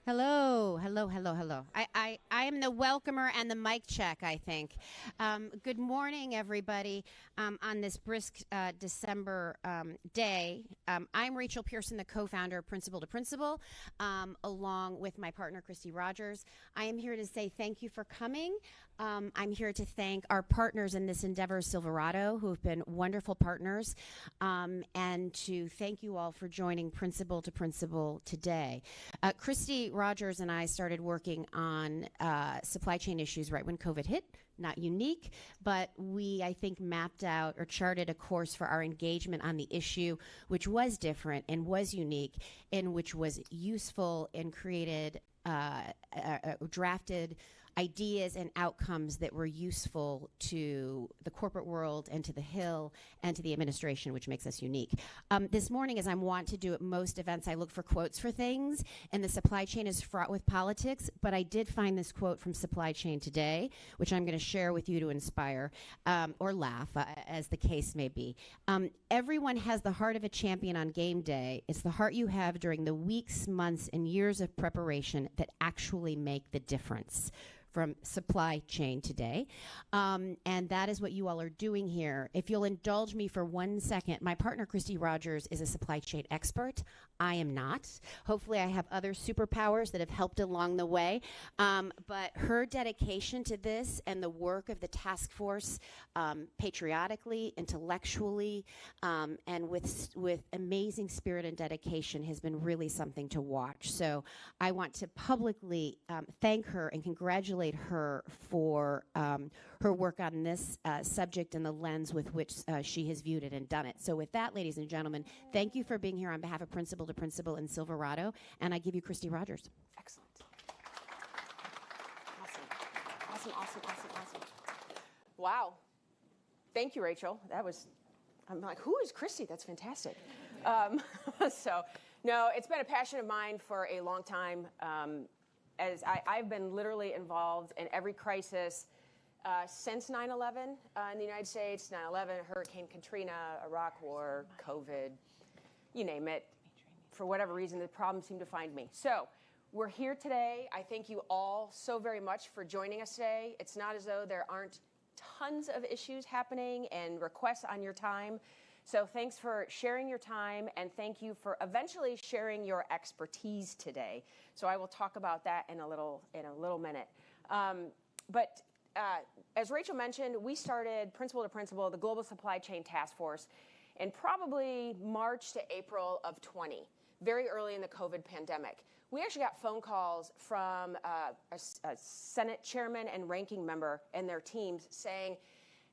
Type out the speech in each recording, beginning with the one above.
Hello, hello, hello, hello. I am the welcomer and the mic check, I think. Good morning, everybody, on this brisk December day. I'm Rachel Pearson, the co-founder of Principal to Principal, along with my partner, Christy Rogers. I am here to say thank you for coming. I'm here to thank our partners in this endeavor, Silverado, who have been wonderful partners, and to thank you all for joining Principal to Principal today. Christy Rogers and I started working on supply chain issues right when COVID hit. Not unique, but we, I think, mapped out or charted a course for our engagement on the issue, which was different and was unique and which was useful and created, drafted ideas and outcomes that were useful to the corporate world and to the Hill and to the administration, which makes us unique. This morning, as I want to do at most events, I look for quotes for things, and the supply chain is fraught with politics, but I did find this quote from Supply Chain Today, which I'm going to share with you to inspire or laugh, as the case may be. Everyone has the heart of a champion on game day. It's the heart you have during the weeks, months, and years of preparation that actually make the difference. From Supply Chain Today. And that is what you all are doing here. If you'll indulge me for 1 second, my partner, Christy Rogers, is a supply chain expert. I am not. Hopefully I have other superpowers that have helped along the way. But her dedication to this and the work of the task force, patriotically, intellectually, and with amazing spirit and dedication has been really something to watch. So I want to publicly thank her and congratulate her for her work on this subject and the lens with which she has viewed it and done it. So with that, ladies and gentlemen, thank you for being here on behalf of Principal to Principal in Silverado, and I give you Christy Rogers. Excellent. Awesome. Wow. Thank you, Rachel. I'm like, who is Christy? That's fantastic. No, it's been a passion of mine for a long time. As I've been literally involved in every crisis since 9/11 in the United States, 9/11, Hurricane Katrina, Iraq War, COVID, you name it. For whatever reason, the problems seem to find me. So we're here today. I thank you all so very much for joining us today. It's not as though there aren't tons of issues happening and requests on your time. So thanks for sharing your time, and thank you for eventually sharing your expertise today. So I will talk about that in a little minute. As Rachel mentioned, we started Principal to Principal, the Global Supply Chain Task Force, in probably March to April of 20, very early in the COVID pandemic. We actually got phone calls from a Senate chairman and ranking member and their teams saying,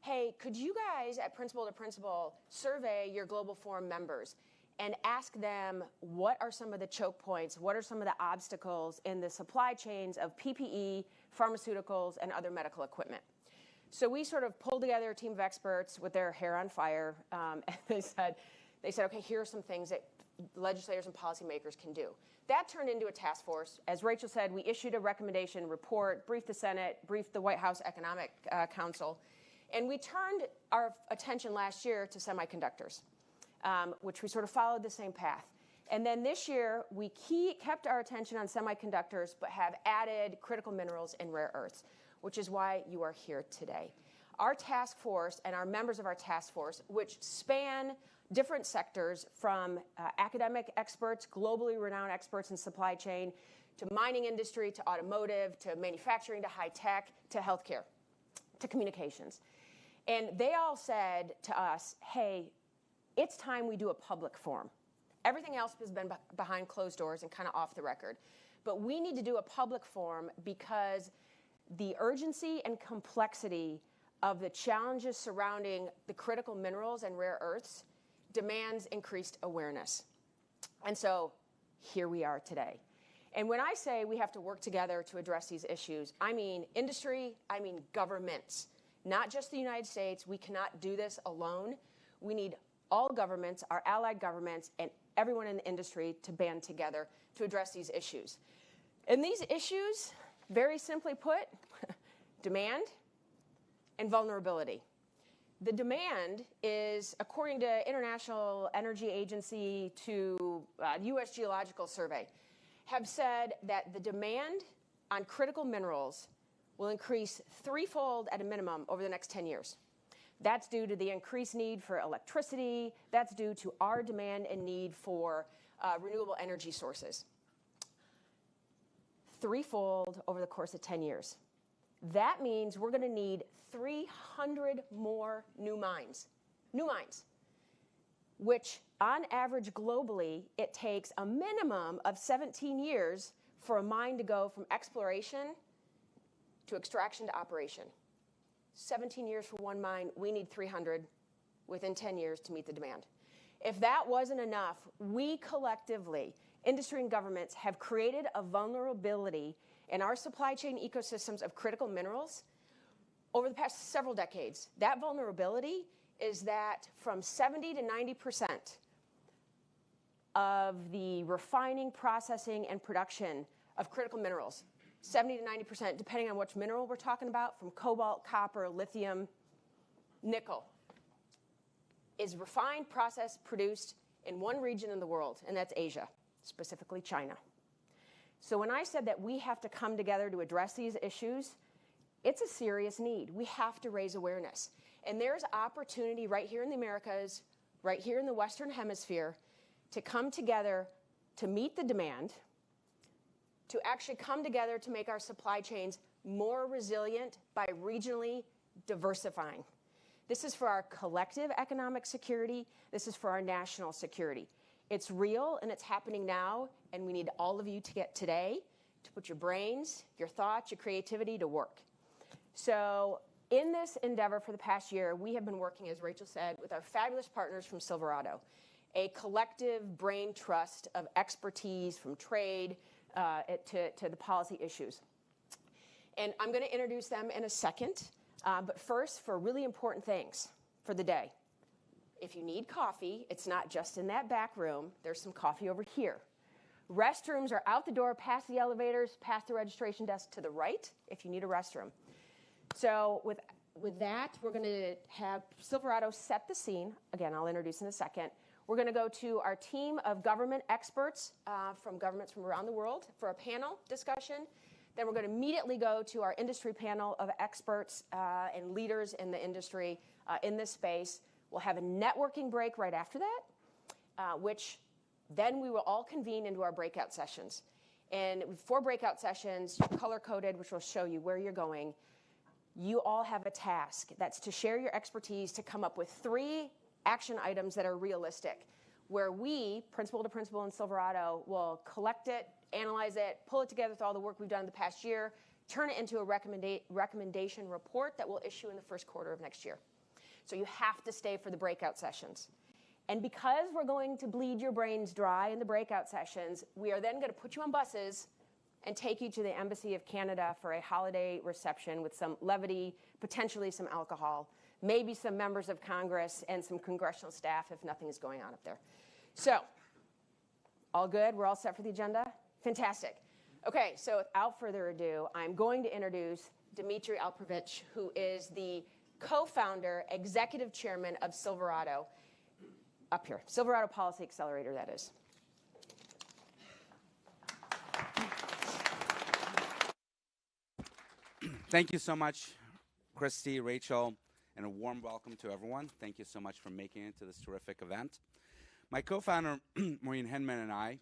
hey, could you guys at Principal to Principal survey your Global Forum members and ask them what are some of the choke points, what are some of the obstacles in the supply chains of PPE, pharmaceuticals, and other medical equipment? So we sort of pulled together a team of experts with their hair on fire, and they said, okay, here are some things that legislators and policymakers can do. That turned into a task force. As Rachel said, we issued a recommendation report, briefed the Senate, briefed the White House Economic Council, and we turned our attention last year to semiconductors, which we sort of followed the same path. And then this year, we kept our attention on semiconductors, but have added critical minerals and rare earths, which is why you are here today. Our task force and our members of our task force, which span different sectors from academic experts, globally renowned experts in supply chain, to mining industry, to automotive, to manufacturing, to high tech, to healthcare, to communications. And they all said to us, hey, it's time we do a public forum. Everything else has been behind closed doors and kind of off the record. But we need to do a public forum because the urgency and complexity of the challenges surrounding the critical minerals and rare earths demands increased awareness. And so here we are today. And when I say we have to work together to address these issues, I mean industry, I mean governments. Not just the United States. We cannot do this alone. We need all governments, our allied governments, and everyone in the industry to band together to address these issues. And these issues, very simply put, demand and vulnerability. The demand is, according to International Energy Agency, to U.S. Geological Survey, have said that the demand on critical minerals will increase threefold at a minimum over the next 10 years. That's due to the increased need for electricity. That's due to our demand and need for renewable energy sources. Threefold over the course of 10 years. That means we're going to need 300 more new mines, which on average globally, it takes a minimum of 17 years for a mine to go from exploration to extraction to operation. 17 years for one mine, we need 300 within 10 years to meet the demand. If that wasn't enough, we collectively, industry and governments, have created a vulnerability in our supply chain ecosystems of critical minerals over the past several decades. That vulnerability is that from 70 to 90% of the refining, processing, and production of critical minerals, 70 to 90%, depending on which mineral we're talking about, from cobalt, copper, lithium, nickel, is refined, processed, produced in one region in the world, and that's Asia, specifically China. So when I said that we have to come together to address these issues, it's a serious need. We have to raise awareness. And there's opportunity right here in the Americas, right here in the Western Hemisphere, to come together to meet the demand, to actually come together to make our supply chains more resilient by regionally diversifying. This is for our collective economic security. This is for our national security. It's real and it's happening now, and we need all of you to get today to put your brains, your thoughts, your creativity to work. So in this endeavor for the past year, we have been working, as Rachel said, with our fabulous partners from Silverado, a collective brain trust of expertise from trade to the policy issues. And I'm going to introduce them in a second, but first, for really important things for the day. If you need coffee, it's not just in that back room. There's some coffee over here. Restrooms are out the door, past the elevators, past the registration desk to the right if you need a restroom. So with that, we're going to have Silverado set the scene. Again, I'll introduce in a second. We're going to go to our team of government experts from governments from around the world for a panel discussion. Then we're going to immediately go to our industry panel of experts and leaders in the industry in this space. We'll have a networking break right after that, which then we will all convene into our breakout sessions. And with 4 breakout sessions, color-coded, which will show you where you're going. You all have a task. That's to share your expertise, to come up with 3 action items that are realistic, where we, principal to principal in Silverado, will collect it, analyze it, pull it together with all the work we've done in the past year, turn it into a recommendation report that we'll issue in the first quarter of next year. So you have to stay for the breakout sessions. And because we're going to bleed your brains dry in the breakout sessions, we are then going to put you on buses and take you to the Embassy of Canada for a holiday reception with some levity, potentially some alcohol, maybe some members of Congress and some congressional staff if nothing is going on up there. So, all good? We're all set for the agenda? Fantastic. Okay, so without further ado, I'm going to introduce Dmitry Alperovich, who is the co-founder, executive chairman of Silverado, up here. Silverado Policy Accelerator, that is. Thank you so much, Christy, Rachel, and a warm welcome to everyone. Thank you so much for making it to this terrific event. My co-founder, Maureen Hinman, and I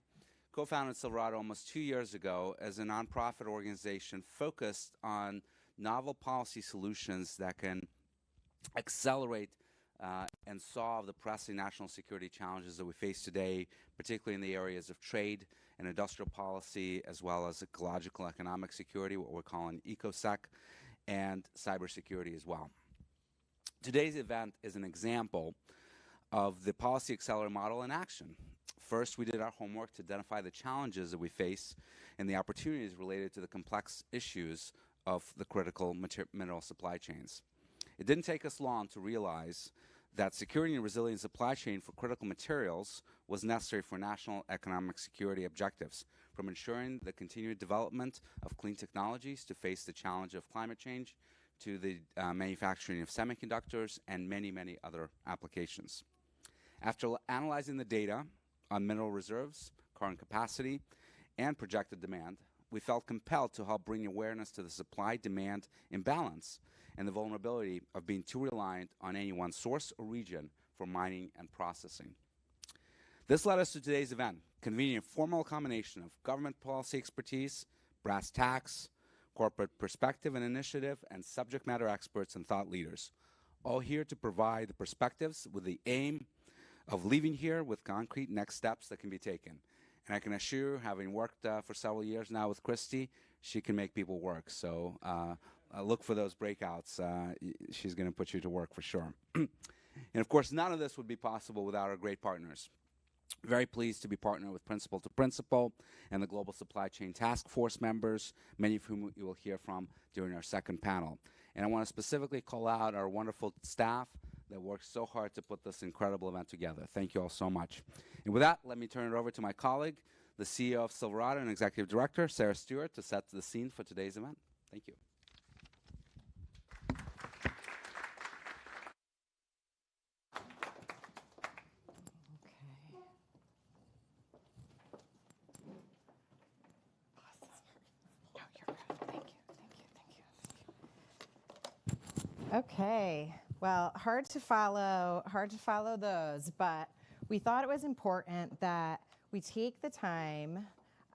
co-founded Silverado almost 2 years ago as a nonprofit organization focused on novel policy solutions that can accelerate and solve the pressing national security challenges that we face today, particularly in the areas of trade and industrial policy, as well as ecological economic security, what we're calling EcoSec, and cybersecurity as well. Today's event is an example of the Policy Accelerator model in action. First, we did our homework to identify the challenges that we face and the opportunities related to the complex issues of the critical mineral supply chains. It didn't take us long to realize that security and resilient supply chain for critical materials was necessary for national economic security objectives, from ensuring the continued development of clean technologies to face the challenge of climate change, to the manufacturing of semiconductors and many, many other applications. After analyzing the data on mineral reserves, current capacity, and projected demand, we felt compelled to help bring awareness to the supply-demand imbalance and the vulnerability of being too reliant on any one source or region for mining and processing. This led us to today's event, convening a formal combination of government policy expertise, brass tacks, corporate perspective and initiative, and subject matter experts and thought leaders, all here to provide the perspectives with the aim of leaving here with concrete next steps that can be taken. And I can assure you, having worked for several years now with Christy, she can make people work. So look for those breakouts. She's going to put you to work for sure. And of course, none of this would be possible without our great partners. Very pleased to be partnered with Principal to Principal and the Global Supply Chain Task Force members, many of whom you will hear from during our second panel. And I want to specifically call out our wonderful staff that worked so hard to put this incredible event together. Thank you all so much. And with that, let me turn it over to my colleague, the CEO of Silverado and Executive Director, Sarah Stewart, to set the scene for today's event. Thank you. Okay, well, hard to follow those, but we thought it was important that we take the time,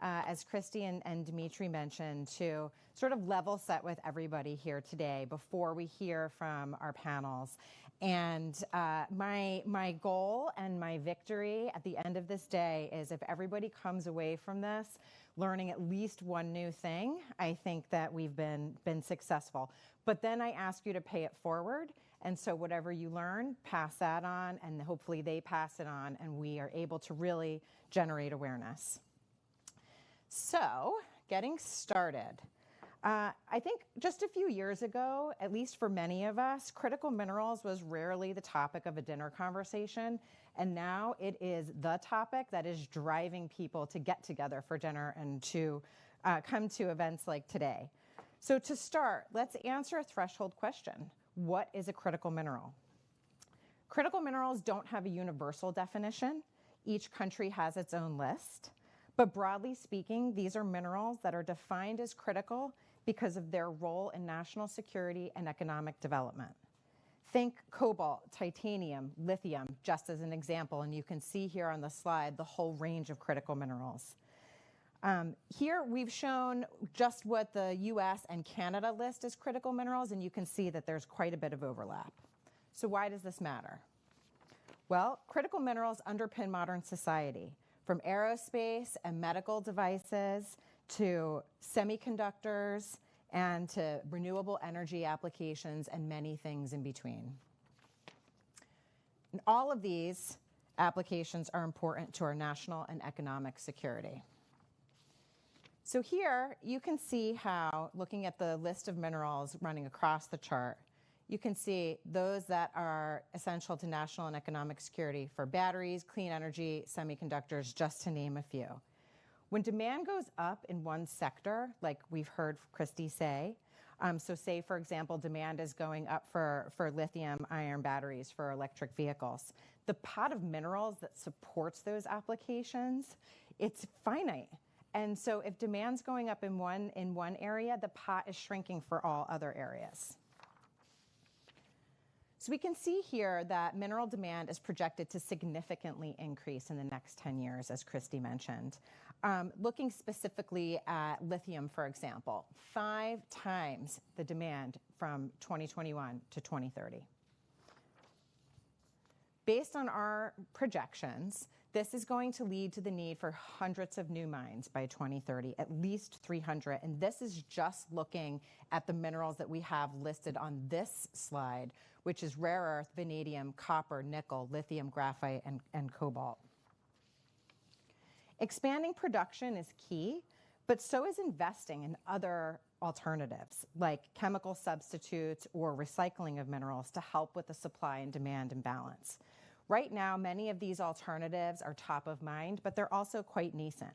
as Christy and Dimitri mentioned, to sort of level set with everybody here today before we hear from our panels. And my goal and my victory at the end of this day is if everybody comes away from this learning at least one new thing, I think that we've been successful. But then I ask you to pay it forward. And so whatever you learn, pass that on, and hopefully they pass it on, and we are able to really generate awareness. So getting started. I think just a few years ago, at least for many of us, critical minerals was rarely the topic of a dinner conversation. And now it is the topic that is driving people to get together for dinner and to come to events like today. So to start, let's answer a threshold question. What is a critical mineral? Critical minerals don't have a universal definition. Each country has its own list. But broadly speaking, these are minerals that are defined as critical because of their role in national security and economic development. Think cobalt, titanium, lithium, just as an example, and you can see here on the slide the whole range of critical minerals. Here we've shown just what the US and Canada list as critical minerals, and you can see that there's quite a bit of overlap. So why does this matter? Well, critical minerals underpin modern society, from aerospace and medical devices to semiconductors and to renewable energy applications and many things in between. And all of these applications are important to our national and economic security. So here you can see how, looking at the list of minerals running across the chart, you can see those that are essential to national and economic security for batteries, clean energy, semiconductors, just to name a few. When demand goes up in one sector, like we've heard Christy say, so say, for example, demand is going up for lithium-ion batteries for electric vehicles. The pot of minerals that supports those applications, it's finite. And so if demand's going up in one area, the pot is shrinking for all other areas. So we can see here that mineral demand is projected to significantly increase in the next 10 years, as Christy mentioned. Looking specifically at lithium, for example, 5 times the demand from 2021 to 2030. Based on our projections, this is going to lead to the need for hundreds of new mines by 2030, at least 300. And this is just looking at the minerals that we have listed on this slide, which is rare earth, vanadium, copper, nickel, lithium, graphite, and cobalt. Expanding production is key, but so is investing in other alternatives, like chemical substitutes or recycling of minerals to help with the supply and demand imbalance. Right now, many of these alternatives are top of mind, but they're also quite nascent.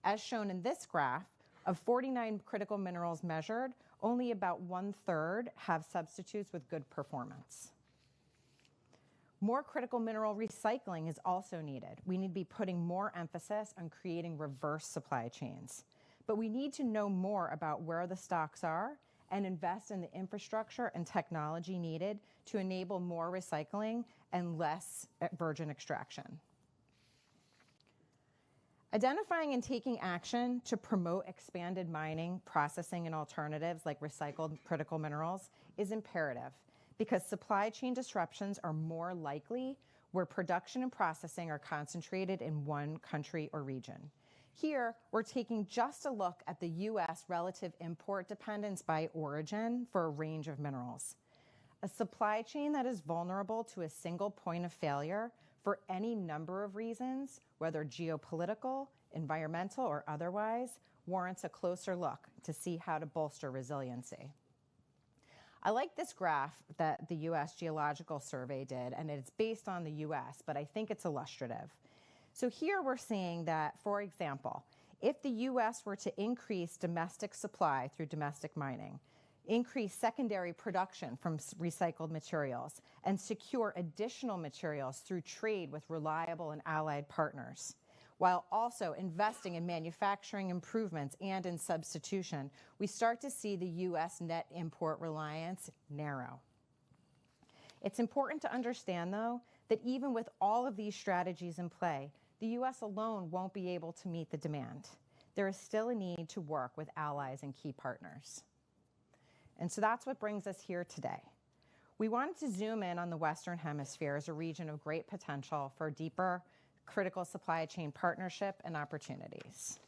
As shown in this graph, of 49 critical minerals measured, only about 1/3 have substitutes with good performance. More critical mineral recycling is also needed. We need to be putting more emphasis on creating reverse supply chains. But we need to know more about where the stocks are and invest in the infrastructure and technology needed to enable more recycling and less virgin extraction. Identifying and taking action to promote expanded mining, processing, and alternatives like recycled critical minerals is imperative because supply chain disruptions are more likely where production and processing are concentrated in one country or region. Here, we're taking just a look at the U.S. relative import dependence by origin for a range of minerals. A supply chain that is vulnerable to a single point of failure for any number of reasons, whether geopolitical, environmental, or otherwise, warrants a closer look to see how to bolster resiliency. I like this graph that the U.S. Geological Survey did, and it's based on the U.S., but I think it's illustrative. So here we're seeing that, for example, if the U.S. were to increase domestic supply through domestic mining, increase secondary production from recycled materials, and secure additional materials through trade with reliable and allied partners, while also investing in manufacturing improvements and in substitution, we start to see the U.S. net import reliance narrow. It's important to understand, though, that even with all of these strategies in play, the U.S. alone won't be able to meet the demand. There is still a need to work with allies and key partners. And so that's what brings us here today. We wanted to zoom in on the Western Hemisphere as a region of great potential for deeper critical supply chain partnership and opportunities.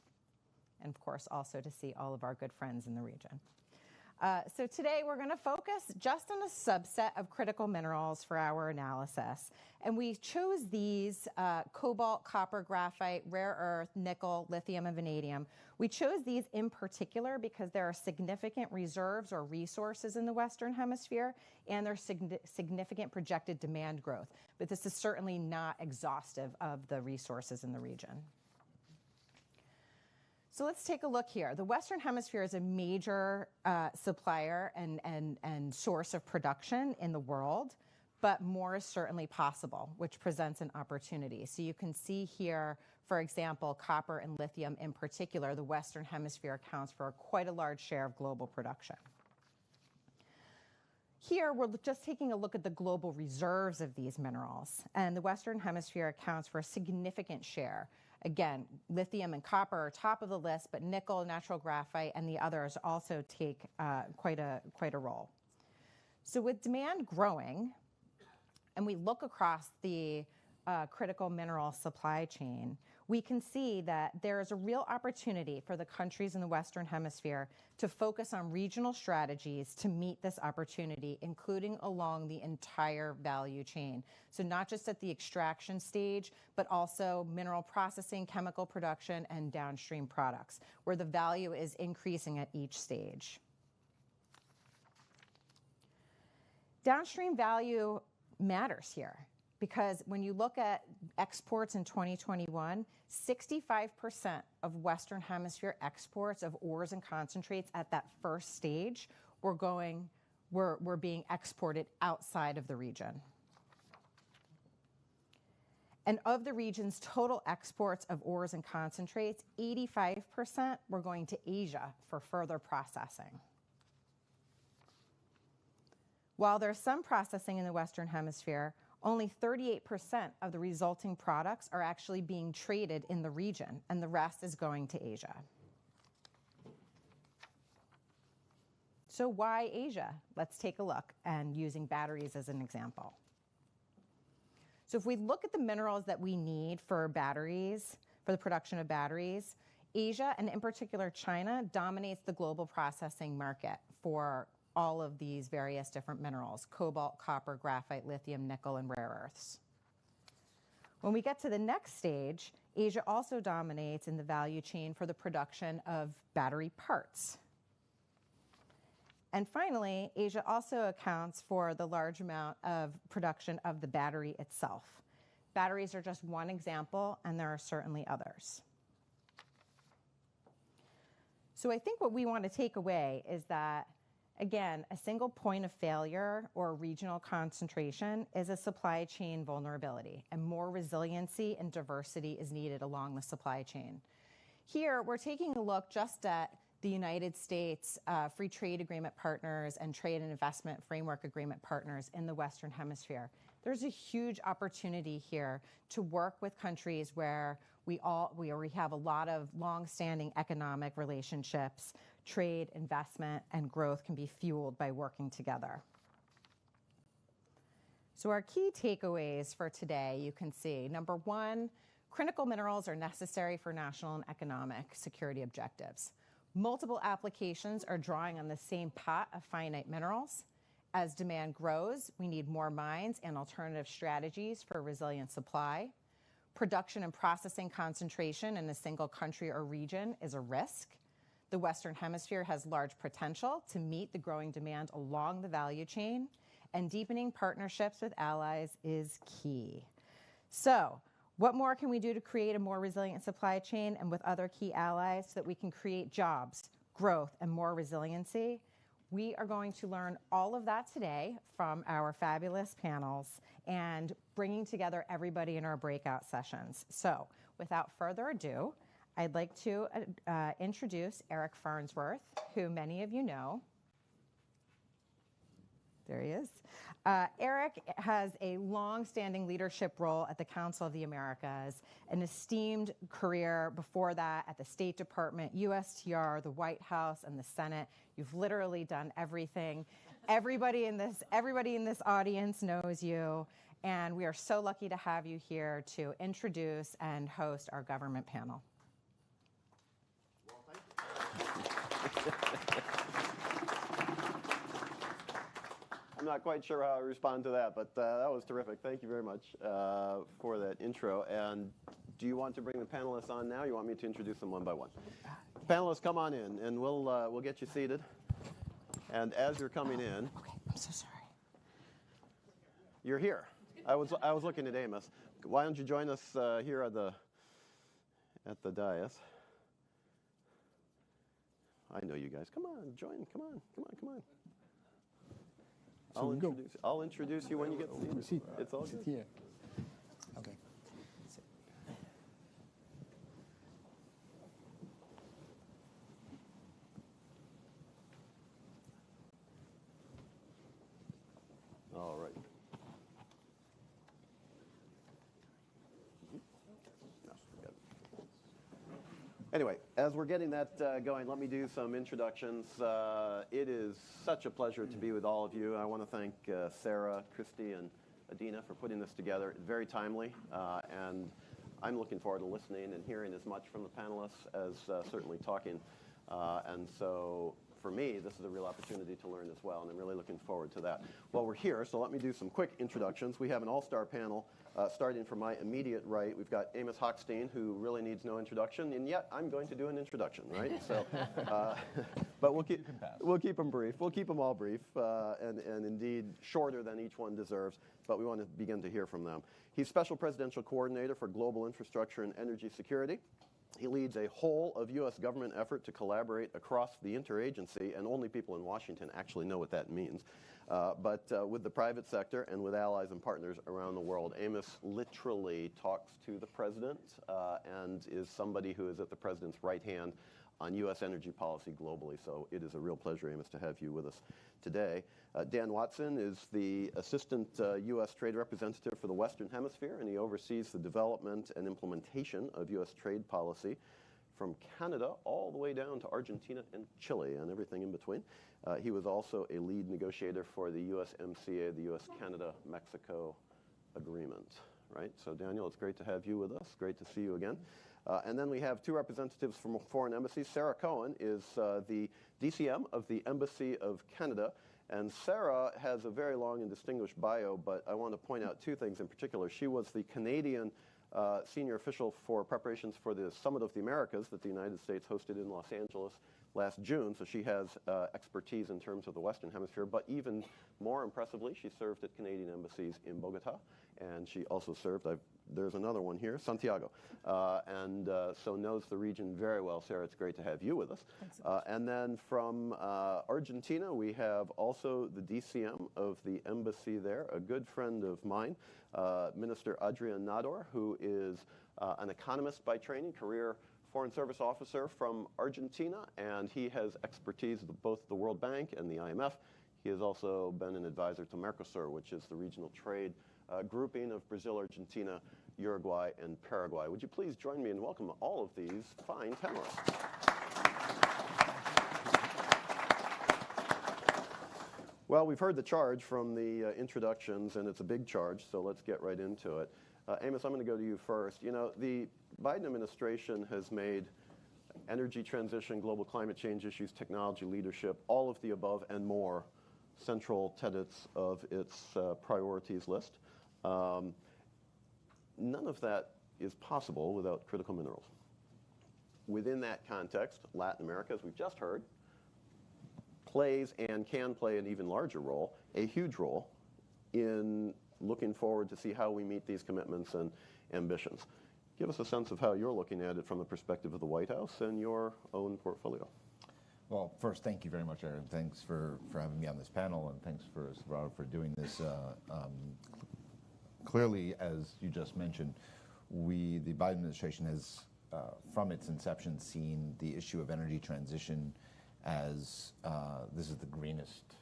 And of course, also to see all of our good friends in the region. So today we're going to focus just on a subset of critical minerals for our analysis. And we chose these cobalt, copper, graphite, rare earth, nickel, lithium, and vanadium. We chose these in particular because there are significant reserves or resources in the Western Hemisphere, and there's significant projected demand growth. But this is certainly not exhaustive of the resources in the region. So let's take a look here. The Western Hemisphere is a major supplier and source of production in the world, but more is certainly possible, which presents an opportunity. So you can see here, for example, copper and lithium in particular, the Western Hemisphere accounts for quite a large share of global production. Here, we're just taking a look at the global reserves of these minerals, and the Western Hemisphere accounts for a significant share. Again, lithium and copper are top of the list, but nickel, natural graphite, and the others also take quite a role. So with demand growing, and we look across the critical mineral supply chain, we can see that there is a real opportunity for the countries in the Western Hemisphere to focus on regional strategies to meet this opportunity, including along the entire value chain. So not just at the extraction stage, but also mineral processing, chemical production, and downstream products, where the value is increasing at each stage. Downstream value matters here, because when you look at exports in 2021, 65% of Western Hemisphere exports of ores and concentrates at that first stage were being exported outside of the region. And of the region's total exports of ores and concentrates, 85% were going to Asia for further processing. While there's some processing in the Western Hemisphere, only 38% of the resulting products are actually being traded in the region, and the rest is going to Asia. So why Asia? Let's take a look, and using batteries as an example. So if we look at the minerals that we need for batteries, for the production of batteries, Asia, and in particular China, dominates the global processing market for all of these various different minerals: cobalt, copper, graphite, lithium, nickel, and rare earths. When we get to the next stage, Asia also dominates in the value chain for the production of battery parts. And finally, Asia also accounts for the large amount of production of the battery itself. Batteries are just one example, and there are certainly others. So I think what we want to take away is that, Again, a single point of failure or regional concentration is a supply chain vulnerability, and more resiliency and diversity is needed along the supply chain. Here, we're taking a look just at the United States Free Trade Agreement partners and Trade and Investment Framework Agreement partners in the Western Hemisphere. There's a huge opportunity here to work with countries where we have a lot of long-standing economic relationships. Trade, investment, and growth can be fueled by working together. So our key takeaways for today, you can see, number one, critical minerals are necessary for national and economic security objectives. Multiple applications are drawing on the same pot of finite minerals. As demand grows, we need more mines and alternative strategies for resilient supply. Production and processing concentration in a single country or region is a risk. The Western Hemisphere has large potential to meet the growing demand along the value chain, and deepening partnerships with allies is key. So, what more can we do to create a more resilient supply chain and with other key allies so that we can create jobs, growth, and more resiliency? We are going to learn all of that today from our fabulous panels and bringing together everybody in our breakout sessions. So, without further ado, I'd like to introduce Eric Farnsworth, who many of you know. There he is. Eric has a long-standing leadership role at the Council of the Americas, an esteemed career before that at the State Department, USTR, the White House, and the Senate. You've literally done everything. Everybody in this audience knows you, and we are so lucky to have you here to introduce and host our government panel. I'm not quite sure how I respond to that, but that was terrific. Thank you very much for that intro. And do you want to bring the panelists on now? You want me to introduce them one by one? Panelists, come on in, and we'll get you seated. And as you're coming in, Okay, I'm so sorry. you're here. I was looking at Amos. Why don't you join us here at the dais? I know you guys. Come on, join. Come on. I'll introduce you when you get seated. It's all good. Here. Okay. All right. Anyway, as we're getting that going, let me do some introductions. It is such a pleasure to be with all of you. I want to thank Sarah, Christy, and Adina for putting this together. Very timely, and I'm looking forward to listening and hearing as much from the panelists as certainly talking. And so for me, this is a real opportunity to learn as well, and I'm really looking forward to that. Well, we're here, so let me do some quick introductions. We have an all-star panel. Starting from my immediate right, we've got Amos Hochstein, who really needs no introduction, and yet I'm going to do an introduction, right? So, but we'll keep them brief. We'll keep them all brief, and indeed shorter than each one deserves. But we want to begin to hear from them. He's Special Presidential Coordinator for Global Infrastructure and Energy Security. He leads a whole of U.S. government effort to collaborate across the interagency, and only people in Washington actually know what that means. But with the private sector and with allies and partners around the world. Amos literally talks to the president and is somebody who is at the president's right hand on U.S. energy policy globally. So it is a real pleasure, Amos, to have you with us today. Dan Watson is the Assistant U.S. Trade Representative for the Western Hemisphere, and he oversees the development and implementation of U.S. trade policy from Canada all the way down to Argentina and Chile and everything in between. He was also a lead negotiator for the USMCA, the U.S.-Canada-Mexico agreement, right? So Daniel, it's great to have you with us. Great to see you again. And then we have two representatives from foreign embassies. Sarah Cohen is the DCM of the Embassy of Canada. And Sarah has a very long and distinguished bio, but I want to point out two things in particular. She was the Canadian senior official for preparations for the Summit of the Americas that the United States hosted in Los Angeles last June, so she has expertise in terms of the Western Hemisphere, but even more impressively, she served at Canadian embassies in Bogota and she also served, there's another one here, Santiago, so knows the region very well. Sarah, it's great to have you with us. Thanks so much. And then from Argentina, we have also the DCM of the embassy there, a good friend of mine, Minister Adrian Nador, who is an economist by training, career Foreign Service officer from Argentina, and he has expertise with both the World Bank and the IMF. He has also been an advisor to Mercosur, which is the regional trade grouping of Brazil, Argentina, Uruguay, and Paraguay. Would you please join me in welcoming all of these fine panelists? Well, we've heard the charge from the introductions, and it's a big charge, so let's get right into it. Amos, I'm going to go to you first. You know, the Biden administration has made energy transition, global climate change issues, technology leadership, all of the above and more central tenets of its priorities list. None of that is possible without critical minerals. Within that context, Latin America, as we've just heard, plays and can play an even larger role, a huge role, in looking forward to see how we meet these commitments and ambitions. Give us a sense of how you're looking at it from the perspective of the White House and your own portfolio. Well, first, thank you very much, Aaron. Thanks for having me on this panel, and thanks for Silverado for doing this. Clearly, as you just mentioned, the Biden administration has, from its inception, seen the issue of energy transition as this is the greenest,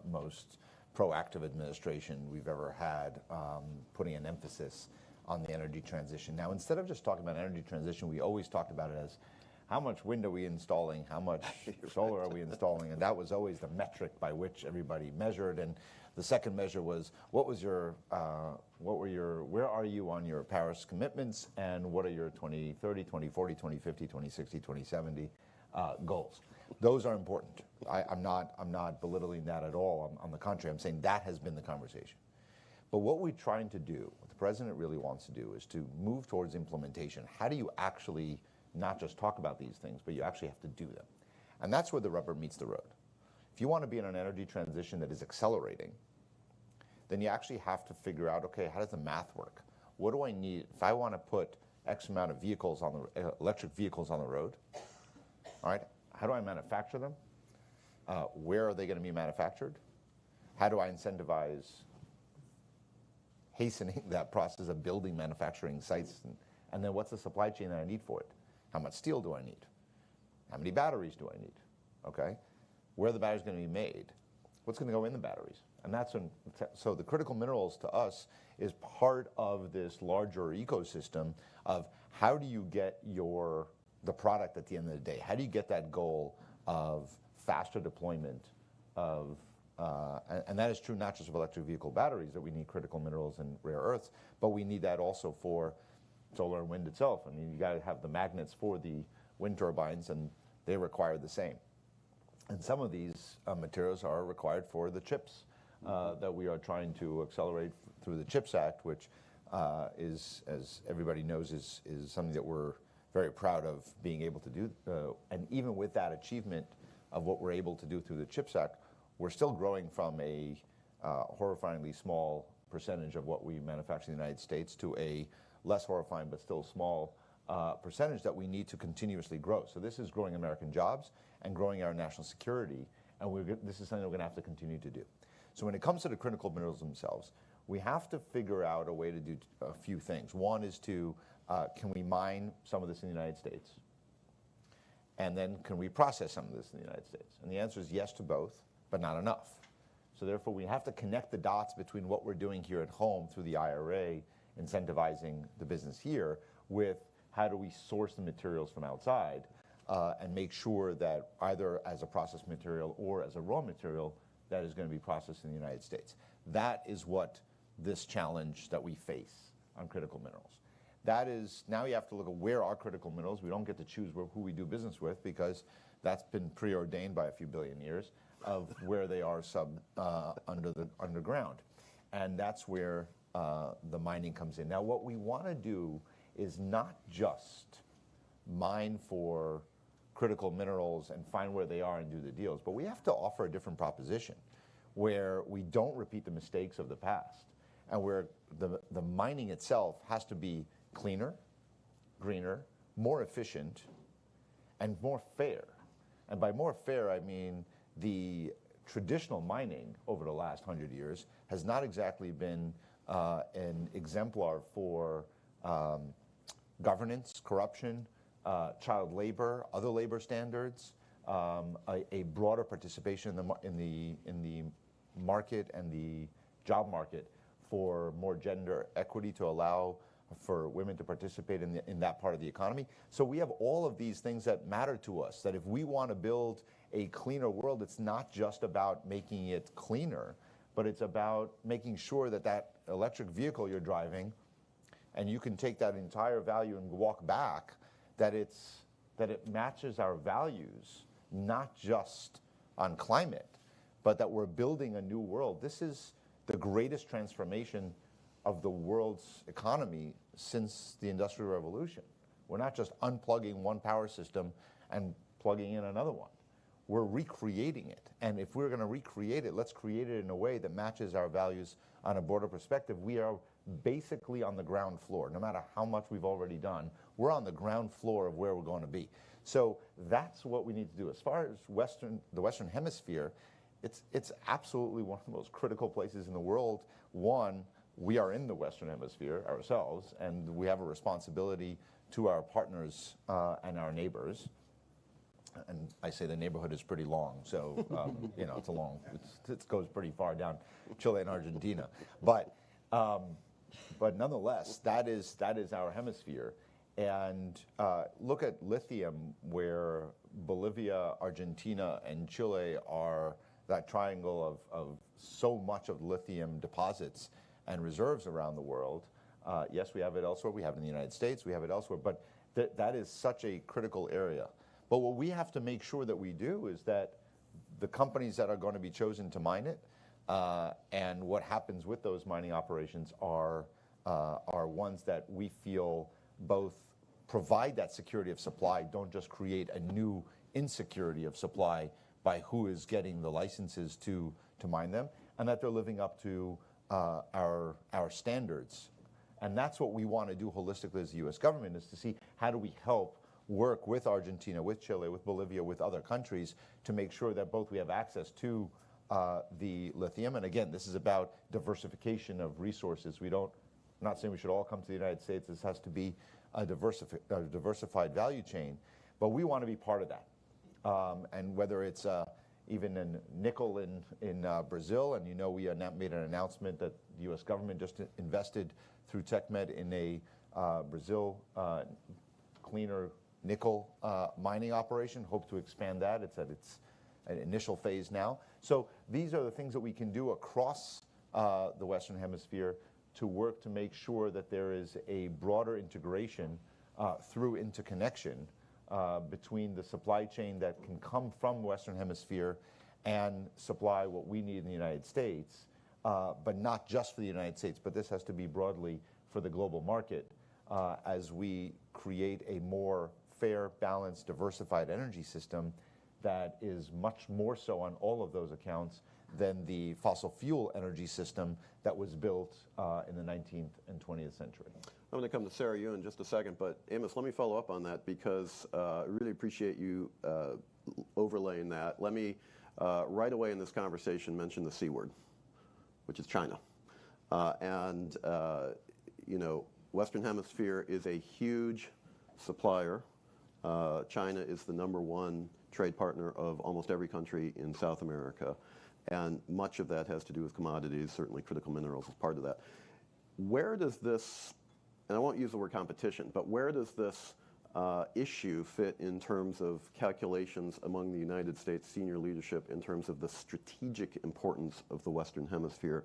most proactive administration we've ever had, putting an emphasis on the energy transition. Now, instead of just talking about energy transition, we always talked about it as how much wind are we installing, how much solar are we installing, and that was always the metric by which everybody measured. And the second measure was where are you on your Paris commitments, and what are your 2030, 2040, 2050, 2060, 2070 goals? Those are important. I'm not belittling that at all. On the contrary, I'm saying that has been the conversation. But what we're trying to do, what the president really wants to do, is to move towards implementation. How do you actually not just talk about these things, but you actually have to do them? And that's where the rubber meets the road. If you want to be in an energy transition that is accelerating, then you actually have to figure out, okay, how does the math work? What do I need if I want to put X amount of vehicles on the electric vehicles on the road? All right, how do I manufacture them? Where are they going to be manufactured? How do I incentivize hastening that process of building manufacturing sites? And then what's the supply chain that I need for it? How much steel do I need? How many batteries do I need? Okay, where are the batteries going to be made? What's going to go in the batteries? And so the critical minerals to us is part of this larger ecosystem of how do you get the product at the end of the day? How do you get that goal of faster deployment of, and that is true not just of electric vehicle batteries, that we need critical minerals and rare earths, but we need that also for solar and wind itself. I mean, you got to have the magnets for the wind turbines, and they require the same. And some of these materials are required for the chips that we are trying to accelerate through the CHIPS Act, which is, as everybody knows, is something that we're very proud of being able to do. And even with that achievement of what we're able to do through the CHIPS Act, we're still growing from a horrifyingly small percentage of what we manufacture in the United States to a less horrifying but still small percentage that we need to continuously grow. So this is growing American jobs and growing our national security, and this is something we're going to have to continue to do. So when it comes to the critical minerals themselves, we have to figure out a way to do a few things. One is to, can we mine some of this in the United States? And then can we process some of this in the United States? And the answer is yes to both, but not enough. So therefore, we have to connect the dots between what we're doing here at home through the IRA, incentivizing the business here, with how do we source the materials from outside and make sure that either as a processed material or as a raw material that is going to be processed in the United States. That is what this challenge that we face on critical minerals. That is, now you have to look at where are critical minerals. We don't get to choose who we do business with because that's been preordained by a few billion years of where they are underground. And that's where the mining comes in. Now, what we want to do is not just mine for critical minerals and find where they are and do the deals, but we have to offer a different proposition where we don't repeat the mistakes of the past and where the mining itself has to be cleaner, greener, more efficient, and more fair. And by more fair, I mean the traditional mining over the last 100 years has not exactly been an exemplar for governance, corruption, child labor, other labor standards, a broader participation in the market and the job market for more gender equity to allow for women to participate in that part of the economy. So we have all of these things that matter to us, that if we want to build a cleaner world, it's not just about making it cleaner, but it's about making sure that that electric vehicle you're driving, and you can take that entire value and walk back, that it matches our values, not just on climate, but that we're building a new world. This is the greatest transformation of the world's economy since the Industrial Revolution. We're not just unplugging one power system and plugging in another one. We're recreating it. And if we're going to recreate it, let's create it in a way that matches our values on a broader perspective. We are basically on the ground floor. No matter how much we've already done, we're on the ground floor of where we're going to be. So that's what we need to do. As far as the Western Hemisphere, it's absolutely one of the most critical places in the world. One, we are in the Western Hemisphere ourselves, and we have a responsibility to our partners and our neighbors. And I say the neighborhood is pretty long, so it's a long. It goes pretty far down, Chile and Argentina. But nonetheless, that is our hemisphere. And look at lithium, where Bolivia, Argentina, and Chile are that triangle of so much of lithium deposits and reserves around the world. Yes, we have it elsewhere. We have it in the United States. We have it elsewhere. But that is such a critical area. But what we have to make sure that we do is that the companies that are going to be chosen to mine it and what happens with those mining operations are ones that we feel both provide that security of supply, don't just create a new insecurity of supply by who is getting the licenses to mine them, and that they're living up to our standards. And that's what we want to do holistically as the U.S. government, is to see how do we help work with Argentina, with Chile, with Bolivia, with other countries to make sure that both we have access to the lithium. And again, this is about diversification of resources. I'm not saying we should all come to the United States. This has to be a diversified value chain, but we want to be part of that. And whether it's even in nickel in Brazil, and we made an announcement that the U.S. government just invested through TechMed in a Brazil cleaner nickel mining operation, hope to expand that. It's at its initial phase now. So these are the things that we can do across the Western Hemisphere to work to make sure that there is a broader integration through interconnection between the supply chain that can come from Western Hemisphere and supply what we need in the United States, but not just for the United States, but this has to be broadly for the global market as we create a more fair, balanced, diversified energy system that is much more so on all of those accounts than the fossil fuel energy system that was built in the 19th and 20th century. I'm going to come to Sarah Yu in just a second, but Amos, let me follow up on that because I really appreciate you overlaying that. Let me, right away in this conversation, mention the C word, which is China. Western Hemisphere is a huge supplier. China is the #1 trade partner of almost every country in South America. And much of that has to do with commodities, certainly critical minerals is part of that. Where does this, and I won't use the word competition, but where does this issue fit in terms of calculations among the United States senior leadership in terms of the strategic importance of the Western Hemisphere?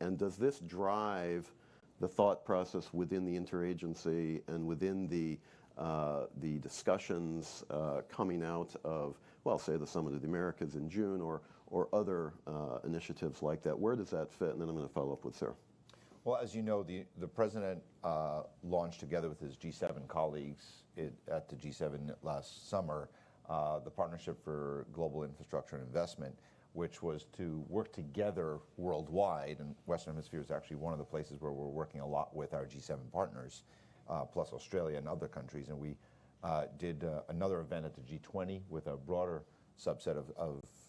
And does this drive the thought process within the interagency and within the discussions coming out of, well, say the Summit of the Americas in June or other initiatives like that? Where does that fit? And then I'm going to follow up with Sarah. Well, as you know, the president launched together with his G7 colleagues at the G7 last summer the Partnership for Global Infrastructure and Investment, which was to work together worldwide, and Western Hemisphere is actually one of the places where we're working a lot with our G7 partners, plus Australia and other countries. And we did another event at the G20 with a broader subset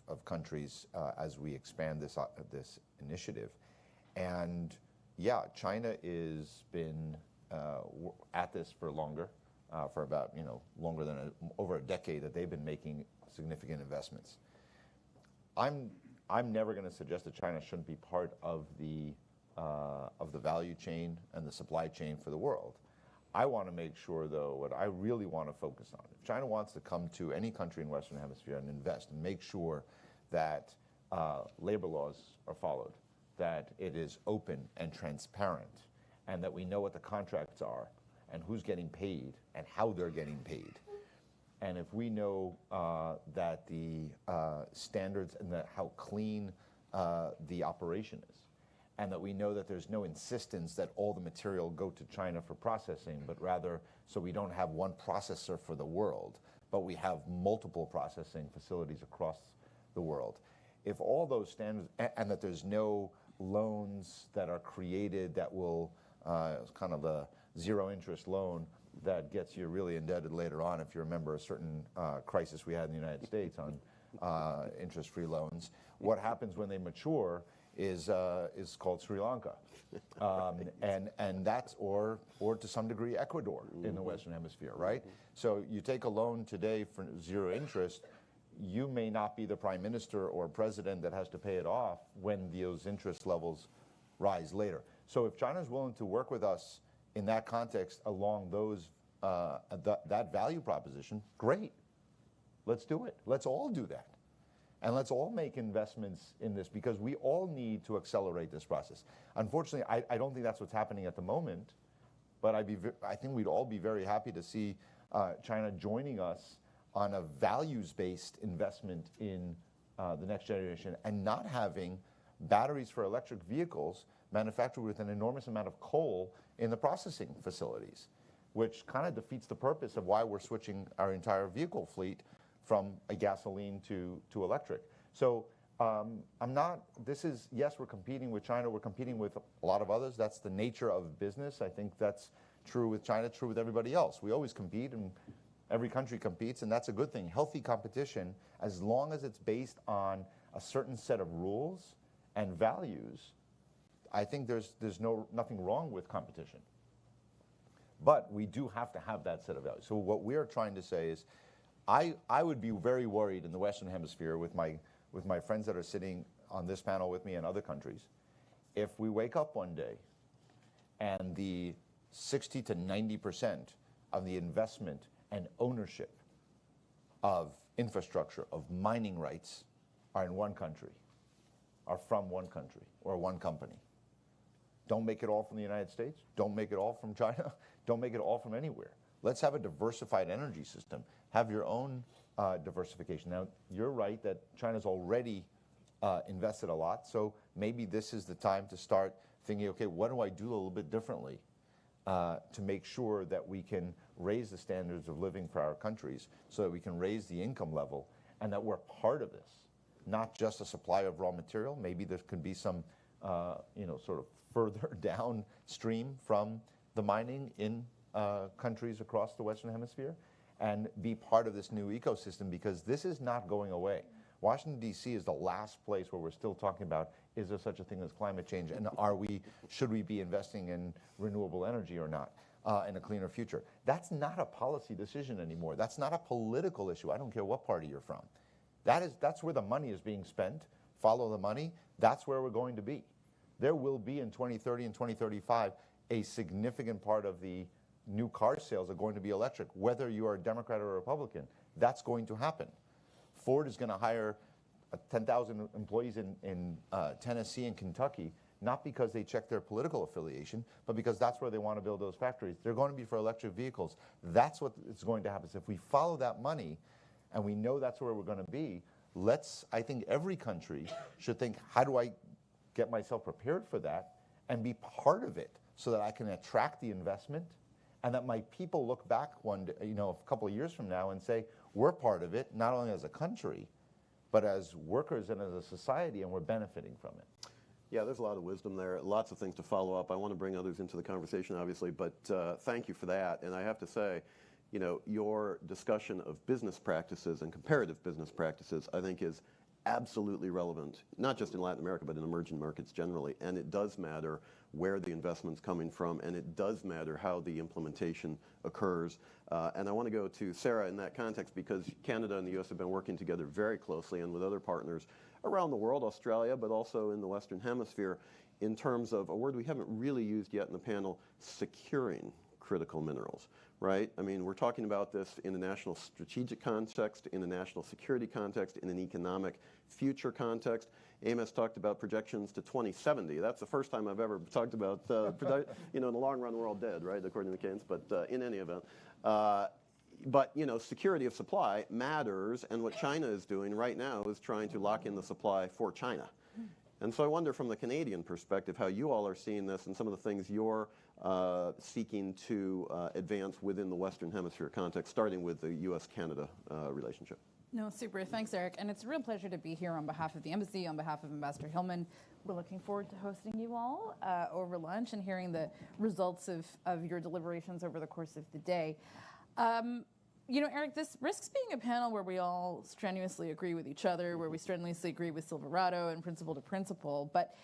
of countries as we expand this initiative. And yeah, China has been at this for longer, for about, longer than over a decade that they've been making significant investments. I'm never going to suggest that China shouldn't be part of the value chain and the supply chain for the world. I want to make sure, though, what I really want to focus on, if China wants to come to any country in Western Hemisphere and invest and make sure that labor laws are followed, that it is open and transparent, and that we know what the contracts are and who's getting paid and how they're getting paid. And if we know that the standards and how clean the operation is, and that we know that there's no insistence that all the material go to China for processing, but rather so we don't have one processor for the world, but we have multiple processing facilities across the world. If all those standards, and that there's no loans that are created that will, kind of a zero interest loan that gets you really indebted later on, if you remember a certain crisis we had in the United States on interest-free loans. What happens when they mature is called Sri Lanka, and that's or to some degree Ecuador in the Western Hemisphere, right? So you take a loan today for zero interest, you may not be the prime minister or president that has to pay it off when those interest levels rise later. So if China's willing to work with us in that context along those that value proposition, great. Let's do it. Let's all do that. And let's all make investments in this, because we all need to accelerate this process. Unfortunately, I don't think that's what's happening at the moment, but I think we'd all be very happy to see China joining us on a values-based investment in the next generation, and not having batteries for electric vehicles manufactured with an enormous amount of coal in the processing facilities, which kind of defeats the purpose of why we're switching our entire vehicle fleet from a gasoline to electric. So yes, we're competing with China, we're competing with a lot of others. That's the nature of business. I think that's true with China, true with everybody else. We always compete, and every country competes, and that's a good thing. Healthy competition, as long as it's based on a certain set of rules and values, I think there's nothing wrong with competition. But we do have to have that set of values. So what we are trying to say is, I would be very worried in the Western Hemisphere with my friends that are sitting on this panel with me in other countries, if we wake up one day and the 60 to 90% of the investment and ownership of infrastructure, of mining rights, are in one country, are from one country or one company. Don't make it all from the United States. Don't make it all from China. Don't make it all from anywhere. Let's have a diversified energy system. Have your own diversification. Now, you're right that China's already invested a lot, so maybe this is the time to start thinking, okay, what do I do a little bit differently to make sure that we can raise the standards of living for our countries, so that we can raise the income level, and that we're part of this, not just a supply of raw material. Maybe there could be some, sort of further downstream from the mining in countries across the Western Hemisphere, and be part of this new ecosystem, because this is not going away. Washington, D.C. is the last place where we're still talking about, is there such a thing as climate change, and should we be investing in renewable energy or not, in a cleaner future? That's not a policy decision anymore. That's not a political issue. I don't care what party you're from. That's where the money is being spent. Follow the money. That's where we're going to be. There will be, in 2030 and 2035, a significant part of the new car sales are going to be electric, whether you are a Democrat or a Republican. That's going to happen. Ford is going to hire 10,000 employees in Tennessee and Kentucky, not because they check their political affiliation, but because that's where they want to build those factories. They're going to be for electric vehicles. That's what is going to happen. So if we follow that money, and we know that's where we're going to be, I think every country should think, how do I get myself prepared for that and be part of it, so that I can attract the investment, and that my people look back one day, a couple of years from now and say, we're part of it, not only as a country, but as workers and as a society, and we're benefiting from it. Yeah, there's a lot of wisdom there, lots of things to follow up. I want to bring others into the conversation, obviously, but thank you for that. And I have to say, you know, your discussion of business practices and comparative business practices, I think, is absolutely relevant, not just in Latin America, but in emerging markets generally. And it does matter where the investment's coming from, and it does matter how the implementation occurs. And I want to go to Sarah in that context, because Canada and the U.S. have been working together very closely and with other partners around the world, Australia, but also in the Western Hemisphere, in terms of a word we haven't really used yet in the panel, securing critical minerals, right? I mean, we're talking about this in a national strategic context, in a national security context, in an economic future context. Amos talked about projections to 2070. That's the first time I've ever talked about, you know, in the long run, we're all dead, right, according to Keynes, but in any event. But, you know, security of supply matters, and what China is doing right now is trying to lock in the supply for China. And so I wonder from the Canadian perspective how you all are seeing this and some of the things you're seeking to advance within the Western Hemisphere context, starting with the U.S.-Canada relationship. No, super. Thanks, Eric. And it's a real pleasure to be here on behalf of the embassy, on behalf of Ambassador Hillman. We're looking forward to hosting you all over lunch and hearing the results of your deliberations over the course of the day. You know, Eric, this risks being a panel where we all strenuously agree with each other, where we strenuously agree with Silverado and principle to principle. But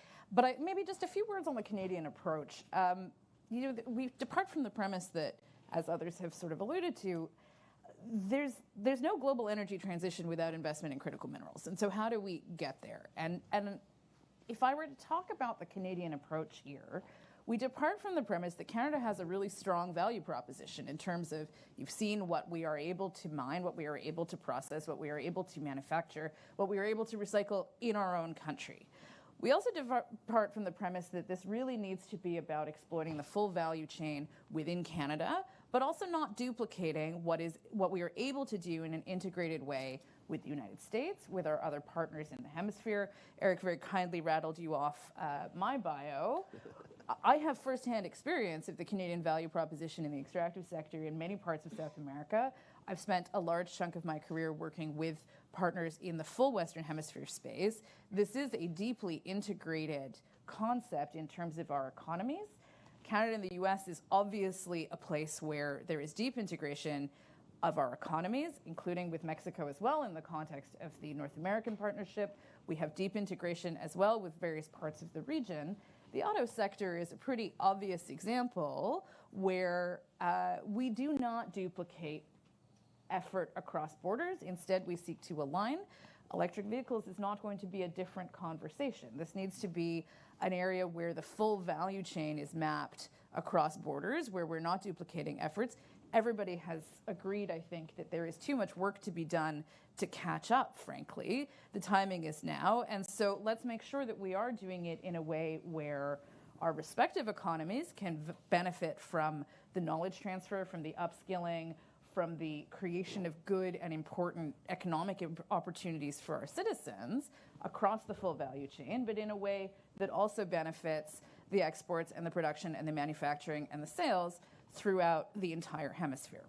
maybe just a few words on the Canadian approach. You know, we depart from the premise that, as others have sort of alluded to, there's no global energy transition without investment in critical minerals. And so how do we get there? And if I were to talk about the Canadian approach here, we depart from the premise that Canada has a really strong value proposition in terms of, you've seen what we are able to mine, what we are able to process, what we are able to manufacture, what we are able to recycle in our own country. We also depart from the premise that this really needs to be about exploiting the full value chain within Canada, but also not duplicating what we are able to do in an integrated way with the United States, with our other partners in the hemisphere. Eric very kindly rattled you off my bio. I have firsthand experience of the Canadian value proposition in the extractive sector in many parts of South America. I've spent a large chunk of my career working with partners in the full Western Hemisphere space. This is a deeply integrated concept in terms of our economies. Canada and the US is obviously a place where there is deep integration of our economies, including with Mexico as well in the context of the North American partnership. We have deep integration as well with various parts of the region. The auto sector is a pretty obvious example where we do not duplicate effort across borders. Instead, we seek to align. Electric vehicles is not going to be a different conversation. This needs to be an area where the full value chain is mapped across borders, where we're not duplicating efforts. Everybody has agreed, I think, that there is too much work to be done to catch up, frankly. The timing is now. And so let's make sure that we are doing it in a way where our respective economies can benefit from the knowledge transfer, from the upskilling, from the creation of good and important economic opportunities for our citizens across the full value chain, but in a way that also benefits the exports and the production and the manufacturing and the sales throughout the entire hemisphere.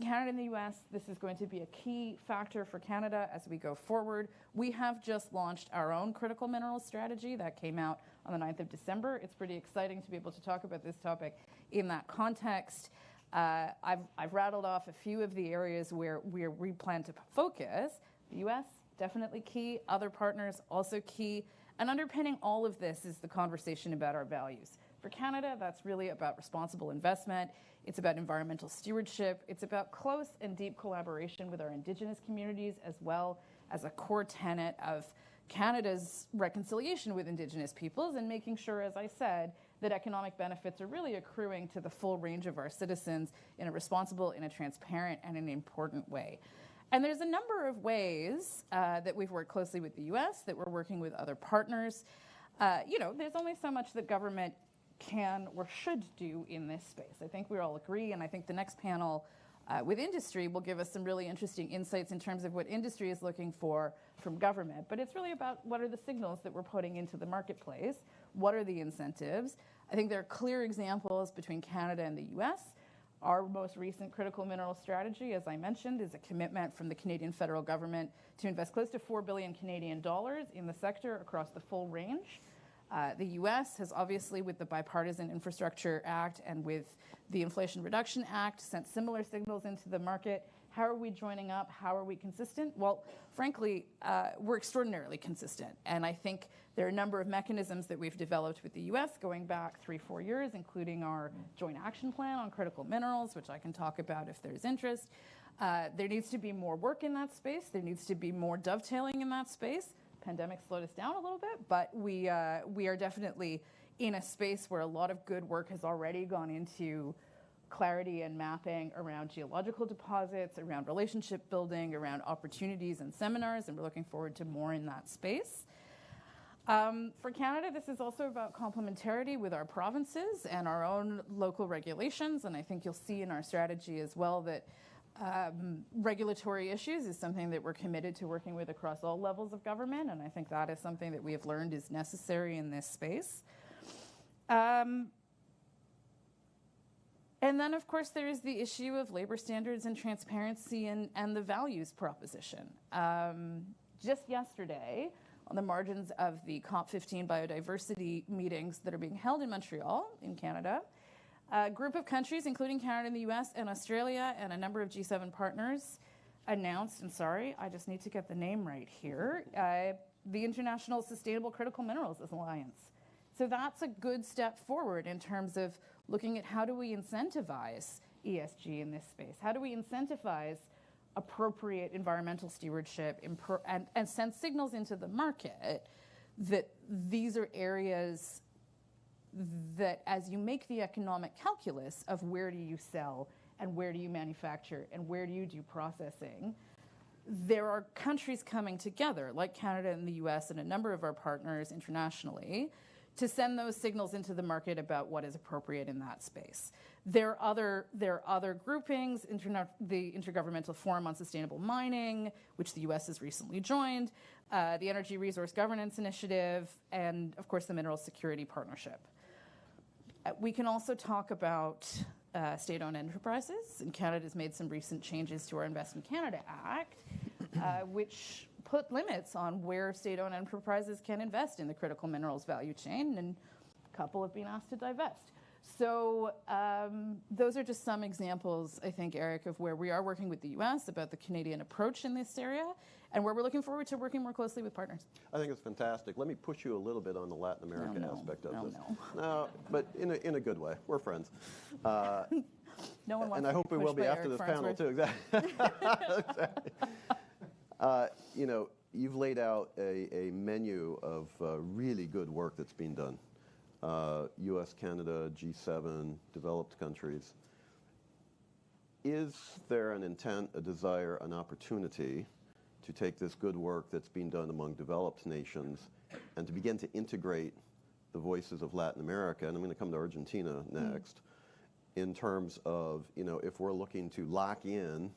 Canada and the US, this is going to be a key factor for Canada as we go forward. We have just launched our own critical minerals strategy that came out on the 9th of December. It's pretty exciting to be able to talk about this topic in that context. I've rattled off a few of the areas where we plan to focus. The US, definitely key. Other partners, also key. And underpinning all of this is the conversation about our values. For Canada, that's really about responsible investment. It's about environmental stewardship. It's about close and deep collaboration with our Indigenous communities, as well as a core tenet of Canada's reconciliation with Indigenous peoples, and making sure, as I said, that economic benefits are really accruing to the full range of our citizens in a responsible, in a transparent, and an important way. And there's a number of ways that we've worked closely with the US, that we're working with other partners. There's only so much that government can or should do in this space. I think we all agree, and I think the next panel with industry will give us some really interesting insights in terms of what industry is looking for from government. But it's really about what are the signals that we're putting into the marketplace, what are the incentives. I think there are clear examples between Canada and the US Our most recent critical mineral strategy, as I mentioned, is a commitment from the Canadian federal government to invest close to 4 billion Canadian dollars in the sector across the full range. The U.S. has obviously, with the Bipartisan Infrastructure Act and with the Inflation Reduction Act, sent similar signals into the market. How are we joining up? How are we consistent? Well, frankly, we're extraordinarily consistent. And I think there are a number of mechanisms that we've developed with the U.S. going back 3-4 years, including our joint action plan on critical minerals, which I can talk about if there's interest. There needs to be more work in that space. There needs to be more dovetailing in that space. Pandemic slowed us down a little bit, but we are definitely in a space where a lot of good work has already gone into clarity and mapping around geological deposits, around relationship building, around opportunities and seminars, and we're looking forward to more in that space. For Canada, this is also about complementarity with our provinces and our own local regulations, and I think you'll see in our strategy as well that regulatory issues is something that we're committed to working with across all levels of government, and I think that is something that we have learned is necessary in this space. And then, of course, there is the issue of labor standards and transparency and the values proposition. Just yesterday, on the margins of the COP15 biodiversity meetings that are being held in Montreal, in Canada, a group of countries, including Canada and the US and Australia and a number of G7 partners, announced, and sorry, I just need to get the name right here, the International Sustainable Critical Minerals Alliance. So that's a good step forward in terms of looking at how do we incentivize ESG in this space? How do we incentivize appropriate environmental stewardship and send signals into the market that these are areas that as you make the economic calculus of where do you sell and where do you manufacture and where do you do processing, there are countries coming together like Canada and the US and a number of our partners internationally to send those signals into the market about what is appropriate in that space. There are other groupings, the Intergovernmental Forum on Sustainable Mining, which the US has recently joined, the Energy Resource Governance Initiative, and of course the Mineral Security Partnership. We can also talk about state-owned enterprises, and Canada's made some recent changes to our Investment Canada Act, which put limits on where state-owned enterprises can invest in the critical minerals value chain, and a couple have been asked to divest. So those are just some examples, I think, Eric, of where we are working with the US about the Canadian approach in this area, and where we're looking forward to working more closely with partners. I think it's fantastic. Let me push you a little bit on the Latin American aspect of this. No, but in a good way. We're friends. No one wants and I hope we will be after this panel, too. Exactly. Exactly. You know, you've laid out a menu of really good work that's being done. US, Canada, G7, developed countries. Is there an intent, a desire, an opportunity to take this good work that's being done among developed nations and to begin to integrate the voices of Latin America, and I'm going to come to Argentina next, in terms of, you know, if we're looking to lock in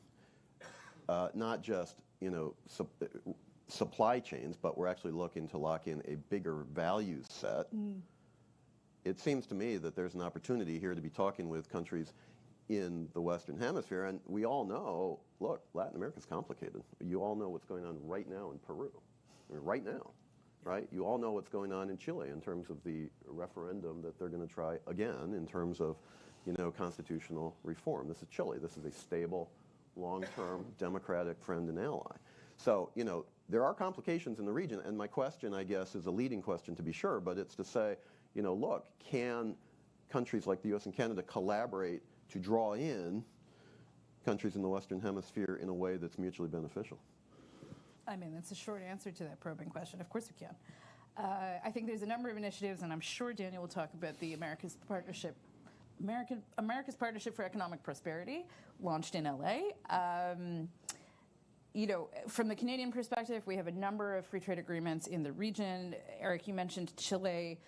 not just, you know, supply chains, but we're actually looking to lock in a bigger values set. It seems to me that there's an opportunity here to be talking with countries in the Western Hemisphere, and we all know, look, Latin America's complicated. You all know what's going on right now in Peru, I mean, right now, right? You all know what's going on in Chile in terms of the referendum that they're going to try again in terms of, you know, constitutional reform. This is Chile. This is a stable, long-term democratic friend and ally. So, you know, there are complications in the region, and my question, I guess, is a leading question to be sure, but it's to say, you know, look, can countries like the US and Canada collaborate to draw in countries in the Western Hemisphere in a way that's mutually beneficial? I mean, that's a short answer to that probing question. Of course we can. I think there's a number of initiatives, and I'm sure Daniel will talk about the America's Partnership for Economic Prosperity, launched in LA. You know, from the Canadian perspective, we have a number of free trade agreements in the region. Eric, you mentioned Chile.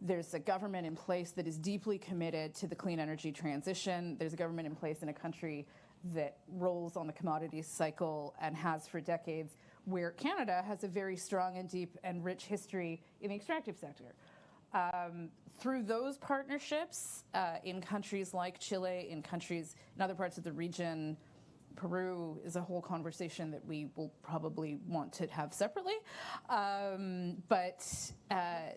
There's a government in place that is deeply committed to the clean energy transition. There's a government in place in a country that rolls on the commodities cycle and has for decades, where Canada has a very strong and deep and rich history in the extractive sector. through those partnerships in countries like Chile, in other parts of the region, Peru is a whole conversation that we will probably want to have separately. But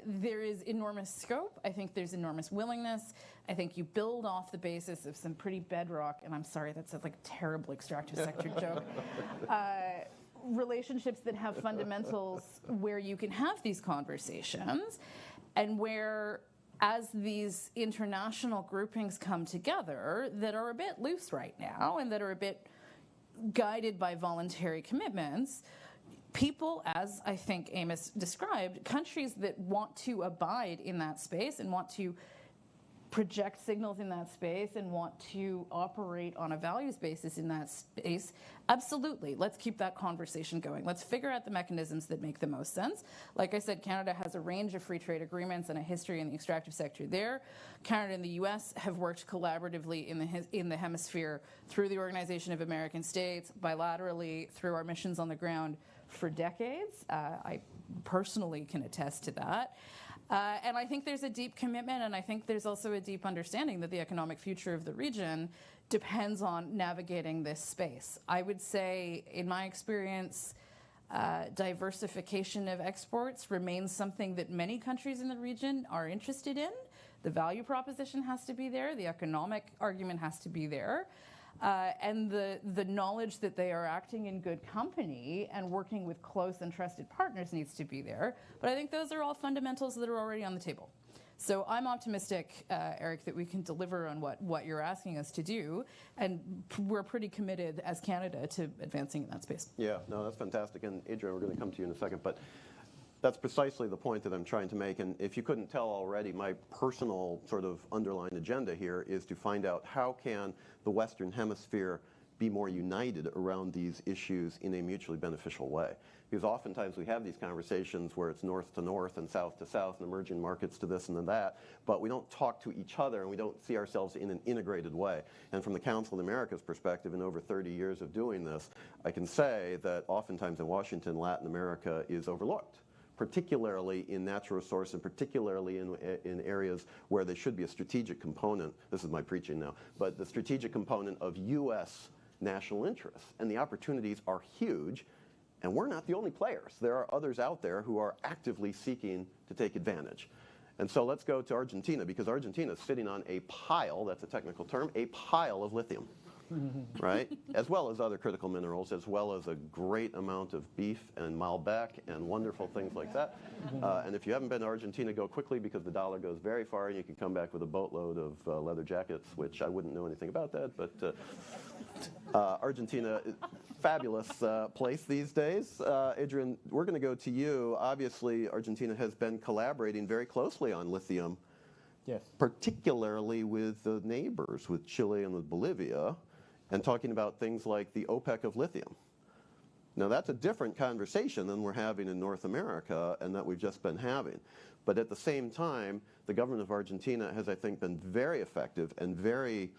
there is enormous scope. I think there's enormous willingness. I think you build off the basis of some pretty bedrock, and I'm sorry, that's a terrible extractive sector joke, relationships that have fundamentals where you can have these conversations and where, as these international groupings come together that are a bit loose right now and that are a bit guided by voluntary commitments, people, as I think Amos described, countries that want to abide in that space and want to project signals in that space and want to operate on a values basis in that space, absolutely, let's keep that conversation going. Let's figure out the mechanisms that make the most sense. Like I said, Canada has a range of free trade agreements and a history in the extractive sector there. Canada and the US have worked collaboratively in the Hemisphere through the Organization of American States, bilaterally through our missions on the ground for decades. I personally can attest to that. And I think there's a deep commitment, and I think there's also a deep understanding that the economic future of the region depends on navigating this space. I would say, in my experience, diversification of exports remains something that many countries in the region are interested in. The value proposition has to be there. The economic argument has to be there. And the knowledge that they are acting in good company and working with close and trusted partners needs to be there. But I think those are all fundamentals that are already on the table. So I'm optimistic, Eric, that we can deliver on what you're asking us to do. And we're pretty committed as Canada to advancing in that space. Yeah, no, that's fantastic. And Adrian, we're going to come to you in a second. But that's precisely the point that I'm trying to make. And if you couldn't tell already, my personal sort of underlying agenda here is to find out how can the Western Hemisphere be more united around these issues in a mutually beneficial way. Because oftentimes we have these conversations where it's north to north and south to south and emerging markets to this and then that, but we don't talk to each other and we don't see ourselves in an integrated way. And from the Council of the Americas perspective, in over 30 years of doing this, I can say that oftentimes in Washington, Latin America is overlooked, particularly in natural resource and particularly in areas where there should be a strategic component. This is my preaching now, but the strategic component of U.S. national interests. And the opportunities are huge, and we're not the only players. There are others out there who are actively seeking to take advantage. And so let's go to Argentina, because Argentina is sitting on a pile, that's a technical term, a pile of lithium. Right? As well as other critical minerals, as well as a great amount of beef and Malbec and wonderful things like that. And if you haven't been to Argentina, go quickly because the dollar goes very far and you can come back with a boatload of leather jackets, which I wouldn't know anything about that, but Argentina, fabulous place these days. Adrian, we're going to go to you. Obviously, Argentina has been collaborating very closely on lithium, yes, particularly with the neighbors, with Chile and with Bolivia, and talking about things like the OPEC of lithium. Now, that's a different conversation than we're having in North America and that we've just been having. But at the same time, the government of Argentina has, I think, been very effective and very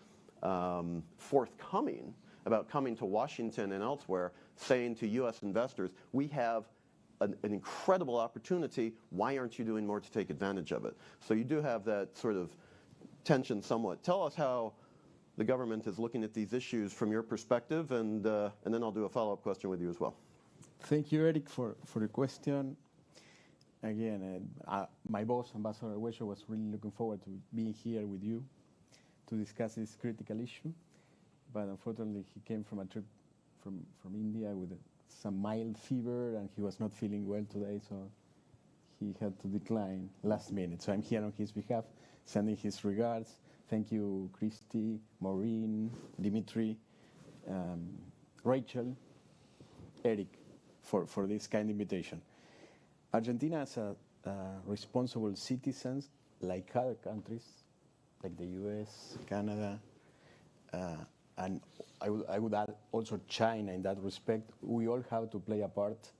forthcoming about coming to Washington and elsewhere, saying to U.S. investors, we have an incredible opportunity. Why aren't you doing more to take advantage of it? So you do have that sort of tension somewhat. Tell us how the government is looking at these issues from your perspective, and then I'll do a follow-up question with you as well. Thank you, Eric, for the question. Again, my boss, Ambassador Arguello, was really looking forward to being here with you to discuss this critical issue. But unfortunately, he came from a trip from India with some mild fever, and he was not feeling well today, so he had to decline last minute. So I'm here on his behalf, sending his regards. Thank you, Christy, Maureen, Dimitri, Rachel, Eric, for this kind invitation. Argentina as a responsible citizens, like other countries, like the US, Canada, and I would add also China in that respect, we all have to play a part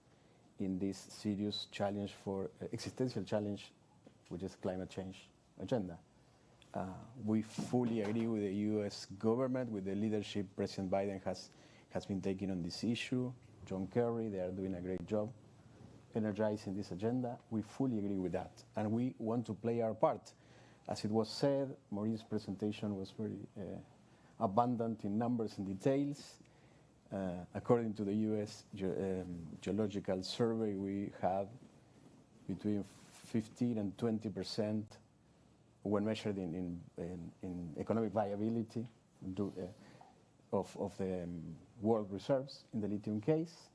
in this serious challenge for existential challenge, which is climate change agenda. We fully agree with the U.S. government, with the leadership President Biden has been taking on this issue. John Kerry, they are doing a great job. energizing this agenda. We fully agree with that, and we want to play our part. As it was said, Maurice's presentation was very abundant in numbers and details. According to the U.S. Geological Survey, we have between 15 and 20% when measured in economic viability of the world reserves in the lithium case.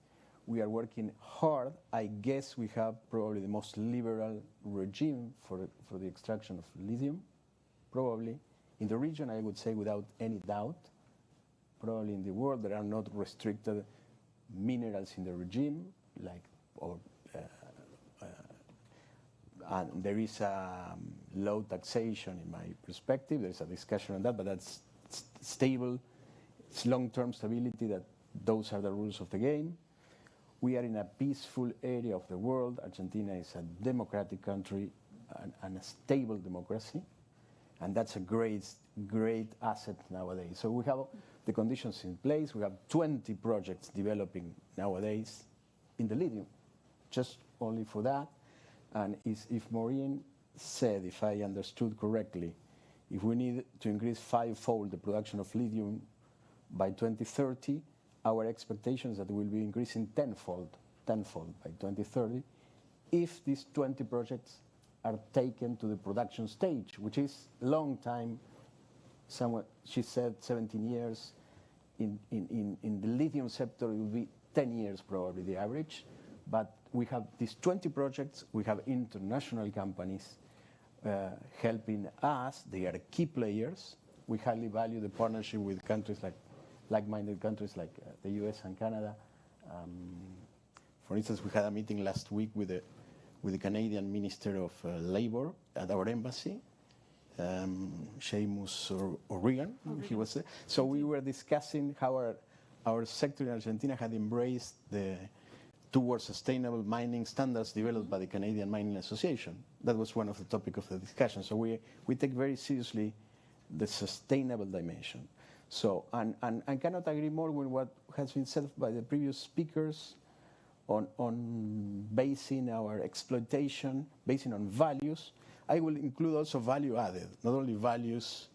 We are working hard. I guess we have probably the most liberal regime for the extraction of lithium, probably. In the region, I would say without any doubt. Probably in the world, there are not restricted minerals in the regime, and there is a low taxation in my perspective. There's a discussion on that, but that's stable. It's long-term stability. That those are the rules of the game. We are in a peaceful area of the world. Argentina is a democratic country and a stable democracy, and that's a great asset nowadays. So we have the conditions in place. We have 20 projects developing nowadays in the lithium, just only for that. And if Maureen said, if I understood correctly, if we need to increase fivefold the production of lithium by 2030, our expectation is that we'll be increasing tenfold by 2030, if these 20 projects are taken to the production stage, which is a long time. She said 17 years. In the lithium sector, it will be 10 years probably the average. But we have these 20 projects. We have international companies helping us. They are key players. We highly value the partnership with countries like-minded countries like the US and Canada. For instance, we had a meeting last week with the Canadian Minister of Labour at our embassy, Seamus O'Regan. He was there. So we were discussing how our sector in Argentina had embraced towards sustainable mining standards developed by the Canadian Mining Association. That was one of the topics of the discussion. So we take very seriously the sustainable dimension. So, and I cannot agree more with what has been said by the previous speakers on basing our exploitation, basing on values. I will include also value added, not only values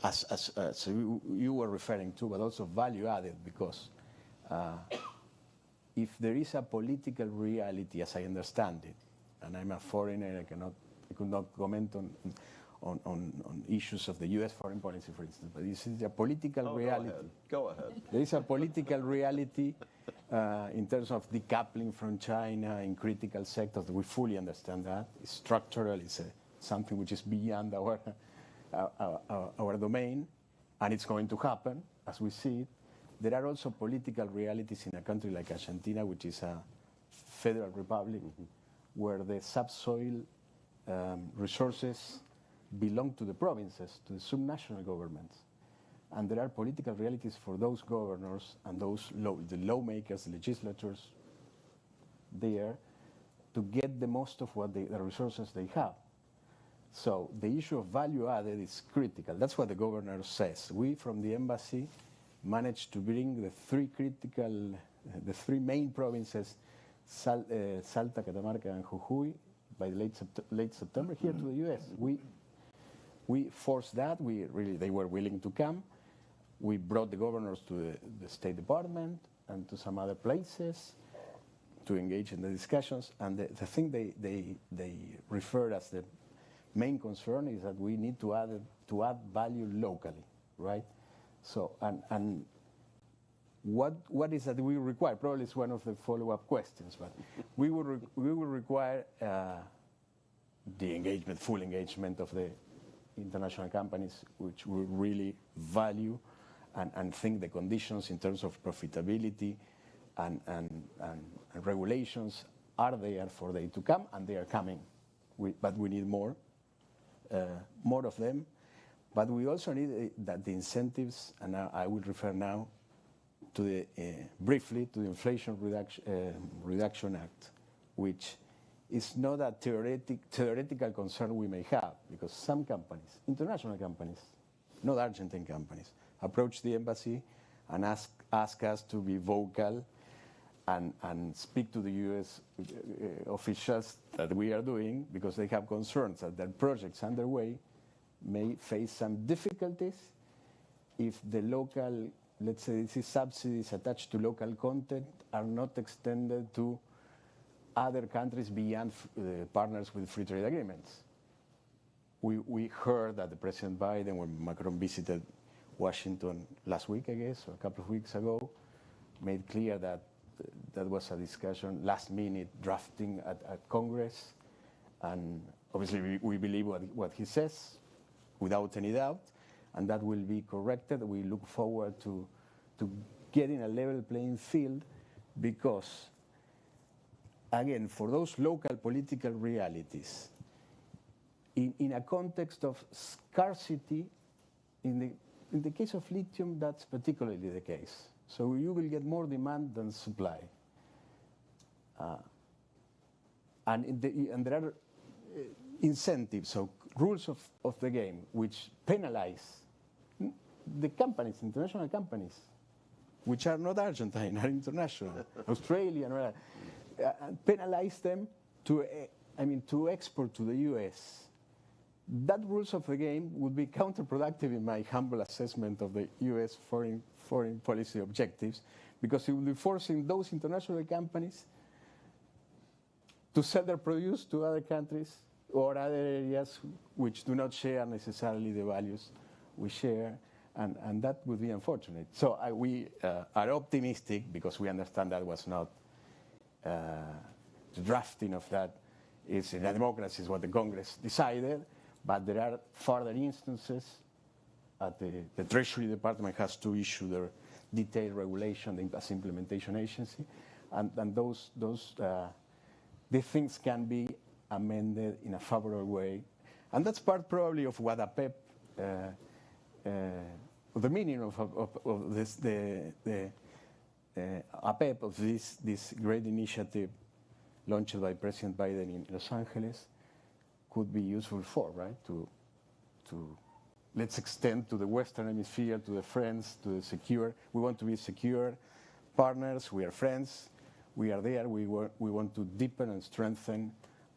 as you were referring to, but also value added, because if there is a political reality, as I understand it, and I'm a foreigner, I could not comment on issues of the U.S. foreign policy, for instance, but this is a political reality. Go ahead. There is a political reality in terms of decoupling from China in critical sectors. We fully understand that. It's structural. It's something which is beyond our domain, and it's going to happen as we see it. There are also political realities in a country like Argentina, which is a federal republic, where the subsoil resources belong to the provinces, to the subnational governments. And there are political realities for those governors and the lawmakers, the legislators there, to get the most of the resources they have. So the issue of value added is critical. That's what the governor says. We, from the embassy, managed to bring the three main provinces, Salta, Catamarca, and Jujuy, by late September here to the U.S. We forced that. They were willing to come. We brought the governors to the State Department and to some other places to engage in the discussions. And the thing they referred as the main concern is that we need to add value locally, right? So and what is that we require? Probably it's one of the follow-up questions, but we will require the full engagement of the international companies, which we really value and think the conditions in terms of profitability and regulations are there for them to come, and they are coming. But we need more of them. But we also need that the incentives, and I will refer now to briefly to the Inflation Reduction Act, which is not a theoretical concern we may have, because some companies, international companies, not Argentine companies, approach the embassy and ask us to be vocal and speak to the U.S. Officials that we are doing, because they have concerns that their projects underway may face some difficulties if the local, let's say, these subsidies attached to local content are not extended to other countries beyond partners with free trade agreements. We heard that the President Biden, when Macron visited Washington last week, I guess, or a couple of weeks ago, made clear that that was a discussion, last minute drafting at Congress. And obviously we believe what he says, without any doubt, and that will be corrected. We look forward to getting a level playing field, because, again, for those local political realities, in a context of scarcity, in the case of lithium, that's particularly the case. So you will get more demand than supply. And there are incentives, so rules of the game, which penalize the companies, international companies, which are not Argentine, are international, Australian, penalize them to export to the U.S. That rules of the game would be counterproductive in my humble assessment of the U.S. foreign policy objectives, because it would be forcing those international companies to sell their produce to other countries or other areas which do not share necessarily the values we share, and that would be unfortunate. So we are optimistic, because we understand that was not the drafting of that is in a democracy is what the Congress decided, but there are further instances. The Treasury Department has to issue their detailed regulation as implementation agency, and these things can be amended in a favorable way, and that's part probably of what APEP, the meaning of this, the APEP, of this great initiative launched by President Biden in Los Angeles, could be useful for, right? To let's extend to the Western Hemisphere, to the friends, to the secure. We want to be secure partners. We are friends. We are there. We want to deepen and strengthen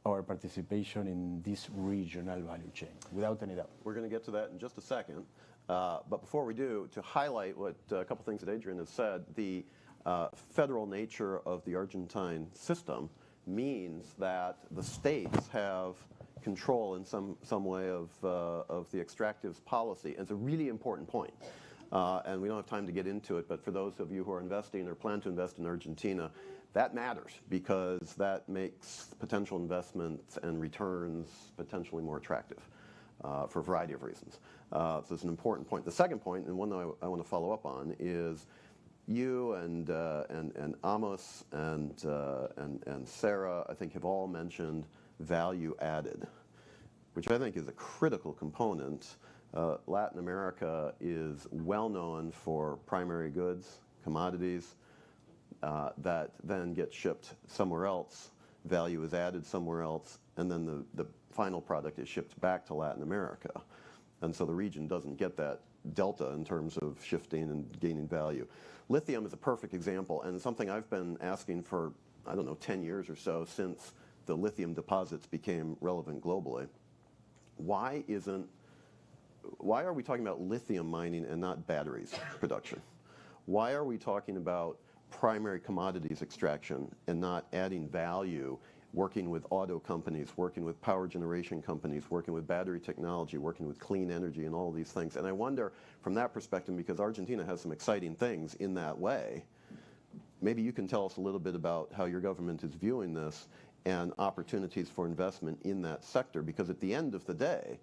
our participation in this regional value chain, without any doubt. We're going to get to that in just a second. But before we do, to highlight what a couple things that Adrian has said, the federal nature of the Argentine system means that the states have control in some way of the extractives policy. And it's a really important point. And we don't have time to get into it, but for those of you who are investing or plan to invest in Argentina, that matters, because that makes potential investments and returns potentially more attractive for a variety of reasons. So it's an important point. The second point, and one that I want to follow up on, is you and Amos and Sarah, I think, have all mentioned value added, which I think is a critical component. Latin America is well known for primary goods, commodities, that then get shipped somewhere else. Value is added somewhere else, and then the final product is shipped back to Latin America. And so the region doesn't get that delta in terms of shifting and gaining value. Lithium is a perfect example, and something I've been asking for, 10 years or so, since the lithium deposits became relevant globally. Why are we talking about lithium mining and not batteries production? Why are we talking about primary commodities extraction and not adding value, working with auto companies, working with power generation companies, working with battery technology, working with clean energy, and all these things? And I wonder, from that perspective, because Argentina has some exciting things in that way, maybe you can tell us a little bit about how your government is viewing this and opportunities for investment in that sector, because at the end of the day,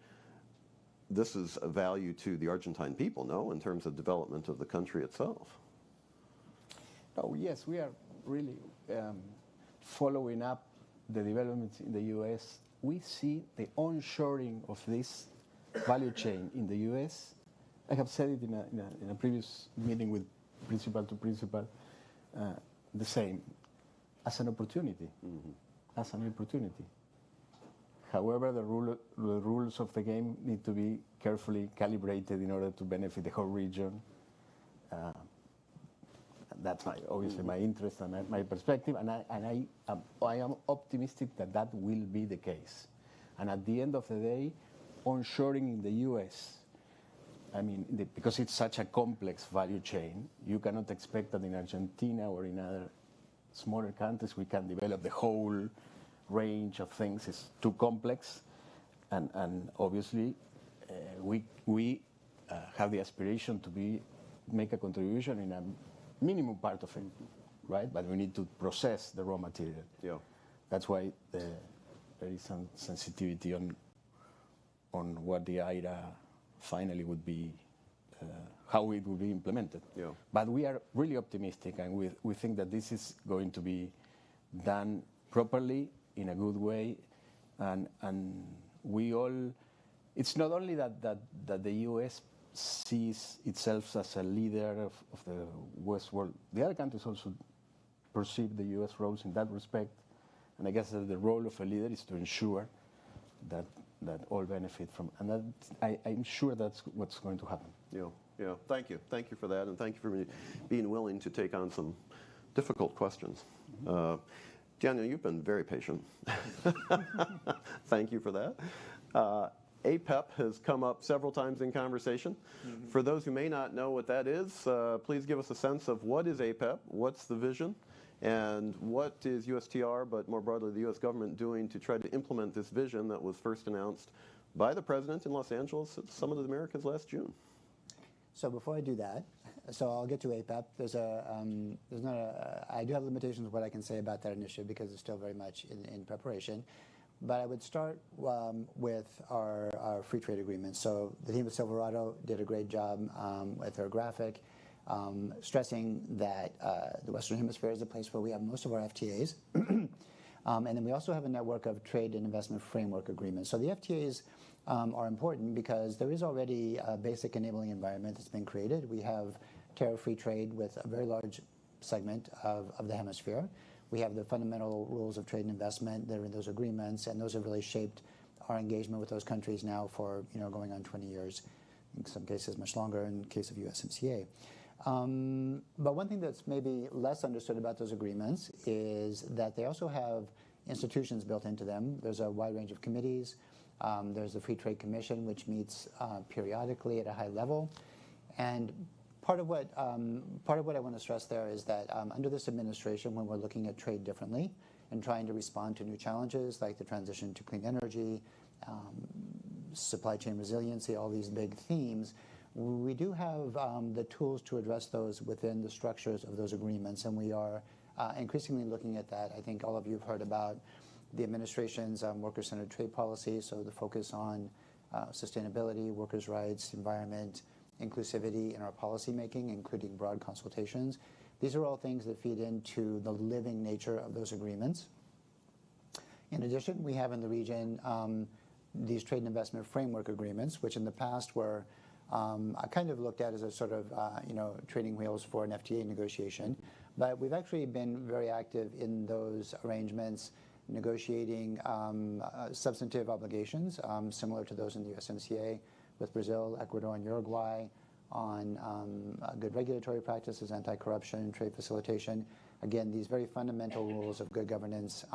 this is a value to the Argentine people, no, in terms of development of the country itself. Oh, yes, we are really following up the developments in the U.S. We see the onshoring of this value chain in the U.S. I have said it in a previous meeting with principal to principal, the same, as an opportunity, as an opportunity. However, the rules of the game need to be carefully calibrated in order to benefit the whole region. That's obviously my interest and my perspective, and I am optimistic that that will be the case. And at the end of the day, onshoring in the U.S., I mean, because it's such a complex value chain, you cannot expect that in Argentina or in other smaller countries we can develop the whole range of things. It's too complex, and obviously we have the aspiration to make a contribution in a minimum part of it, right? But we need to process the raw material. Yeah. That's why there is some sensitivity on what the IRA finally would be, how it will be implemented. Yeah. But we are really optimistic, and we think that this is going to be done properly in a good way, and we all. It's not only that the U.S. sees itself as a leader of the West world. The other countries also perceive the U.S. roles in that respect, and I guess that the role of a leader is to ensure that all benefit from, and that I'm sure that's what's going to happen. Yeah, yeah. Thank you for that, and thank you for being willing to take on some difficult questions. Daniel, you've been very patient. Thank you for that. APEP has come up several times in conversation. For those who may not know what that is, please give us a sense of what is APEP, what's the vision, and what is USTR, but more broadly the U.S. government, doing to try to implement this vision that was first announced by the president in Los Angeles at Summit of the Americas last June? So before I do that, so I'll get to APEP. I do have limitations of what I can say about that initiative because it's still very much in preparation. But I would start with our free trade agreement. So the team at Silverado did a great job with their graphic, stressing that the Western Hemisphere is a place where we have most of our FTAs. And then we also have a network of trade and investment framework agreements. So the FTAs are important because there is already a basic enabling environment that's been created. We have tariff-free trade with a very large segment of the hemisphere. We have the fundamental rules of trade and investment that are in those agreements, and those have really shaped our engagement with those countries now for going on 20 years, in some cases much longer in the case of USMCA. But one thing that's maybe less understood about those agreements is that they also have institutions built into them. There's a wide range of committees. There's the Free Trade Commission, which meets periodically at a high level. And part of what I want to stress there is that under this administration, when we're looking at trade differently and trying to respond to new challenges like the transition to clean energy, supply chain resiliency, all these big themes, we do have the tools to address those within the structures of those agreements, and we are increasingly looking at that. I think all of you have heard about the administration's worker-centered trade policy, so the focus on sustainability, workers' rights, environment, inclusivity in our policymaking, including broad consultations. These are all things that feed into the living nature of those agreements. In addition, we have in the region these trade and investment framework agreements, which in the past were I kind of looked at as a sort of trading wheels for an FTA negotiation. But we've actually been very active in those arrangements, negotiating substantive obligations similar to those in the USMCA with Brazil, Ecuador, and Uruguay on good regulatory practices, anti-corruption, trade facilitation. Again, these very fundamental rules of good governance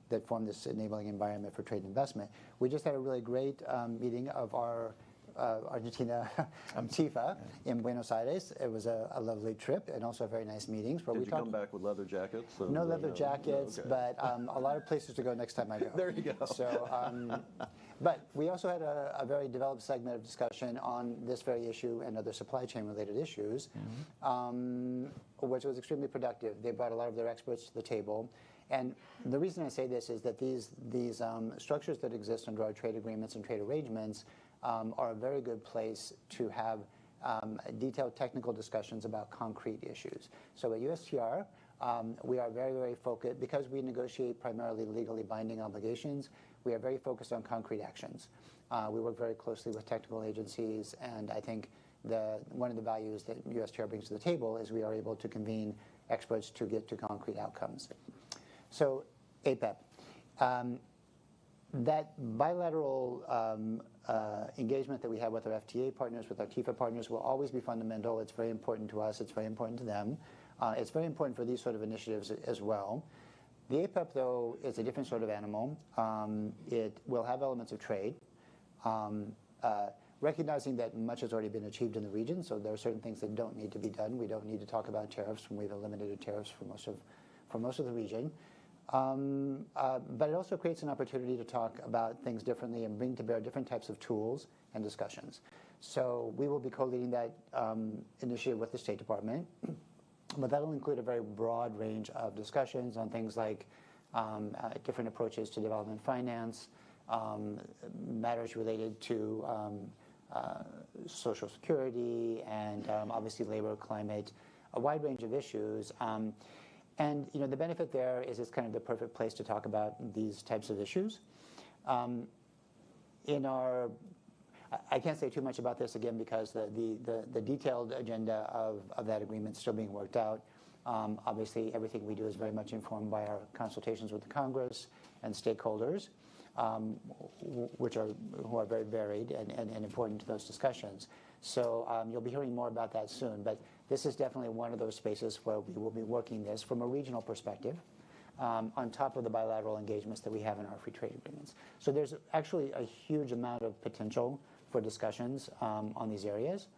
that form this enabling environment for trade and investment. We just had a really great meeting of our Argentina TIFA in Buenos Aires. It was a lovely trip and also very nice meetings. Did you come back with leather jackets? No leather jackets, okay. But a lot of places to go next time I go. There you go. So, but we also had a very developed segment of discussion on this very issue and other supply chain related issues, which was extremely productive. They brought a lot of their experts to the table. And the reason I say this is that these structures that exist under our trade agreements and trade arrangements are a very good place to have detailed technical discussions about concrete issues. So at USTR, we are very, very focused, because we negotiate primarily legally binding obligations, we are very focused on concrete actions. We work very closely with technical agencies, and I think one of the values that USTR brings to the table is we are able to convene experts to get to concrete outcomes. So APEP. That bilateral engagement that we have with our FTA partners, with our TIFA partners, will always be fundamental. It's very important to us. It's very important to them. It's very important for these sort of initiatives as well. The APEP, though, is a different sort of animal. It will have elements of trade, recognizing that much has already been achieved in the region, so there are certain things that don't need to be done. We don't need to talk about tariffs when we've eliminated tariffs for most of the region. But it also creates an opportunity to talk about things differently and bring to bear different types of tools and discussions. So we will be co-leading that initiative with the State Department, but that'll include a very broad range of discussions on things like different approaches to development finance, matters related to Social Security, and obviously labor, climate, a wide range of issues. And the benefit there is it's kind of the perfect place to talk about these types of issues. I can't say too much about this again because the detailed agenda of that agreement is still being worked out. Obviously, everything we do is very much informed by our consultations with the Congress and stakeholders, who are very varied and important to those discussions. So you'll be hearing more about that soon. But this is definitely one of those spaces where we will be working this from a regional perspective, on top of the bilateral engagements that we have in our free trade agreements. So there's actually a huge amount of potential for discussions on these areas.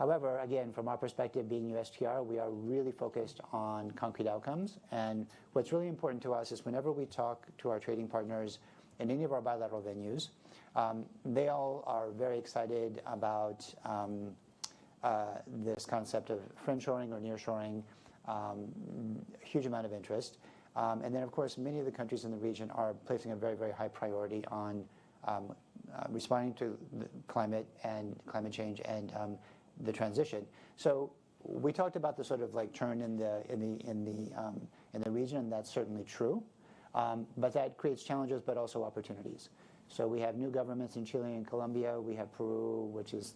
However, again, from our perspective, being USTR, we are really focused on concrete outcomes. And what's really important to us is whenever we talk to our trading partners in any of our bilateral venues, they all are very excited about this concept of friendshoring or nearshoring, huge amount of interest. And then, of course, many of the countries in the region are placing a very, very high priority on responding to the climate change and the transition. So we talked about the sort of like turn in the region, and that's certainly true. But that creates challenges, but also opportunities. So we have new governments in Chile and Colombia. We have Peru, which is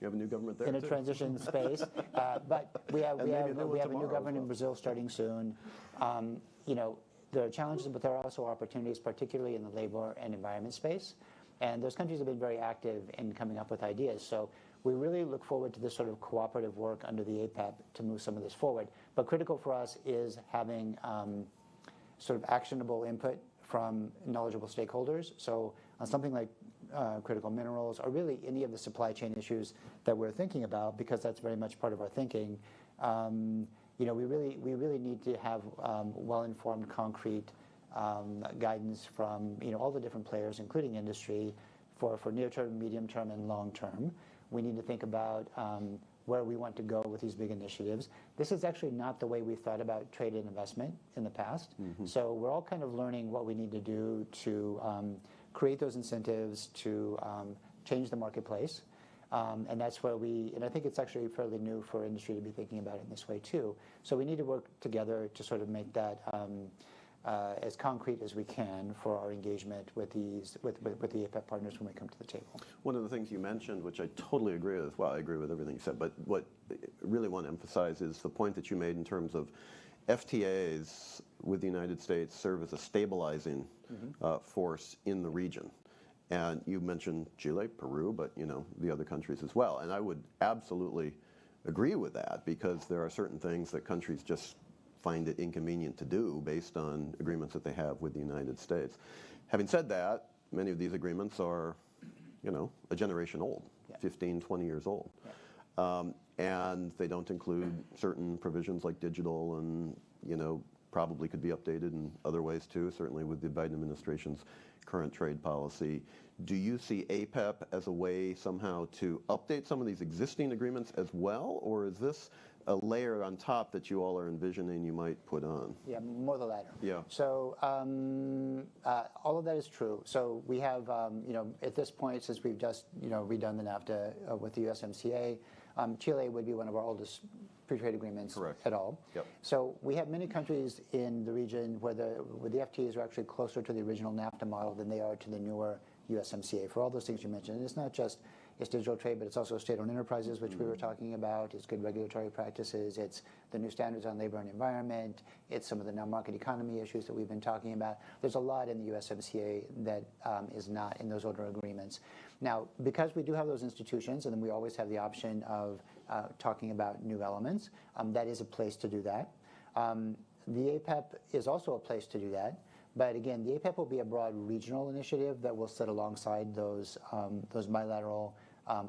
you have a new government there in a too. Transition space. But we have a new government in Brazil starting soon. There are challenges, but there are also opportunities, particularly in the labor and environment space. And those countries have been very active in coming up with ideas. So we really look forward to this sort of cooperative work under the APEP to move some of this forward. But critical for us is having sort of actionable input from knowledgeable stakeholders. So on something like critical minerals, or really any of the supply chain issues that we're thinking about, because that's very much part of our thinking, we really need to have well-informed, concrete guidance from all the different players, including industry, for near-term, medium-term, and long-term. We need to think about where we want to go with these big initiatives. This is actually not the way we've thought about trade and investment in the past. Mm-hmm. So we're all kind of learning what we need to do to create those incentives, to change the marketplace. And that's where and I think it's actually fairly new for industry to be thinking about it in this way too. So we need to work together to sort of make that as concrete as we can for our engagement with the APEP partners when we come to the table. One of the things you mentioned, which I totally agree with, well, I agree with everything you said, but what I really want to emphasize is the point that you made in terms of FTAs with the United States serve as a stabilizing force in the region. And you mentioned Chile, Peru, but the other countries as well. And I would absolutely agree with that, because there are certain things that countries just find it inconvenient to do based on agreements that they have with the United States. Having said that, many of these agreements are, a generation old, 15, 20 years old. And they don't include certain provisions like digital and, probably could be updated in other ways too, certainly with the Biden administration's current trade policy. Do you see APEP as a way somehow to update some of these existing agreements as well, or is this a layer on top that you all are envisioning you might put on? Yeah, more the latter. Yeah. So all of that is true. So we have, at this point, since we've just, redone the NAFTA with the USMCA, Chile would be one of our oldest free trade agreements at all. Yep. So we have many countries in the region where the FTAs are actually closer to the original NAFTA model than they are to the newer USMCA for all those things you mentioned. And it's not just digital trade, but it's also state-owned enterprises, which we were talking about. It's good regulatory practices. It's the new standards on labor and environment. It's some of the non-market economy issues that we've been talking about. There's a lot in the USMCA that is not in those older agreements. Now, because we do have those institutions, and then we always have the option of talking about new elements. That is a place to do that. The APEP is also a place to do that. But again, the APEP will be a broad regional initiative that will sit alongside those bilateral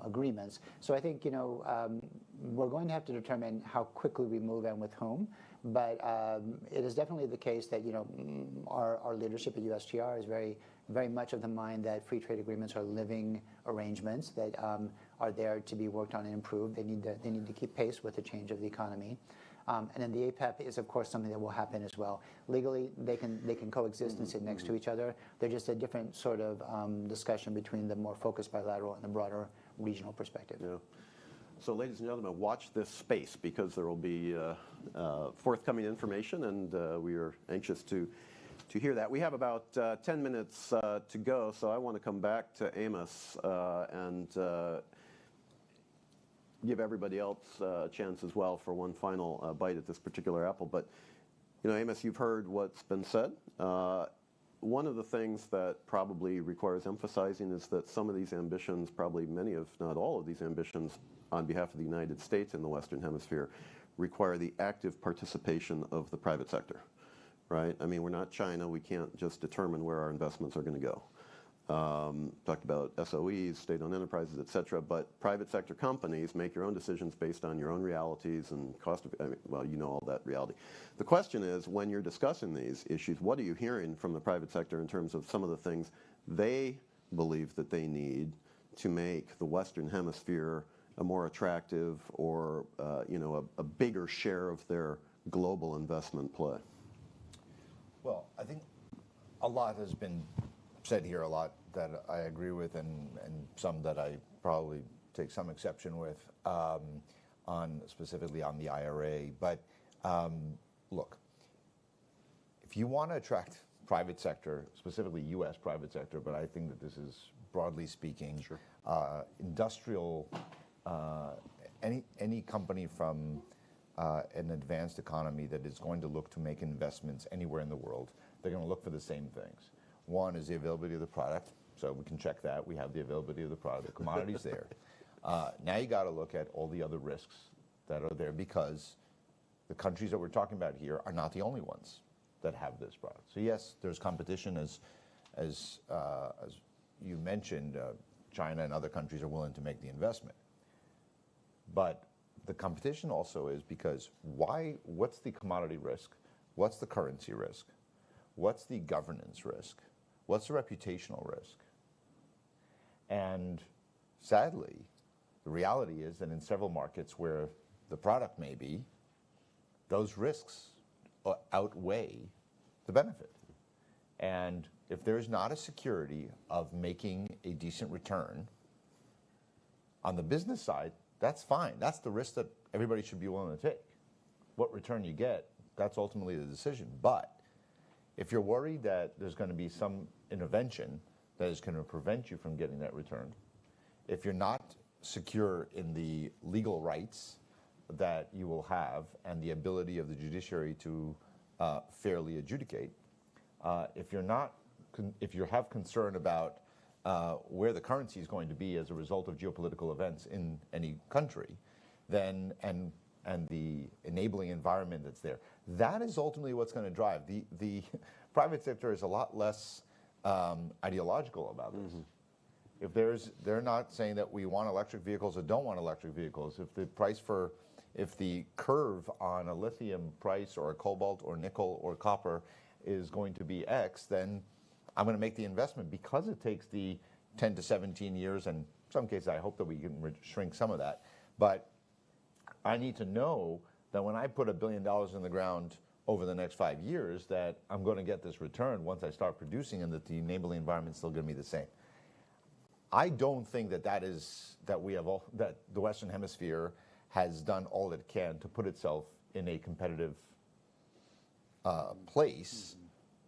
agreements. So I think we're going to have to determine how quickly we move and with whom. But it is definitely the case that our leadership at USTR is very much of the mind that free trade agreements are living arrangements that are there to be worked on and improved. They need to keep pace with the change of the economy. And then the APEP is, of course, something that will happen as well. Legally, they can coexist and sit next to each other. They're just a different sort of discussion between the more focused bilateral and the broader regional perspective. Yeah. So, ladies and gentlemen, watch this space because there will be forthcoming information, and we are anxious to hear that. We have about 10 minutes to go, so I want to come back to Amos and give everybody else a chance as well for one final bite at this particular apple. But, Amos, you've heard what's been said. One of the things that probably requires emphasizing is that some of these ambitions, probably many if not all of these ambitions on behalf of the United States in the Western Hemisphere, require the active participation of the private sector, right? I mean, we're not China. We can't just determine where our investments are going to go. Talked about SOEs, state-owned enterprises, et cetera, but private sector companies make your own decisions based on your own realities and cost of, well, all that reality. The question is, when you're discussing these issues, what are you hearing from the private sector in terms of some of the things they believe that they need to make the Western Hemisphere a more attractive or, a bigger share of their global investment play? Well, I think a lot has been said here, a lot that I agree with, and some that I probably take some exception with, specifically on the IRA. But look, if you want to attract private sector, specifically U.S. private sector, but I think that this is broadly speaking, sure. Industrial, any company from an advanced economy that is going to look to make investments anywhere in the world, they're going to look for the same things. One is the availability of the product, so we can check that. We have the availability of the product, the commodity's there. Now you got to look at all the other risks that are there, because the countries that we're talking about here are not the only ones that have this product. So yes, there's competition, as you mentioned. China and other countries are willing to make the investment, but the competition also is because what's the commodity risk? What's the currency risk? What's the governance risk? What's the reputational risk? And sadly, the reality is that in several markets where the product may be, those risks outweigh the benefit. And if there's not a security of making a decent return on the business side, that's fine. That's the risk that everybody should be willing to take. What return you get, that's ultimately the decision. But if you're worried that there's going to be some intervention that is going to prevent you from getting that return, if you're not secure in the legal rights that you will have and the ability of the judiciary to fairly adjudicate, if you have concern about where the currency is going to be as a result of geopolitical events in any country, then and the enabling environment that's there, that is ultimately what's going to drive. The private sector is a lot less ideological about this. Mm-hmm. They're not saying that we want electric vehicles or don't want electric vehicles. If the curve on a lithium price or a cobalt or nickel or copper is going to be X, then I'm going to make the investment, because it takes the 10 to 17 years, and in some cases I hope that we can shrink some of that. But I need to know that when I put $1 billion in the ground over the next 5 years, that I'm going to get this return once I start producing, and that the enabling environment is still going to be the same. I don't think that that the Western Hemisphere has done all it can to put itself in a competitive place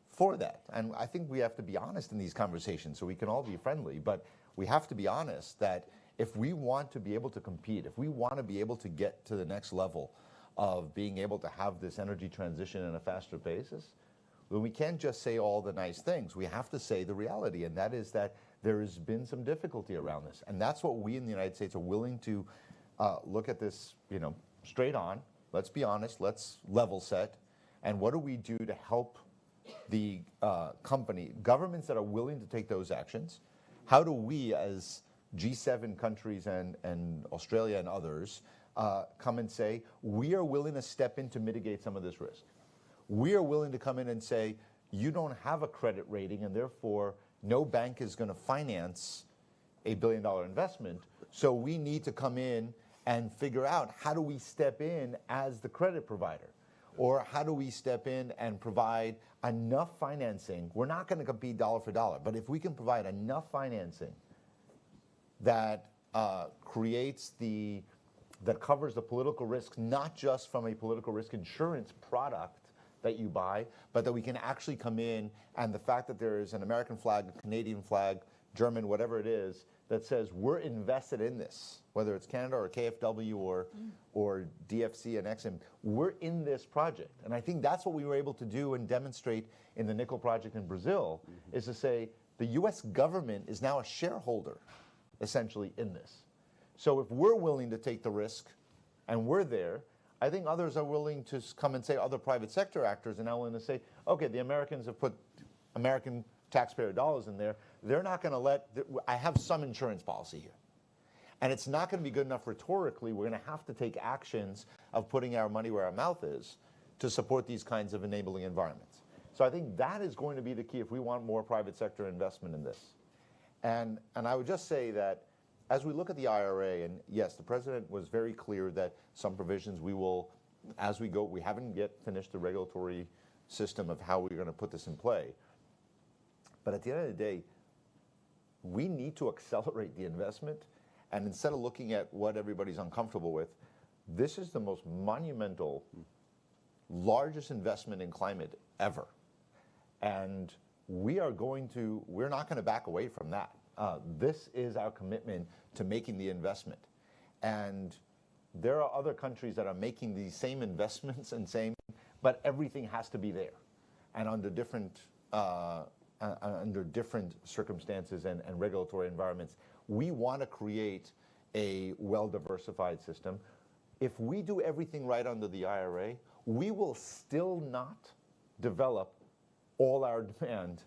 for that. And I think we have to be honest in these conversations, so we can all be friendly, but we have to be honest that if we want to be able to compete, if we want to be able to get to the next level of being able to have this energy transition in a faster basis, then we can't just say all the nice things. We have to say the reality, and that is that there has been some difficulty around this. And that's what we in the United States are willing to look at this, straight on. Let's be honest. Let's level set. And what do we do to help the governments that are willing to take those actions? How do we, as G7 countries and Australia and others, come and say, we are willing to step in to mitigate some of this risk? We are willing to come in and say, you don't have a credit rating, and therefore no bank is going to finance a $1 billion investment. So we need to come in and figure out, how do we step in as the credit provider? Or how do we step in and provide enough financing? We're not going to compete dollar for dollar, but if we can provide enough financing that that covers the political risk, not just from a political risk insurance product that you buy, but that we can actually come in, and the fact that there is an American flag, a Canadian flag, German, whatever it is, that says we're invested in this, whether it's Canada or KFW or DFC and Exim, we're in this project. And I think that's what we were able to do and demonstrate in the nickel project in Brazil, is to say the US government is now a shareholder, essentially, in this. So if we're willing to take the risk and we're there, I think others are willing to come and say, other private sector actors are now willing to say, okay, the Americans have put American taxpayer dollars in there. They're not going to I have some insurance policy here. And it's not going to be good enough rhetorically. We're going to have to take actions of putting our money where our mouth is to support these kinds of enabling environments. So I think that is going to be the key if we want more private sector investment in this. And I would just say that as we look at the IRA, and yes, the president was very clear that some provisions we will, as we go, we haven't yet finished the regulatory system of how we're going to put this in play. But at the end of the day, we need to accelerate the investment. And instead of looking at what everybody's uncomfortable with, this is the most monumental, largest investment in climate ever. And we're not going to back away from that. This is our commitment to making the investment. And there are other countries that are making these same investments but everything has to be there. And under different circumstances and regulatory environments, we want to create a well-diversified system. If we do everything right under the IRA, we will still not develop all our demand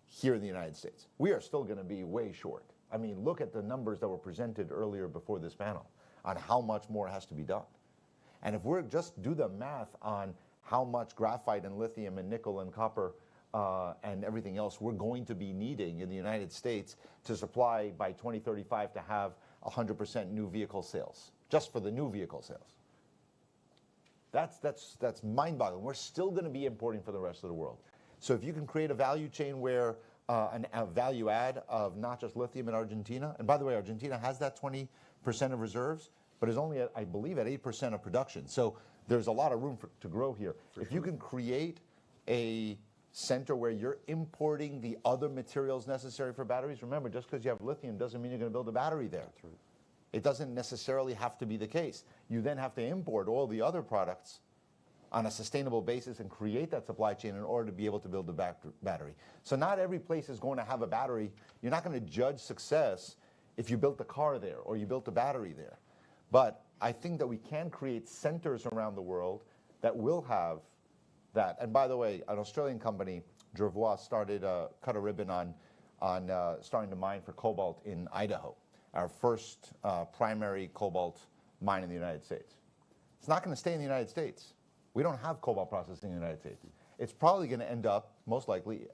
here in the United States. We are still going to be way short. I mean, look at the numbers that were presented earlier before this panel on how much more has to be done. And if we're just do the math on how much graphite and lithium and nickel and copper and everything else we're going to be needing in the United States to supply by 2035 to have 100% new vehicle sales, just for the new vehicle sales. That's mind-boggling. We're still going to be importing for the rest of the world. So if you can create a value chain where a value add of not just lithium in Argentina, and by the way, Argentina has that 20% of reserves, but is only, I believe, at 8% of production. So there's a lot of room to grow here. If you can create a center where you're importing the other materials necessary for batteries, remember, just because you have lithium doesn't mean you're going to build a battery there. That's right. It doesn't necessarily have to be the case. You then have to import all the other products on a sustainable basis and create that supply chain in order to be able to build the battery. So not every place is going to have a battery. You're not going to judge success if you built a car there or you built a battery there. But I think that we can create centers around the world that will have that. And by the way, an Australian company, Jervois, cut a ribbon on starting to mine for cobalt in Idaho, our first primary cobalt mine in the United States. It's not going to stay in the United States. We don't have cobalt processing in the United States. It's probably going to end up, most likely,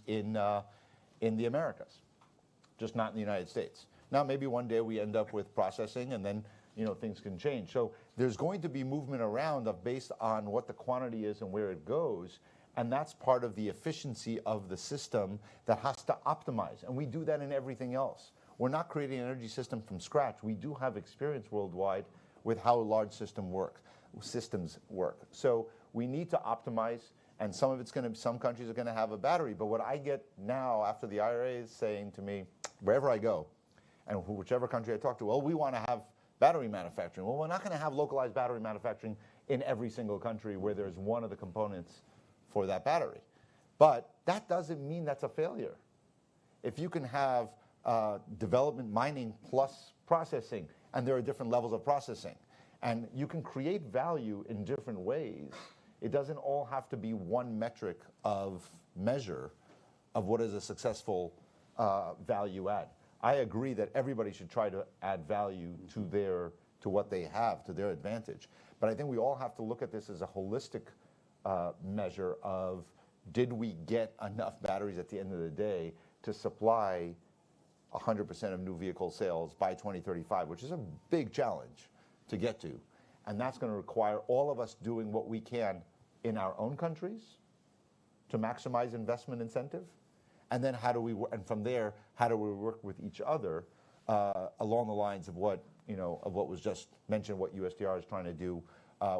in the Americas, just not in the United States. Now, maybe one day we end up with processing, and then things can change. So there's going to be movement around based on what the quantity is and where it goes, and that's part of the efficiency of the system that has to optimize. And we do that in everything else. We're not creating an energy system from scratch. We do have experience worldwide with how large systems work. So we need to optimize, and some countries are going to have a battery. But what I get now after the IRA is saying to me, wherever I go, and whichever country I talk to, well, we want to have battery manufacturing. Well, we're not going to have localized battery manufacturing in every single country where there's one of the components for that battery. But that doesn't mean that's a failure. If you can have development, mining plus processing, and there are different levels of processing. And you can create value in different ways. It doesn't all have to be one metric of measure of what is a successful value add. I agree that everybody should try to add value to what they have, to their advantage. But I think we all have to look at this as a holistic measure of, did we get enough batteries at the end of the day to supply 100% of new vehicle sales by 2035, which is a big challenge to get to. And that's going to require all of us doing what we can in our own countries to maximize investment incentive. And then and from there, how do we work with each other along the lines of what was just mentioned, what USTR is trying to do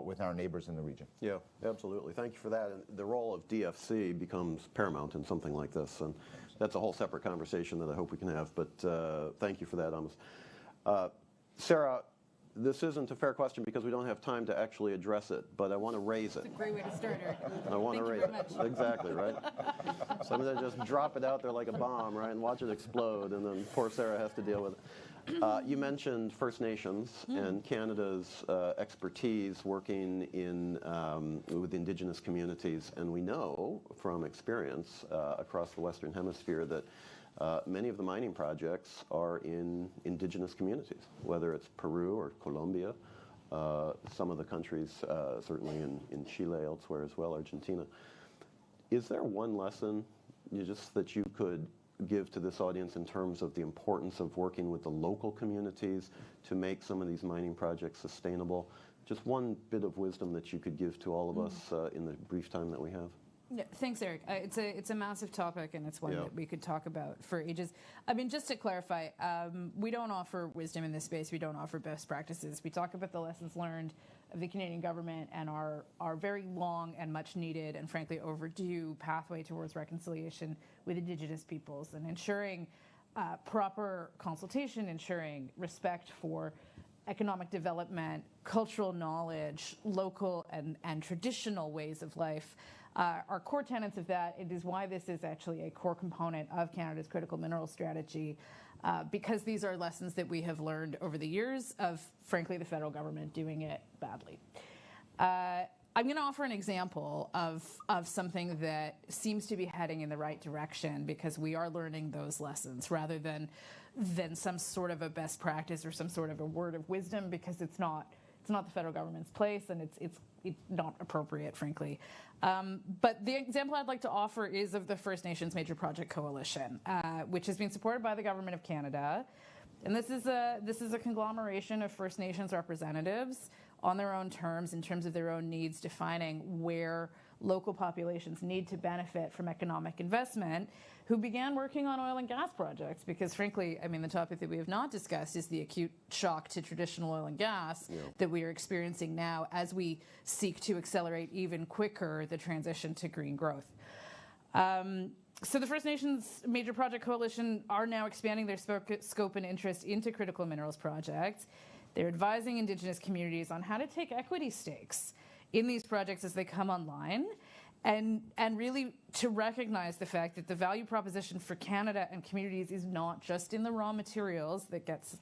with our neighbors in the region. Yeah, absolutely. Thank you for that. And the role of DFC becomes paramount in something like this. And that's a whole separate conversation that I hope we can have. But thank you for that, Amos. Sarah, this isn't a fair question because we don't have time to actually address it, but I want to raise it. It's a great way to start, Eric. I want to raise it. Exactly, right? So I'm going to just drop it out there like a bomb, right, and watch it explode, and then poor Sarah has to deal with it. You mentioned First Nations and Canada's expertise working with Indigenous communities, and we know from experience across the Western Hemisphere that many of the mining projects are in Indigenous communities, whether it's Peru or Colombia, some of the countries, certainly in Chile, elsewhere as well, Argentina. Is there one lesson that you could give to this audience in terms of the importance of working with the local communities to make some of these mining projects sustainable? Just one bit of wisdom that you could give to all of us in the brief time that we have. Yeah, thanks, Eric. It's a massive topic, and it's one that we could talk about for ages. I mean, just to clarify, we don't offer wisdom in this space. We don't offer best practices. We talk about the lessons learned of the Canadian government and our very long and much needed and frankly overdue pathway towards reconciliation with Indigenous peoples and ensuring proper consultation, ensuring respect for economic development, cultural knowledge, local and traditional ways of life are core tenets of that. It is why this is actually a core component of Canada's critical mineral strategy, because these are lessons that we have learned over the years of, frankly, the federal government doing it badly. I'm going to offer an example of something that seems to be heading in the right direction because we are learning those lessons rather than some sort of a best practice or some sort of a word of wisdom, because it's not the federal government's place and it's not appropriate, frankly. But the example I'd like to offer is of the First Nations Major Project Coalition, which has been supported by the Government of Canada. And this is a conglomeration of First Nations representatives on their own terms, in terms of their own needs, defining where local populations need to benefit from economic investment, who began working on oil and gas projects because, frankly, I mean, the topic that we have not discussed is the acute shock to traditional oil and gas that we are experiencing now as we seek to accelerate even quicker the transition to green growth. So the First Nations Major Project Coalition are now expanding their scope and interest into critical minerals projects. They're advising Indigenous communities on how to take equity stakes in these projects as they come online, and really to recognize the fact that the value proposition for Canada and communities is not just in the raw materials that gets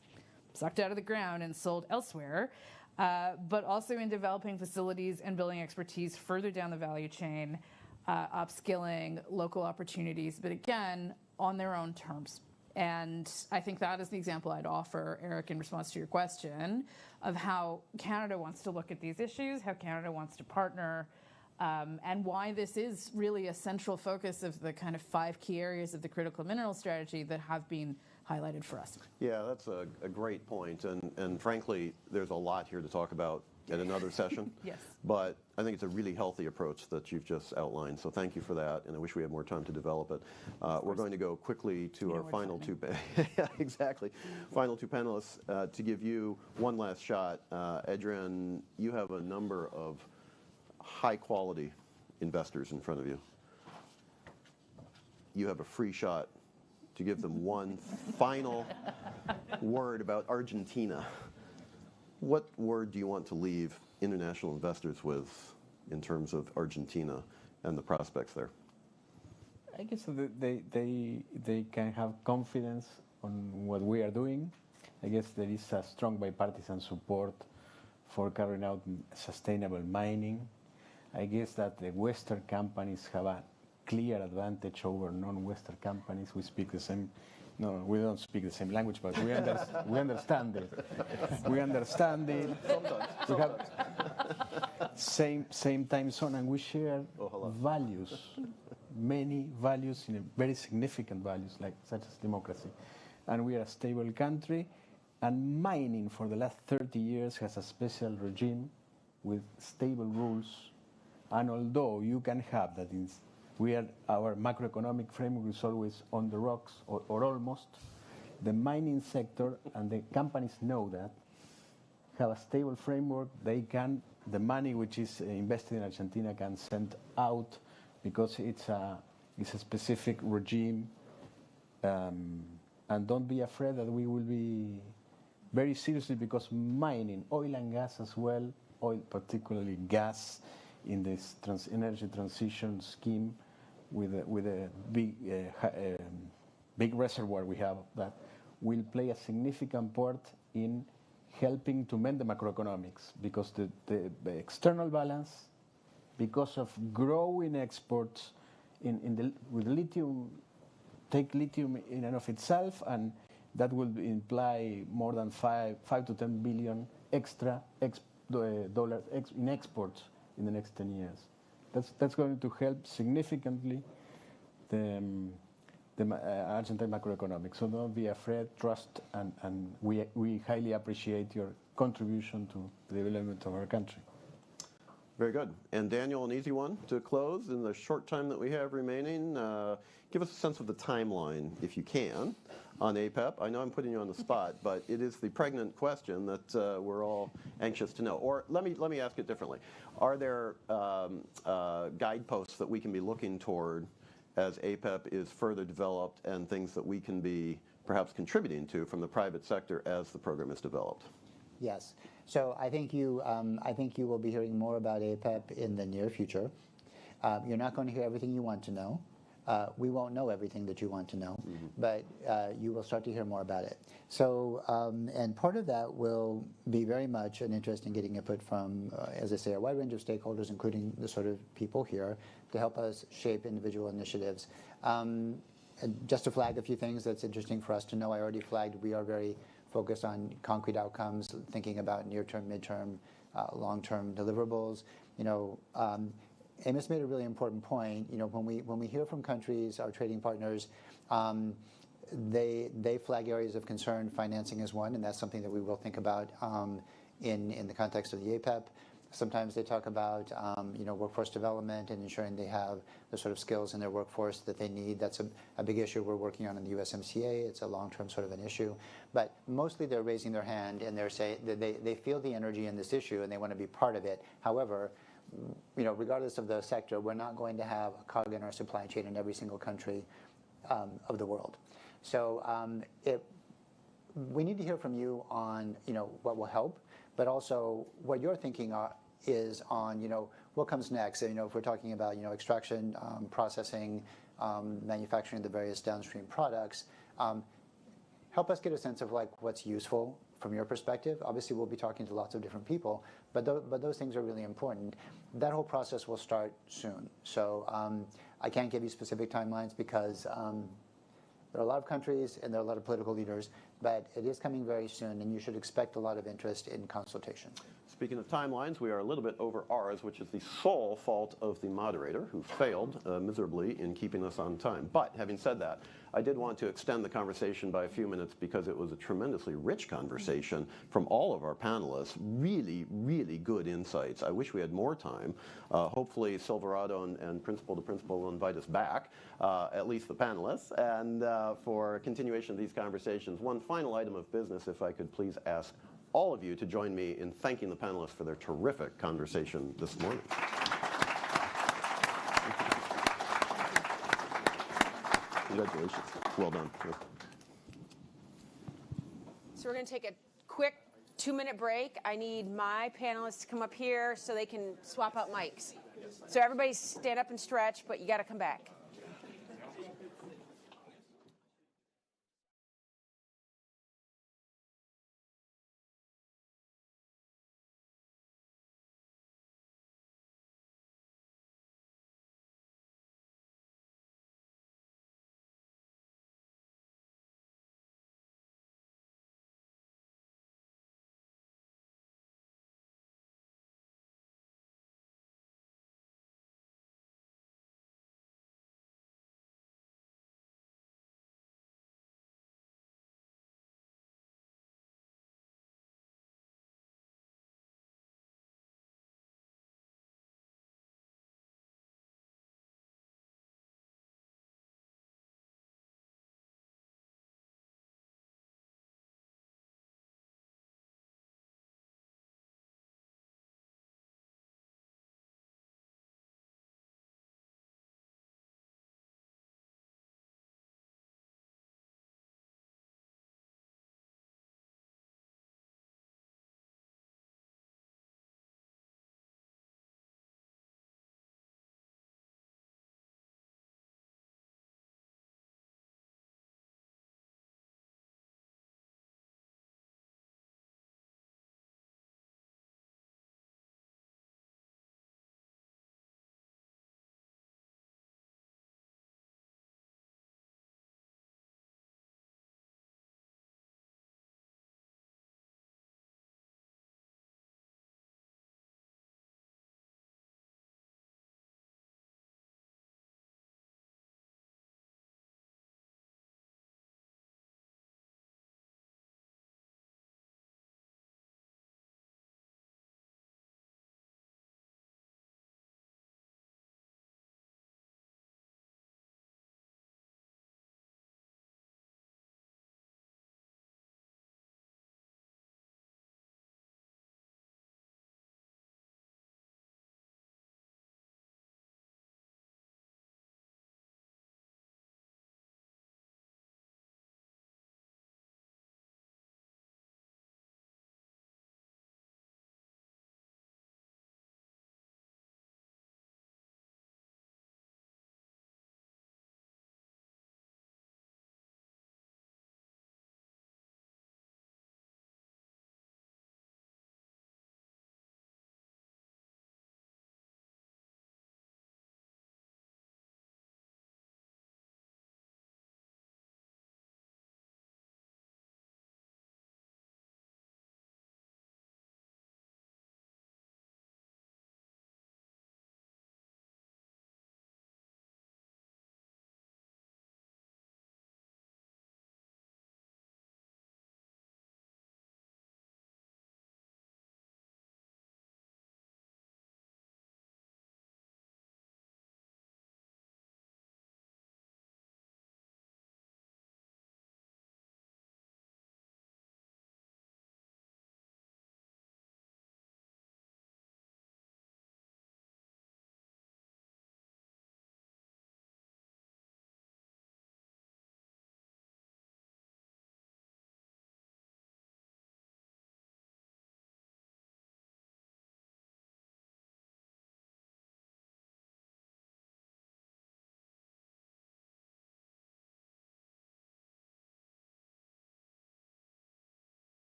sucked out of the ground and sold elsewhere, but also in developing facilities and building expertise further down the value chain, upskilling local opportunities, but again, on their own terms. And I think that is the example I'd offer, Eric, in response to your question of how Canada wants to look at these issues, how Canada wants to partner, and why this is really a central focus of the kind of 5 key areas of the critical mineral strategy that have been highlighted for us. Yeah, that's a great point. And frankly, there's a lot here to talk about at another session. Yes. But I think it's a really healthy approach that you've just outlined. So thank you for that. And I wish we had more time to develop it. We're going to go quickly to our final two. Yeah, exactly. Final two panelists to give you one last shot. Adrian, you have a number of high quality investors in front of you. You have a free shot to give them one final word about Argentina. What word do you want to leave international investors with in terms of Argentina and the prospects there? I guess they can have confidence on what we are doing. I guess there is a strong bipartisan support for carrying out sustainable mining. I guess that the Western companies have a clear advantage over non-Western companies. We speak the same, no, we don't speak the same language, but we understand it. We understand it. We have same time zone, and we share values, many values, very significant values, like such as democracy. And we are a stable country, and mining for the last 30 years has a special regime with stable rules. And although you can have that, our macroeconomic framework is always on the rocks, or almost, the mining sector, and the companies know that, have a stable framework. The money which is invested in Argentina can send out because it's a specific regime. And don't be afraid that we will be very seriously, because mining, oil and gas as well, oil, particularly gas, in this energy transition scheme, with a big reservoir we have, that will play a significant part in helping to mend the macroeconomics, because the external balance, because of growing exports with lithium, take lithium in and of itself, and that will imply more than 5 to 10 billion extra dollars in exports in the next 10 years. That's going to help significantly the Argentine macroeconomics. So don't be afraid, trust, and we highly appreciate your contribution to the development of our country. Very good. And Daniel, an easy one to close in the short time that we have remaining. Give us a sense of the timeline, if you can, on APEP. I know I'm putting you on the spot, but it is the pregnant question that we're all anxious to know. Or let me ask it differently. Are there guideposts that we can be looking toward as APEP is further developed, and things that we can be perhaps contributing to from the private sector as the program is developed? Yes. So I think you will be hearing more about APEP in the near future. You're not going to hear everything you want to know. We won't know everything that you want to know, but you will start to hear more about it. So, and part of that will be very much an interest in getting input from, as I say, a wide range of stakeholders, including the sort of people here, to help us shape individual initiatives. Just to flag a few things that's interesting for us to know, I already flagged we are very focused on concrete outcomes, thinking about near-term, mid-term, long-term deliverables. Amos made a really important point. When we hear from countries, our trading partners, they flag areas of concern. Financing is one, and that's something that we will think about in the context of the APEP. Sometimes they talk about workforce development and ensuring they have the sort of skills in their workforce that they need. That's a big issue we're working on in the USMCA. It's a long-term sort of an issue. But mostly they're raising their hand and they're saying that they feel the energy in this issue and they want to be part of it. However, regardless of the sector, we're not going to have a cog in our supply chain in every single country of the world. So we need to hear from you on what will help, but also what you're thinking is on what comes next. If we're talking about extraction, processing, manufacturing the various downstream products, help us get a sense of what's useful from your perspective. Obviously, we'll be talking to lots of different people, but those things are really important. That whole process will start soon. So I can't give you specific timelines because there are a lot of countries and there are a lot of political leaders, but it is coming very soon, and you should expect a lot of interest in consultation. Speaking of timelines, we are a little bit over ours, which is the sole fault of the moderator, who failed miserably in keeping us on time. But having said that, I did want to extend the conversation by a few minutes because it was a tremendously rich conversation from all of our panelists. Really, really good insights. I wish we had more time. Hopefully Silverado and Principal to Principal will invite us back, at least the panelists, and for a continuation of these conversations. One final item of business, if I could please ask all of you to join me in thanking the panelists for their terrific conversation this morning. Congratulations. Well done. So we're going to take a quick 2-minute break. I need my panelists to come up here so they can swap out mics. So everybody stand up and stretch, but you got to come back.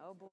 Oh boy.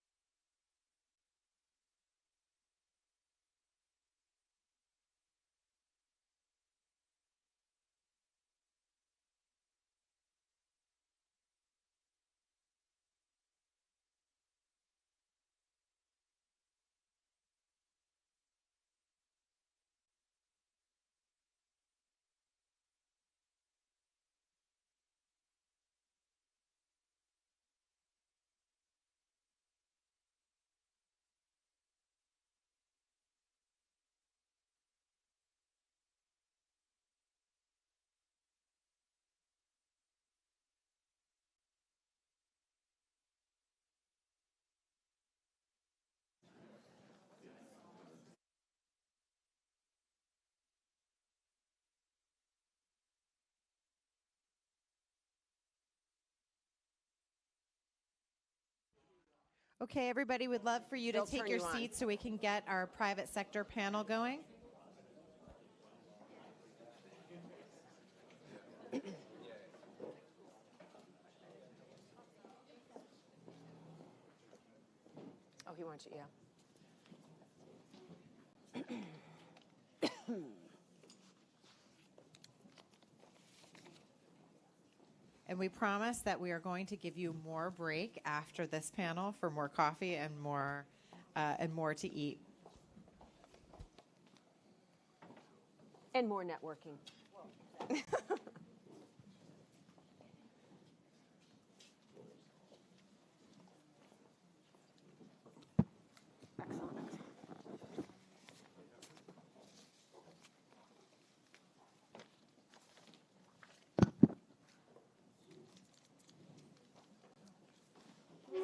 Okay, everybody, would love for you to They'll take turn your you on. seats so we can get our private sector panel going. Oh, he wants you, yeah. And we promise that we are going to give you more break after this panel for more coffee and more to eat. And more networking. Excellent.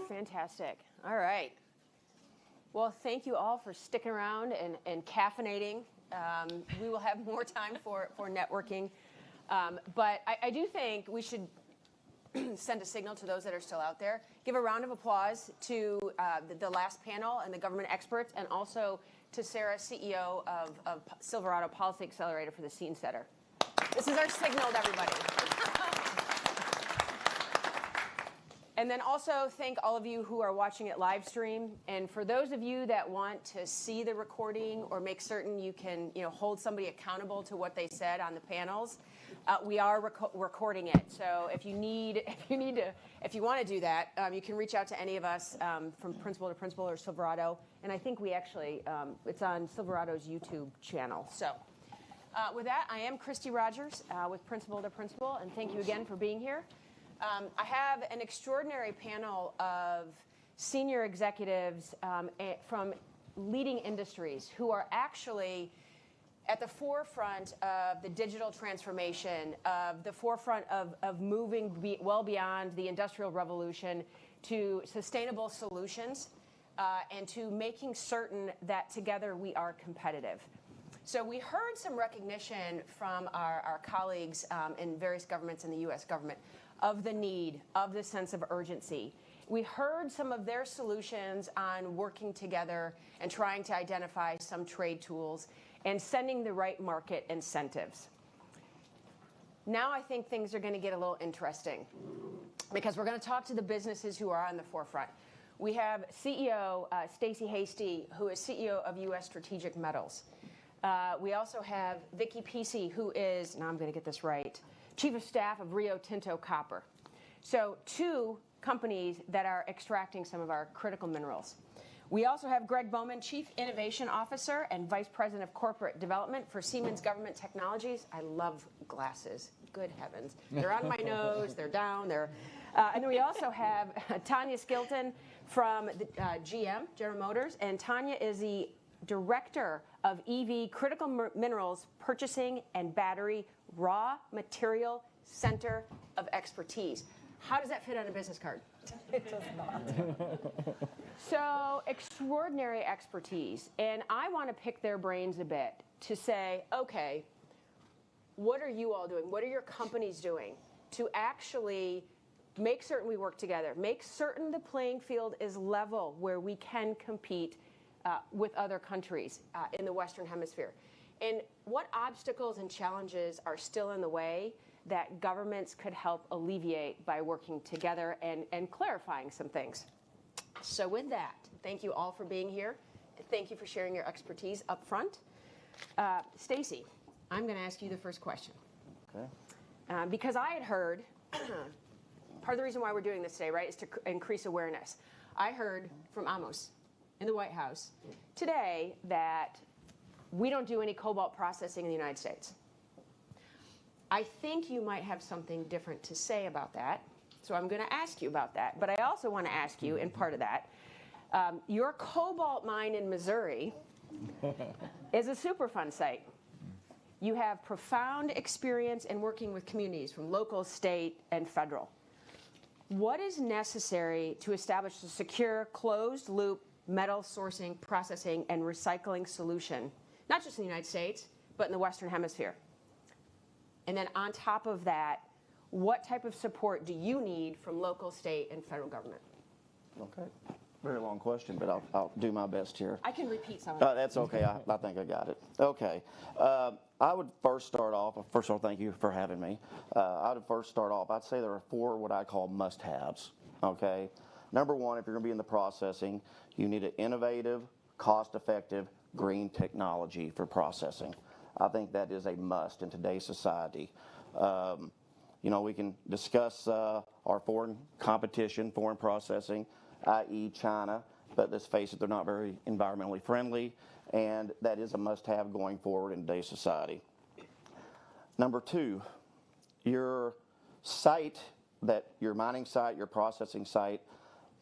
Fantastic. All right. Well, thank you all for sticking around and caffeinating. We will have more time for networking. But I do think we should send a signal to those that are still out there. Give a round of applause to the last panel and the government experts, and also to Sarah, CEO of Silverado Policy Accelerator for the Scene Setter. This is our signal to everybody. And then also thank all of you who are watching it live stream. And for those of you that want to see the recording or make certain you can hold somebody accountable to what they said on the panels, we are recording it. So if you want to do that, you can reach out to any of us from Principal to Principal or Silverado. And I think we actually, it's on Silverado's YouTube channel. So with that, I am Christy Rogers with Principal to Principal, and thank you again for being here. I have an extraordinary panel of senior executives from leading industries who are actually at the forefront of the digital transformation, of the forefront of moving well beyond the Industrial Revolution to sustainable solutions and to making certain that together we are competitive. So we heard some recognition from our colleagues in various governments in the U.S. government of the need, of the sense of urgency. We heard some of their solutions on working together and trying to identify some trade tools and sending the right market incentives. Now I think things are going to get a little interesting because we're going to talk to the businesses who are on the forefront. We have CEO Stacey Hasty, who is CEO of U.S. Strategic Metals. We also have Vicky Pesce, who is, now I'm going to get this right, Chief of Staff of Rio Tinto Copper. So 2 companies that are extracting some of our critical minerals. We also have Greg Bowman, Chief Innovation Officer and Vice President of Corporate Development for Siemens Government Technologies. I love glasses. Good heavens. They're on my nose. They're down. And then we also have Tanya Skilton from the, GM, General Motors. And Tanya is the Director of EV Critical Minerals Purchasing and Battery Raw Material Center of Expertise. How does that fit on a business card? It does not. So extraordinary expertise. And I want to pick their brains a bit to say, okay, what are you all doing? What are your companies doing to actually make certain we work together, make certain the playing field is level where we can compete with other countries in the Western Hemisphere? And what obstacles and challenges are still in the way that governments could help alleviate by working together and clarifying some things? So with that, thank you all for being here. Thank you for sharing your expertise up front. Stacy, I'm going to ask you the first question. Okay. Because I had heard, part of the reason why we're doing this today, right, is to increase awareness. I heard from Amos in the White House today that we don't do any cobalt processing in the United States. I think you might have something different to say about that, so I'm going to ask you about that. But I also want to ask you, in part of that, your cobalt mine in Missouri is a Superfund site. You have profound experience in working with communities from local, state, and federal. What is necessary to establish a secure, closed-loop metal sourcing, processing, and recycling solution, not just in the United States, but in the Western Hemisphere? And then on top of that, what type of support do you need from local, state, and federal government? Okay. Very long question, but I'll do my best here. I can repeat some of it. That's okay. I think I got it. Okay. I would first start off, first of all, thank you for having me. I would first start off, I'd say there are 4 what I call must-haves. Okay. Number 1, if you're going to be in the processing, you need an innovative, cost-effective, green technology for processing. I think that is a must in today's society. You know, we can discuss our foreign competition, foreign processing, i.e. China, but let's face it, they're not very environmentally friendly, and that is a must-have going forward in today's society. Number 2, your site, your mining site, your processing site,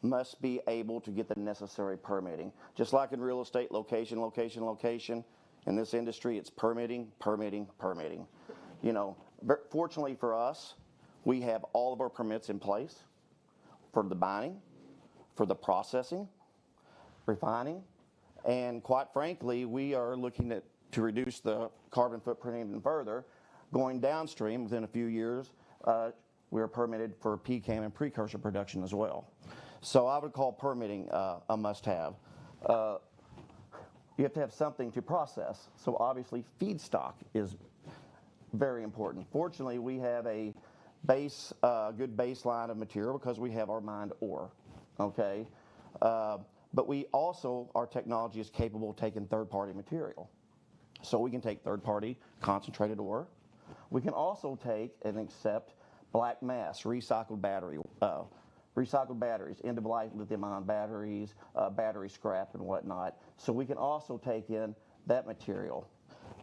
must be able to get the necessary permitting. Just like in real estate, location, location, location. In this industry, it's permitting, permitting, permitting. You know, fortunately for us, we have all of our permits in place for the mining, for the processing, refining, and quite frankly, we are looking to reduce the carbon footprint even further. Going downstream, within a few years, we are permitted for PCAM and precursor production as well. So I would call permitting a must-have. You have to have something to process, so obviously feedstock is very important. Fortunately, we have a good baseline of material because we have our mined ore, okay? But we also, our technology is capable of taking third-party material. So we can take third-party concentrated ore. We can also take and accept black mass, recycled batteries, end-of-life lithium-ion batteries, battery scrap and whatnot. So we can also take in that material.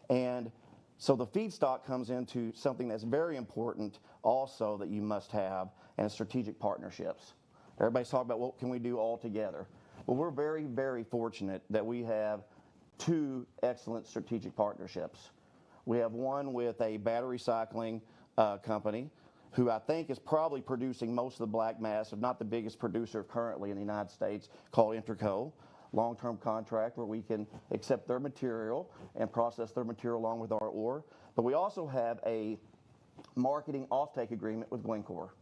And so the feedstock comes into something that's very important also that you must have, and it's strategic partnerships. Everybody's talking about what can we do all together. Well, we're very, very fortunate that we have 2 excellent strategic partnerships. We have one with a battery recycling company who I think is probably producing most of the black mass, if not the biggest producer currently in the United States, called Interco. Long-term contract where we can accept their material and process their material along with our ore. But we also have a marketing offtake agreement with Glencore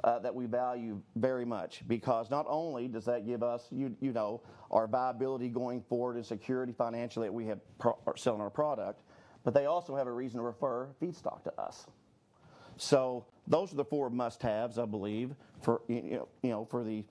that we value very much, because not only does that give us, you know, our viability going forward and security financially that we have selling our product, but they also have a reason to refer feedstock to us. So those are the 4 must-haves, I believe, for for the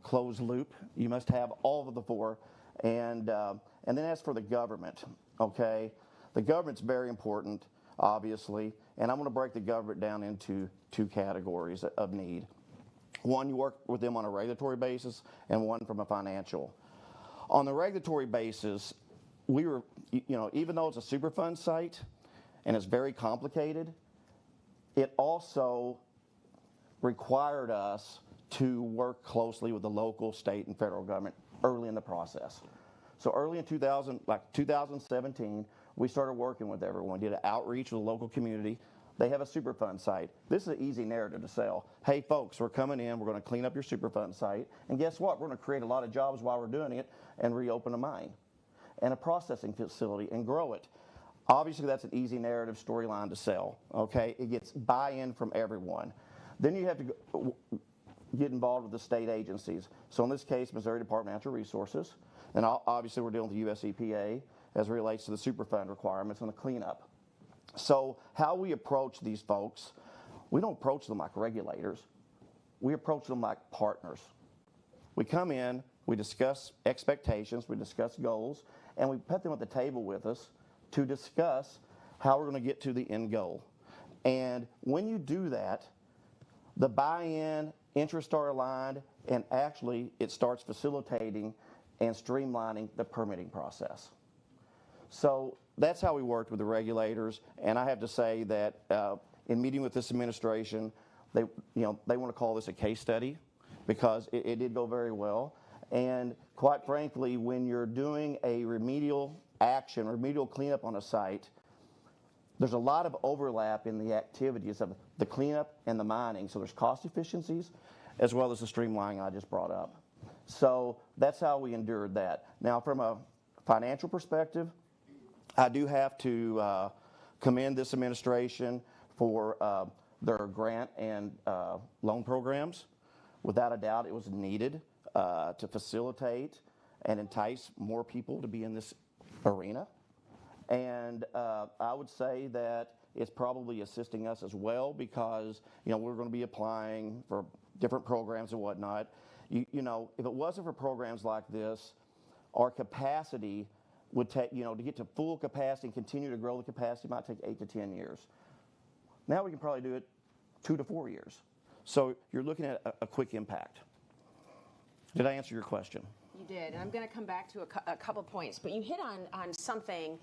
closed loop. You must have all of the 4, and then as for the government, okay, the government's very important, obviously, and I'm going to break the government down into 2 categories of need. One, you work with them on a regulatory basis, and one from a financial. On the regulatory basis, we were, even though it's a Superfund site and it's very complicated, it also required us to work closely with the local, state, and federal government early in the process. So early in 2017, we started working with everyone, did an outreach with the local community. They have a Superfund site. This is an easy narrative to sell. Hey, folks, we're coming in. We're going to clean up your Superfund site. And guess what? We're going to create a lot of jobs while we're doing it and reopen a mine and a processing facility and grow it. Obviously, that's an easy narrative storyline to sell, okay? It gets buy-in from everyone. Then you have to get involved with the state agencies. So in this case, Missouri Department of Natural Resources. And obviously, we're dealing with the U.S. EPA as it relates to the Superfund requirements and the cleanup. So how we approach these folks, we don't approach them like regulators. We approach them like partners. We come in, we discuss expectations, we discuss goals, and we put them at the table with us to discuss how we're going to get to the end goal. And when you do that, the buy-in, interests are aligned, and actually it starts facilitating and streamlining the permitting process. So that's how we worked with the regulators, and I have to say that in meeting with this administration, they want to call this a case study because it did go very well. And quite frankly, when you're doing a remedial action, remedial cleanup on a site, there's a lot of overlap in the activities of the cleanup and the mining. So there's cost efficiencies as well as the streamlining I just brought up. So that's how we endured that. Now, from a financial perspective, I do have to commend this administration for their grant and loan programs. Without a doubt, it was needed to facilitate and entice more people to be in this arena. And I would say that it's probably assisting us as well because, we're going to be applying for different programs and whatnot. If it wasn't for programs like this, our capacity would take, to get to full capacity and continue to grow the capacity might take 8 to 10 years. Now we can probably do it 2 to 4 years. So you're looking at a quick impact. Did I answer your question? You did, and I'm going to come back to a couple points, but you hit on something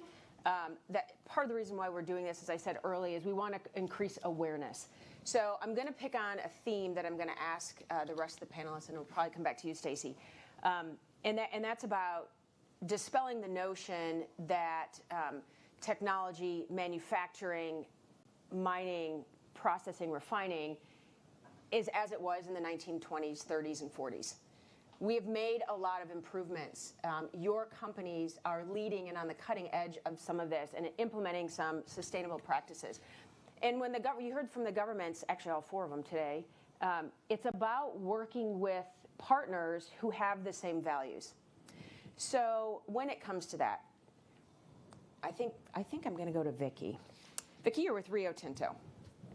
that part of the reason why we're doing this, as I said earlier, is we want to increase awareness. So I'm going to pick on a theme that I'm going to ask the rest of the panelists, and we'll probably come back to you, Stacy, and that's about dispelling the notion that technology, manufacturing, mining, processing, refining is as it was in the 1920s, 30s, and 40s. We have made a lot of improvements. Your companies are leading and on the cutting edge of some of this and implementing some sustainable practices. And when you heard from the governments, actually all 4 of them today, it's about working with partners who have the same values. So when it comes to that, I think I'm going to go to Vicki. Vicki, you're with Rio Tinto,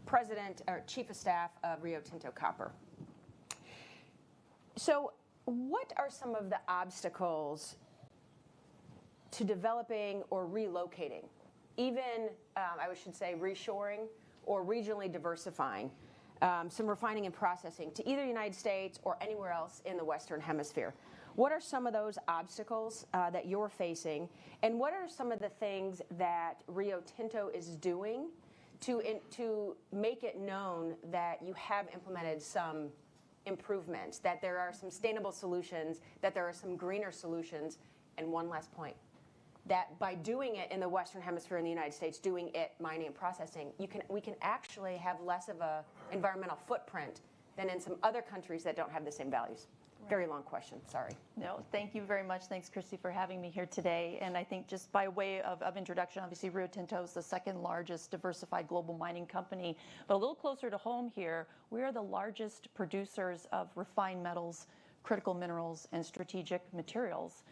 President or Chief of Staff of Rio Tinto Copper. So what are some of the obstacles to developing or relocating, even, I should say, reshoring or regionally diversifying some refining and processing to either the United States or anywhere else in the Western Hemisphere? What are some of those obstacles that you're facing, and what are some of the things that Rio Tinto is doing to make it known that you have implemented some improvements, that there are some sustainable solutions, that there are some greener solutions? And one last point, that by doing it in the Western Hemisphere in the United States, doing it mining and processing, we can actually have less of a environmental footprint than in some other countries that don't have the same values. Right. Very long question, sorry. No, thank you very much. Thanks, Christy, for having me here today. And I think just by way of introduction, obviously Rio Tinto is the 2nd largest diversified global mining company. But a little closer to home here, we are the largest producers of refined metals, critical minerals, and strategic materials.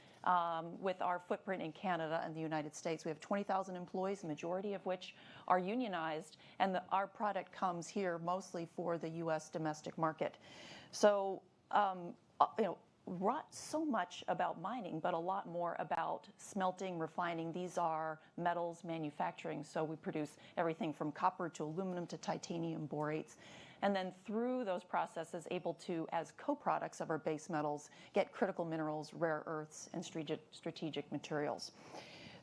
With our footprint in Canada and the United States. We have 20,000 employees, the majority of which are unionized, and our product comes here mostly for the U.S. domestic market. So, so much about mining, but a lot more about smelting, refining. These are metals manufacturing, so we produce everything from copper to aluminum to titanium borates. And then through those processes, able to, as co-products of our base metals, get critical minerals, rare earths, and strategic materials.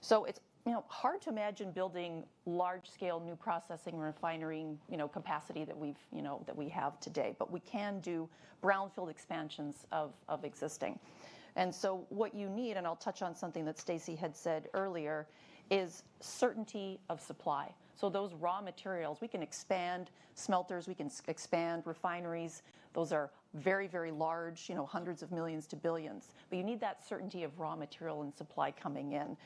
So it's hard to imagine building large-scale new processing and refining capacity that we have today, but we can do brownfield expansions of existing. And so what you need, and I'll touch on something that Stacy had said earlier, is certainty of supply. So those raw materials, we can expand smelters, we can expand refineries. Those are very, very large, hundreds of millions to billions. But you need that certainty of raw material and supply coming in.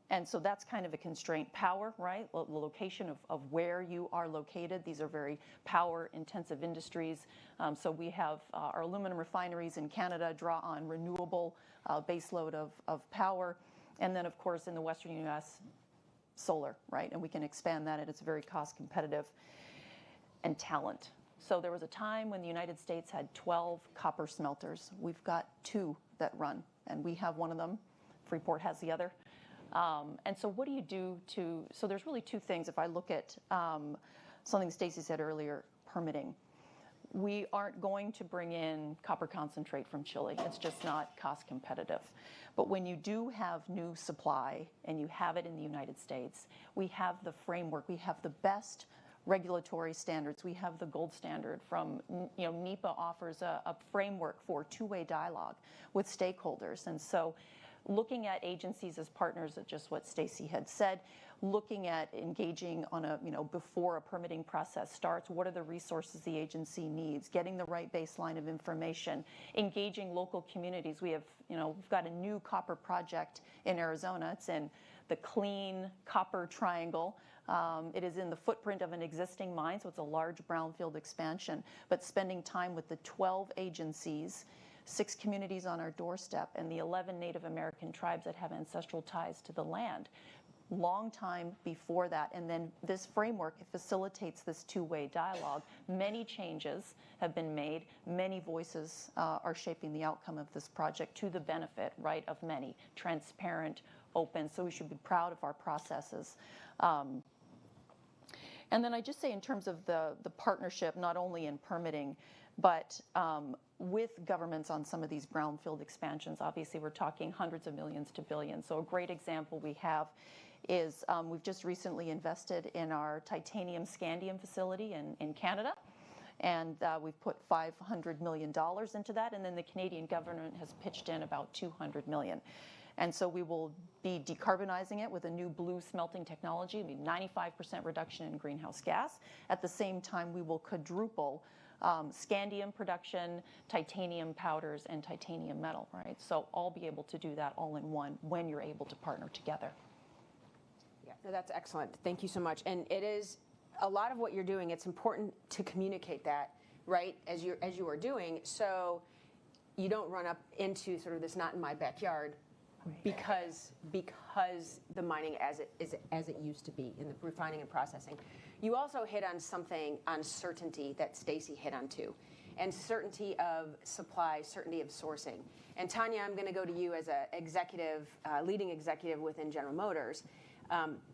And so that's kind of a constraint. Power, right? The location of where you are located. These are very power-intensive industries. So we have our aluminum refineries in Canada draw on renewable baseload of power. And then, of course, in the Western U.S., solar, right? And we can expand that, and it's very cost competitive. And talent. So there was a time when the United States had 12 copper smelters. We've got 2 that run, and we have one of them. Freeport has the other. And so what do you do so there's really 2 things. If I look at something Stacey said earlier, permitting. We aren't going to bring in copper concentrate from Chile. It's just not cost competitive. But when you do have new supply and you have it in the United States, we have the framework. We have the best regulatory standards. We have the gold standard from, NEPA offers a framework for 2-way dialogue with stakeholders. And so looking at agencies as partners, just what Stacey had said, looking at engaging on before a permitting process starts, what are the resources the agency needs, getting the right baseline of information, engaging local communities. We've got a new copper project in Arizona. It's in the clean copper triangle. It is in the footprint of an existing mine, so it's a large brownfield expansion, but spending time with the 12 agencies, 6 communities on our doorstep, and the 11 Native American tribes that have ancestral ties to the land. Long time before that, and then this framework facilitates this 2-way dialogue. Many changes have been made. Many voices are shaping the outcome of this project to the benefit, right, of many. Transparent, open, so we should be proud of our processes. And then I just say in terms of the partnership, not only in permitting, but with governments on some of these brownfield expansions. Obviously, we're talking hundreds of millions to billions. So a great example we have is we've just recently invested in our titanium scandium facility in Canada. And we've put $500 million into that. And then the Canadian government has pitched in about $200 million. And so we will be decarbonizing it with a new blue smelting technology. It'll be 95% reduction in greenhouse gas. At the same time, we will quadruple scandium production, titanium powders, and titanium metal, right? So I'll be able to do that all in one when you're able to partner together. Yeah, no, that's excellent. Thank you so much. And it is a lot of what you're doing. It's important to communicate that, right, as you are doing, so you don't run up into sort of this not in my backyard because the mining as it used to be in the refining and processing. You also hit on something on certainty that Stacey hit on too, and certainty of supply, certainty of sourcing. And Tanya, I'm going to go to you as a executive, leading executive within General Motors,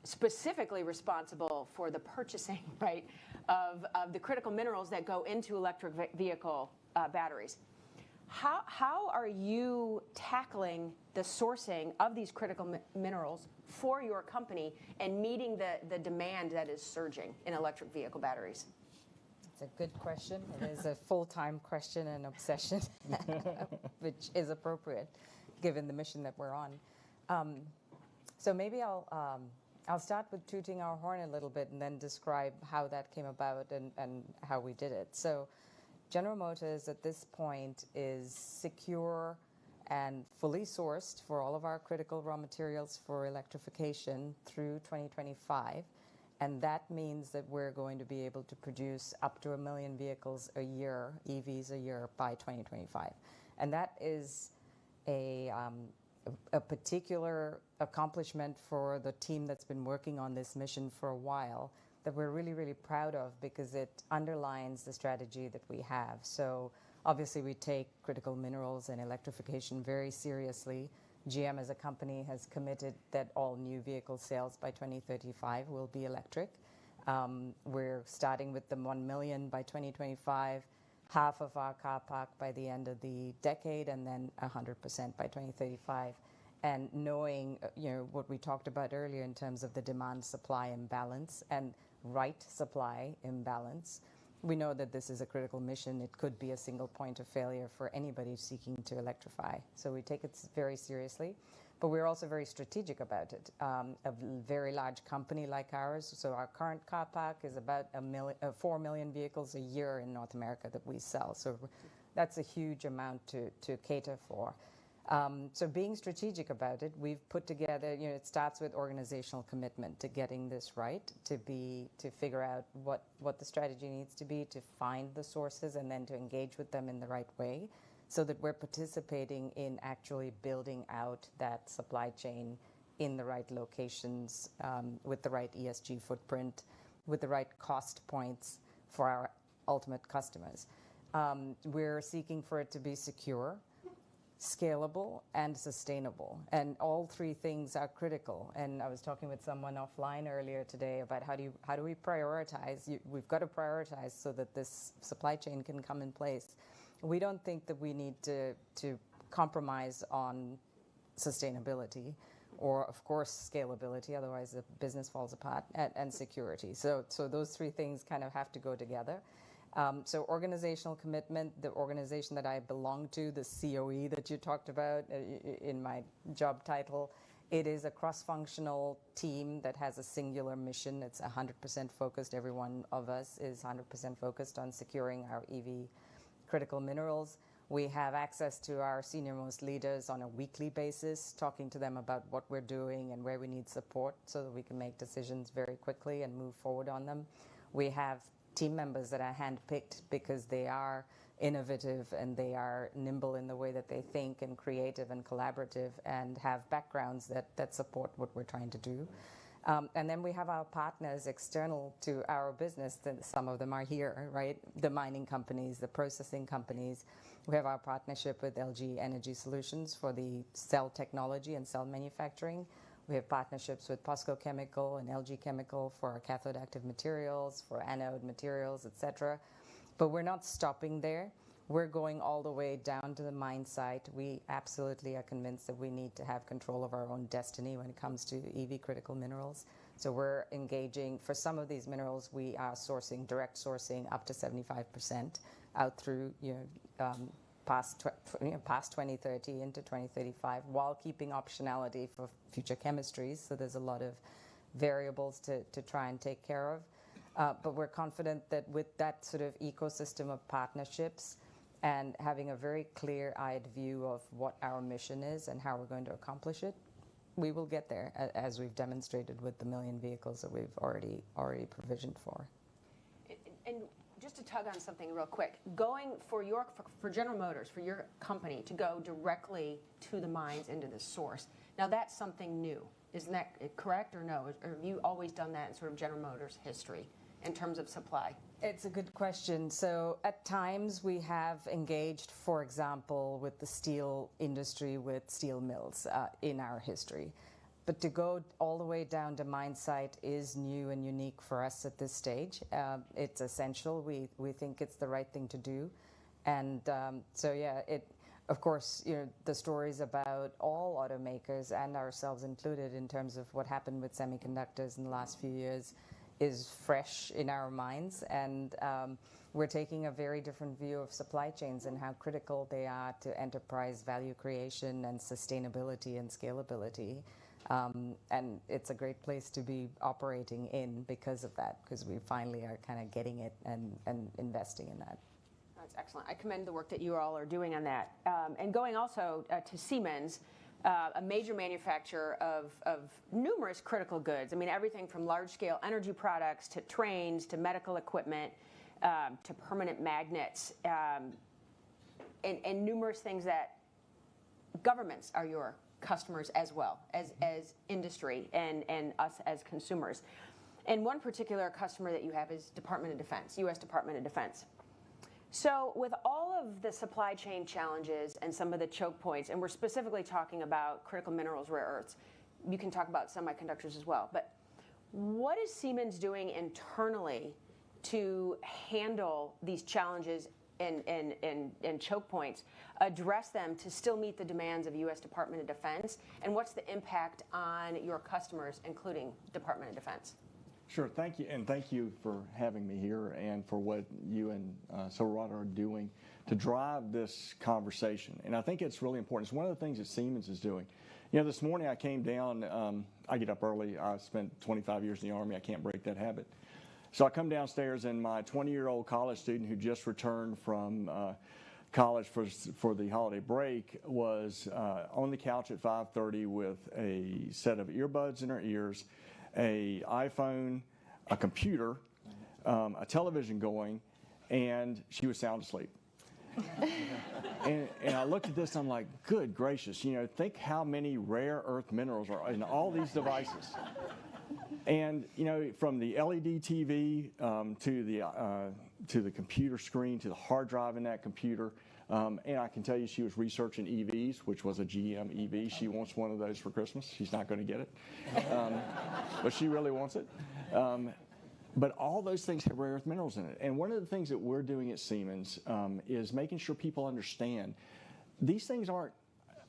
specifically responsible for the purchasing, right, of the critical minerals that go into electric vehicle batteries. How are you tackling the sourcing of these critical minerals for your company and meeting the demand that is surging in electric vehicle batteries? It's a good question. It is a full-time question and obsession, which is appropriate given the mission that we're on. So maybe I'll start with tooting our horn a little bit and then describe how that came about and how we did it. So General Motors at this point is secure and fully sourced for all of our critical raw materials for electrification through 2025. And that means that we're going to be able to produce up to 1 million vehicles a year, EVs a year, by 2025. And that is a particular accomplishment for the team that's been working on this mission for a while that we're really, really proud of because it underlines the strategy that we have. So obviously we take critical minerals and electrification very seriously. GM as a company has committed that all new vehicle sales by 2035 will be electric. We're starting with the 1 million by 2025, half of our car park by the end of the decade, and then 100% by 2035. And knowing what we talked about earlier in terms of the demand-supply imbalance and right supply imbalance, we know that this is a critical mission. It could be a single point of failure for anybody seeking to electrify. So we take it very seriously, but we're also very strategic about it. A very large company like ours, so our current car park is about 4 million vehicles a year in North America that we sell. So that's a huge amount to cater for. So being strategic about it, we've put together, it starts with organizational commitment to getting this right, to figure out what the strategy needs to be, to find the sources, and then to engage with them in the right way so that we're participating in actually building out that supply chain in the right locations, with the right ESG footprint, with the right cost points for our ultimate customers. We're seeking for it to be secure, scalable, and sustainable. And all three things are critical. And I was talking with someone offline earlier today about how do we prioritize? We've got to prioritize so that this supply chain can come in place. We don't think that we need to compromise on sustainability or, of course, scalability, otherwise the business falls apart, and security. So those three things kind of have to go together. So organizational commitment, the organization that I belong to, the COE that you talked about in my job title, it is a cross-functional team that has a singular mission. It's 100% focused. Every one of us is 100% focused on securing our EV critical minerals. We have access to our senior-most leaders on a weekly basis, talking to them about what we're doing and where we need support so that we can make decisions very quickly and move forward on them. We have team members that are handpicked because they are innovative and they are nimble in the way that they think and creative and collaborative and have backgrounds that support what we're trying to do. And then we have our partners external to our business. Some of them are here, right? The mining companies, the processing companies. We have our partnership with LG Energy Solutions for the cell technology and cell manufacturing. We have partnerships with POSCO Chemical and LG Chemical for our cathode active materials, for anode materials, etc. But we're not stopping there. We're going all the way down to the mine site. We absolutely are convinced that we need to have control of our own destiny when it comes to EV critical minerals. So we're engaging, for some of these minerals, we are direct sourcing up to 75% out through past 2030 into 2035, while keeping optionality for future chemistries. So there's a lot of variables to try and take care of. But we're confident that with that sort of ecosystem of partnerships and having a very clear-eyed view of what our mission is and how we're going to accomplish it, we will get there, as we've demonstrated with the 1 million vehicles that we've already provisioned for. And just to tug on something real quick, going for General Motors, for your company to go directly to the mines into the source, now that's something new. Isn't that correct or no? Or have you always done that in sort of General Motors history in terms of supply? It's a good question. So at times we have engaged, for example, with the steel industry, with steel mills in our history. But to go all the way down to mine site is new and unique for us at this stage. It's essential. We think it's the right thing to do. And so, yeah, of course, the stories about all automakers and ourselves included in terms of what happened with semiconductors in the last few years is fresh in our minds. And we're taking a very different view of supply chains and how critical they are to enterprise value creation and sustainability and scalability. And it's a great place to be operating in because of that, because we finally are kind of getting it and investing in that. That's excellent. I commend the work that you all are doing on that. And going also to Siemens, a major manufacturer of numerous critical goods. I mean, everything from large-scale energy products to trains to medical equipment to permanent magnets and numerous things that governments are your customers as well as industry and us as consumers. And one particular customer that you have is Department of Defense, U.S. Department of Defense. So with all of the supply chain challenges and some of the choke points, and we're specifically talking about critical minerals, rare earths, you can talk about semiconductors as well, but what is Siemens doing internally to handle these challenges and choke points, address them to still meet the demands of U.S. Department of Defense, and what's the impact on your customers, including Department of Defense? Sure, thank you, and thank you for having me here and for what you and Silverado are doing to drive this conversation. And I think it's really important. It's one of the things that Siemens is doing. This morning I came down, I get up early. I spent 25 years in the Army. I can't break that habit. So I come downstairs, and my 20-year-old college student who just returned from college for the holiday break was on the couch at 5:30 with a set of earbuds in her ears, a iPhone, a computer, a television going, and she was sound asleep. and I looked at this, and I'm like, good gracious, think how many rare earth minerals are in all these devices. And, from the LED TV to to the computer screen, to the hard drive in that computer. And I can tell you she was researching EVs, which was a GM EV. She wants one of those for Christmas. She's not going to get it, but she really wants it. But all those things have rare earth minerals in it. And one of the things that we're doing at Siemens is making sure people understand these things aren't,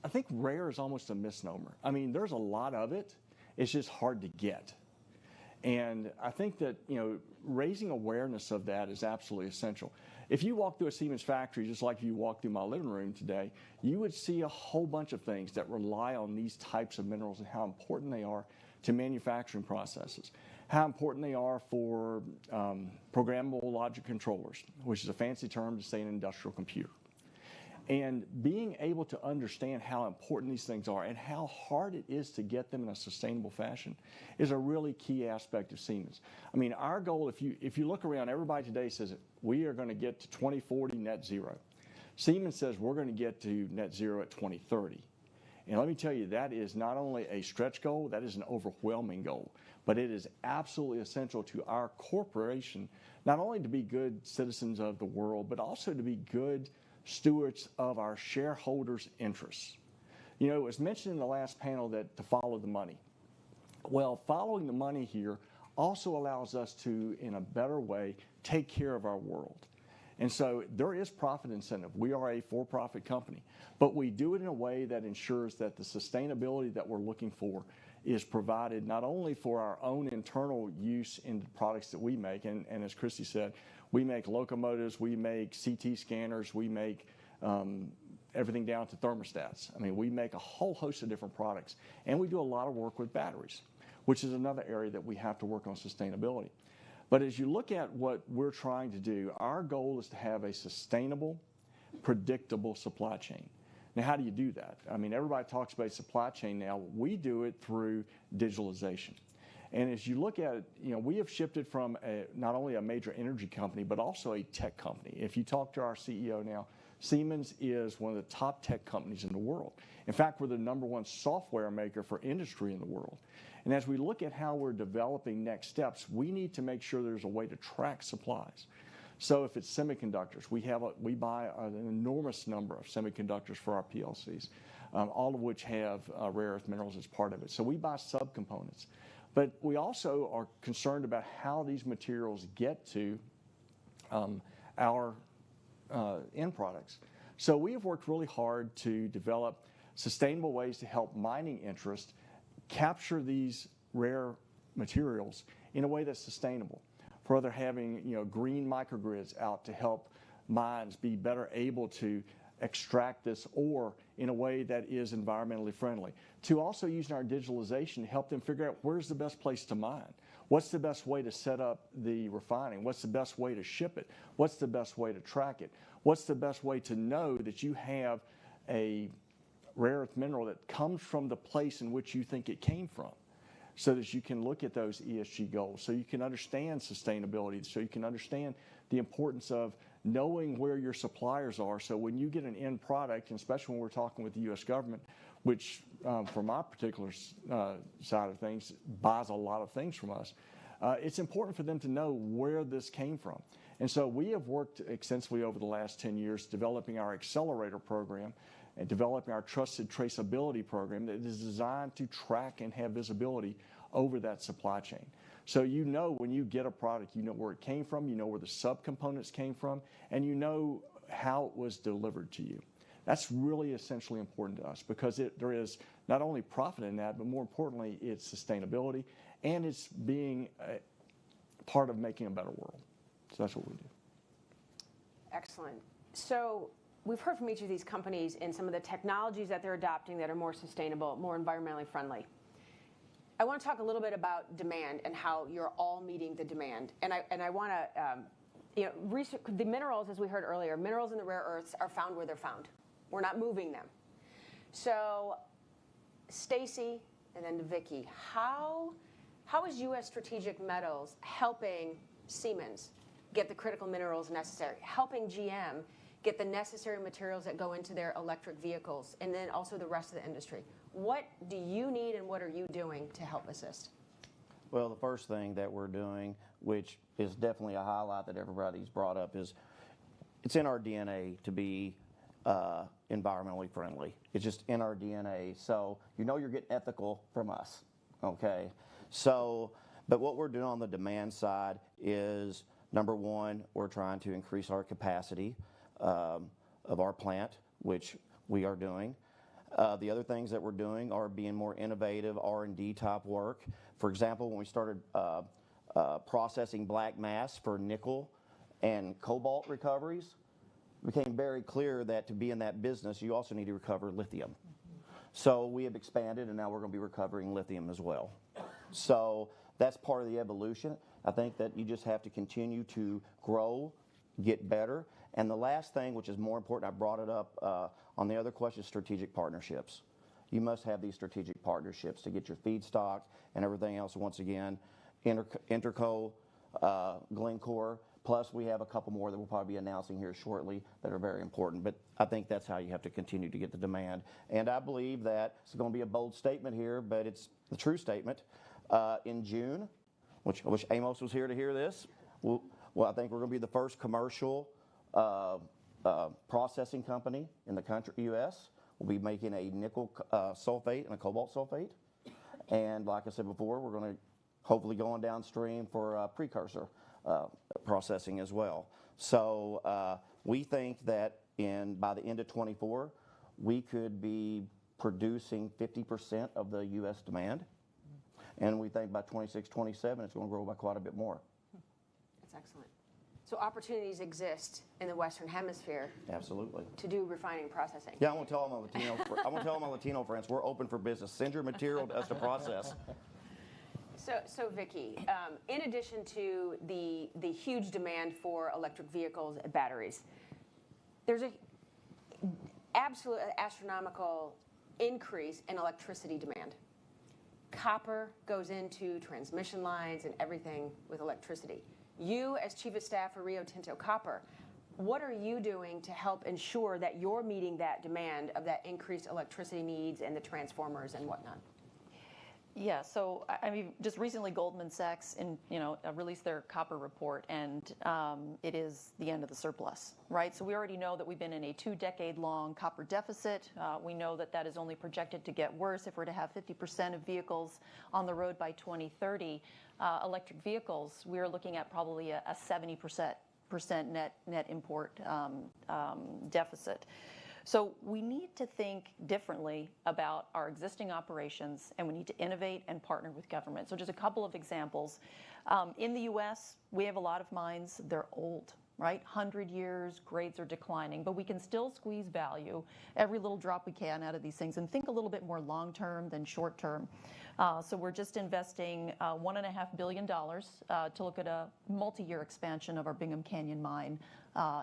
I think rare is almost a misnomer. I mean, there's a lot of it. It's just hard to get. And I think that, raising awareness of that is absolutely essential. If you walk through a Siemens factory, just like you walk through my living room today, you would see a whole bunch of things that rely on these types of minerals and how important they are to manufacturing processes, how important they are for programmable logic controllers, which is a fancy term to say an industrial computer. And being able to understand how important these things are and how hard it is to get them in a sustainable fashion is a really key aspect of Siemens. I mean, our goal, if you look around, everybody today says we are going to get to 2040 net zero. Siemens says we're going to get to net zero at 2030. And let me tell you, that is not only a stretch goal, that is an overwhelming goal. But it is absolutely essential to our corporation, not only to be good citizens of the world, but also to be good stewards of our shareholders' interests. It was mentioned in the last panel that to follow the money. Well, following the money here also allows us to, in a better way, take care of our world. And so there is profit incentive. We are a for-profit company, but we do it in a way that ensures that the sustainability that we're looking for is provided not only for our own internal use in the products that we make, and as Christy said, we make locomotives, we make CT scanners, we make everything down to thermostats. I mean, we make a whole host of different products, and we do a lot of work with batteries, which is another area that we have to work on sustainability. But as you look at what we're trying to do, our goal is to have a sustainable, predictable supply chain. Now, how do you do that? I mean, everybody talks about supply chain now. We do it through digitalization. And as you look at it, we have shifted from not only a major energy company, but also a tech company. If you talk to our CEO now, Siemens is one of the top tech companies in the world. In fact, we're the #1 software maker for industry in the world. And as we look at how we're developing next steps, we need to make sure there's a way to track supplies. So if it's semiconductors, we buy an enormous number of semiconductors for our PLCs, all of which have rare earth minerals as part of it. So we buy subcomponents. But we also are concerned about how these materials get to our end products. So we have worked really hard to develop sustainable ways to help mining interests capture these rare materials in a way that's sustainable. Further, having green microgrids out to help mines be better able to extract this ore in a way that is environmentally friendly. To also using our digitalization to help them figure out where's the best place to mine. What's the best way to set up the refining? What's the best way to ship it? What's the best way to track it? What's the best way to know that you have a rare earth mineral that comes from the place in which you think it came from, so that you can look at those ESG goals, so you can understand sustainability, so you can understand the importance of knowing where your suppliers are. So when you get an end product, and especially when we're talking with the U.S. government, which for my particular side of things buys a lot of things from us, it's important for them to know where this came from. And so we have worked extensively over the last 10 years developing our Accelerator program and developing our Trusted Traceability program that is designed to track and have visibility over that supply chain. So when you get a product, you know where it came from, you know where the subcomponents came from, and you know how it was delivered to you. That's really essentially important to us because there is not only profit in that, but more importantly, it's sustainability and it's being a part of making a better world. So that's what we do. Excellent. So we've heard from each of these companies in some of the technologies that they're adopting that are more sustainable, more environmentally friendly. I want to talk a little bit about demand and how you're all meeting the demand. And I want to, research the minerals, as we heard earlier, minerals and the rare earths are found where they're found. We're not moving them. So, Stacy and then to Vicki, how is U.S. Strategic Metals helping Siemens get the critical minerals necessary, helping GM get the necessary materials that go into their electric vehicles, and then also the rest of the industry? What do you need and what are you doing to help assist? Well, the first thing that we're doing, which is definitely a highlight that everybody's brought up, is it's in our DNA to be environmentally friendly. It's just in our DNA. So you're getting ethical from us, okay? So, but what we're doing on the demand side is, number one, we're trying to increase our capacity of our plant, which we are doing. The other things that we're doing are being more innovative R&D type work. For example, when we started processing black mass for nickel and cobalt recoveries, it became very clear that to be in that business, you also need to recover lithium. So we have expanded, and now we're going to be recovering lithium as well. So that's part of the evolution. I think that you just have to continue to grow, get better. And the last thing, which is more important, I brought it up on the other question, strategic partnerships. You must have these strategic partnerships to get your feedstock and everything else. Once again, Interco, Glencore, plus we have a couple more that we'll probably be announcing here shortly that are very important. But I think that's how you have to continue to get the demand. And I believe that it's going to be a bold statement here, but it's the true statement. In June, which I wish Amos was here to hear this, well, I think we're going to be the first commercial processing company in the country, U.S. We'll be making a nickel sulfate and a cobalt sulfate. And like I said before, we're going to hopefully go on downstream for precursor processing as well. So we think that by the end of 24, we could be producing 50% of the U.S. demand. And we think by 26, 27, it's going to grow by quite a bit more. That's excellent. So opportunities exist in the Western Hemisphere. Absolutely. To do refining and processing. Yeah, I want to tell all my Latino friends, we're open for business. Send your material to us to process. So Vicki, in addition to the huge demand for electric vehicles and batteries, there's an absolute astronomical increase in electricity demand. Copper goes into transmission lines and everything with electricity. You, as Chief of Staff for Rio Tinto Copper, what are you doing to help ensure that you're meeting that demand of that increased electricity needs and the transformers and whatnot? Yeah, so I mean, just recently Goldman Sachs released their copper report, and it is the end of the surplus, right? So we already know that we've been in a 2-decade-long copper deficit. We know that that is only projected to get worse if we're to have 50% of vehicles on the road by 2030. Electric vehicles, we're looking at probably a 70% net import deficit. So we need to think differently about our existing operations, and we need to innovate and partner with government. So just a couple of examples. In the U.S., we have a lot of mines. They're old, right? 100 years, grades are declining, but we can still squeeze value, every little drop we can out of these things, and think a little bit more long-term than short-term. So we're just investing $1.5 billion to look at a multi-year expansion of our Bingham Canyon mine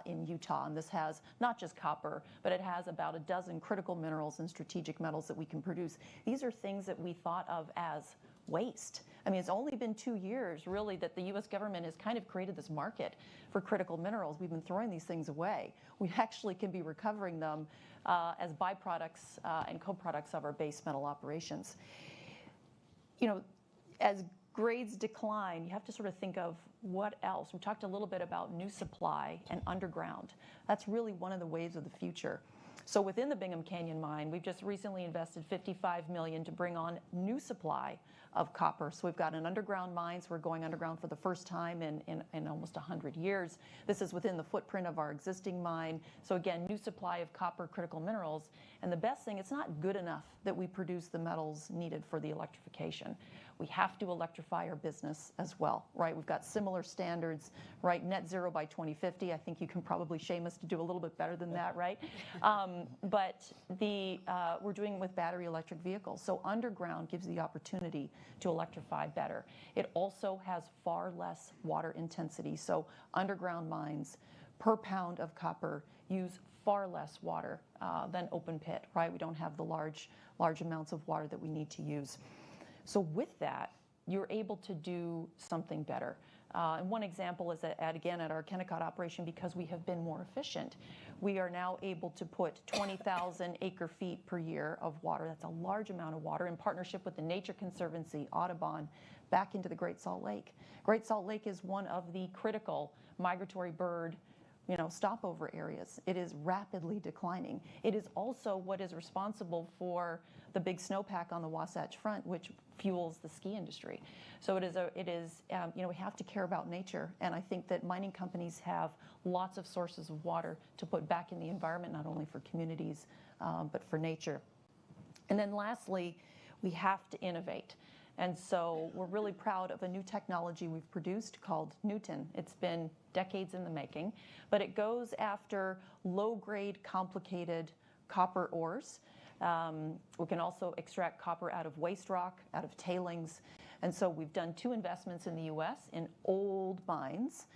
in Utah. And this has not just copper, but it has about a dozen critical minerals and strategic metals that we can produce. These are things that we thought of as waste. I mean, it's only been 2 years, really, that the U.S. government has kind of created this market for critical minerals. We've been throwing these things away. We actually can be recovering them as byproducts and co-products of our base metal operations. As grades decline, you have to sort of think of what else. We talked a little bit about new supply and underground. That's really one of the waves of the future. So within the Bingham Canyon mine, we've just recently invested $55 million to bring on new supply of copper. So we've got an underground mine, so we're going underground for the first time in almost 100 years. This is within the footprint of our existing mine. So again, new supply of copper, critical minerals. And the best thing, it's not good enough that we produce the metals needed for the electrification. We have to electrify our business as well, right? We've got similar standards, right? Net zero by 2050. I think you can probably shame us to do a little bit better than that, right? But we're doing it with battery electric vehicles. So underground gives the opportunity to electrify better. It also has far less water intensity. So underground mines per pound of copper use far less water than open pit, right? We don't have the large amounts of water that we need to use. So with that, you're able to do something better. And one example is again at our Kennecott operation, because we have been more efficient, we are now able to put 20,000 acre-feet per year of water. That's a large amount of water, in partnership with the Nature Conservancy, Audubon, back into the Great Salt Lake. Great Salt Lake is one of the critical migratory bird stopover areas. It is rapidly declining. It is also what is responsible for the big snowpack on the Wasatch Front, which fuels the ski industry. So we have to care about nature, and I think that mining companies have lots of sources of water to put back in the environment, not only for communities, but for nature. And then lastly, we have to innovate. And so we're really proud of a new technology we've produced called Newton. It's been decades in the making, but it goes after low-grade, complicated copper ores. We can also extract copper out of waste rock, out of tailings. And so we've done 2 investments in the US in old mines.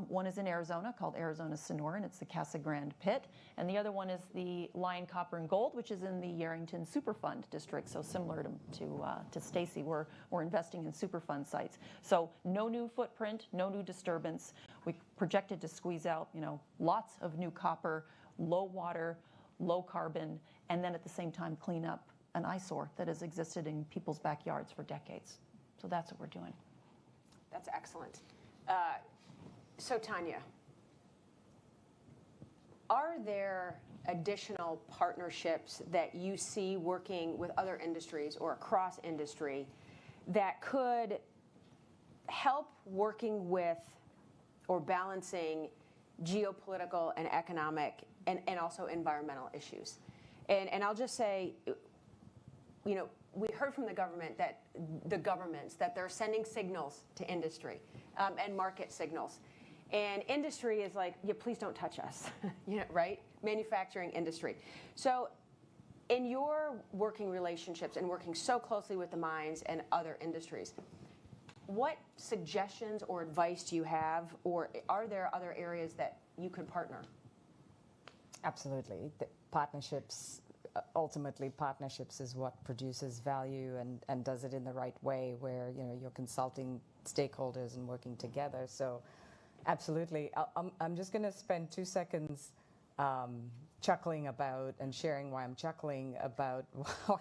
One is in Arizona, called Arizona Sonoran. It's the Casa Grande pit. And the other one is the Lion Copper and Gold, which is in the Yarrington Superfund district. So similar to Stacy, we're investing in Superfund sites. So no new footprint, no new disturbance. We projected to squeeze out, lots of new copper, low water, low carbon, and then at the same time clean up an eyesore that has existed in people's backyards for decades. So that's what we're doing. That's excellent. So Tanya, are there additional partnerships that you see working with other industries or across industry that could help working with or balancing geopolitical and economic and also environmental issues? And I'll just say, we heard from the governments that they're sending signals to industry and market signals. And industry is like, please don't touch us, right? Manufacturing industry. So in your working relationships and working so closely with the mines and other industries, what suggestions or advice do you have, or are there other areas that you could partner? Absolutely. Ultimately, partnerships is what produces value and does it in the right way, where you're consulting stakeholders and working together. So absolutely. I'm just going to spend 2 seconds chuckling about and sharing why I'm chuckling about why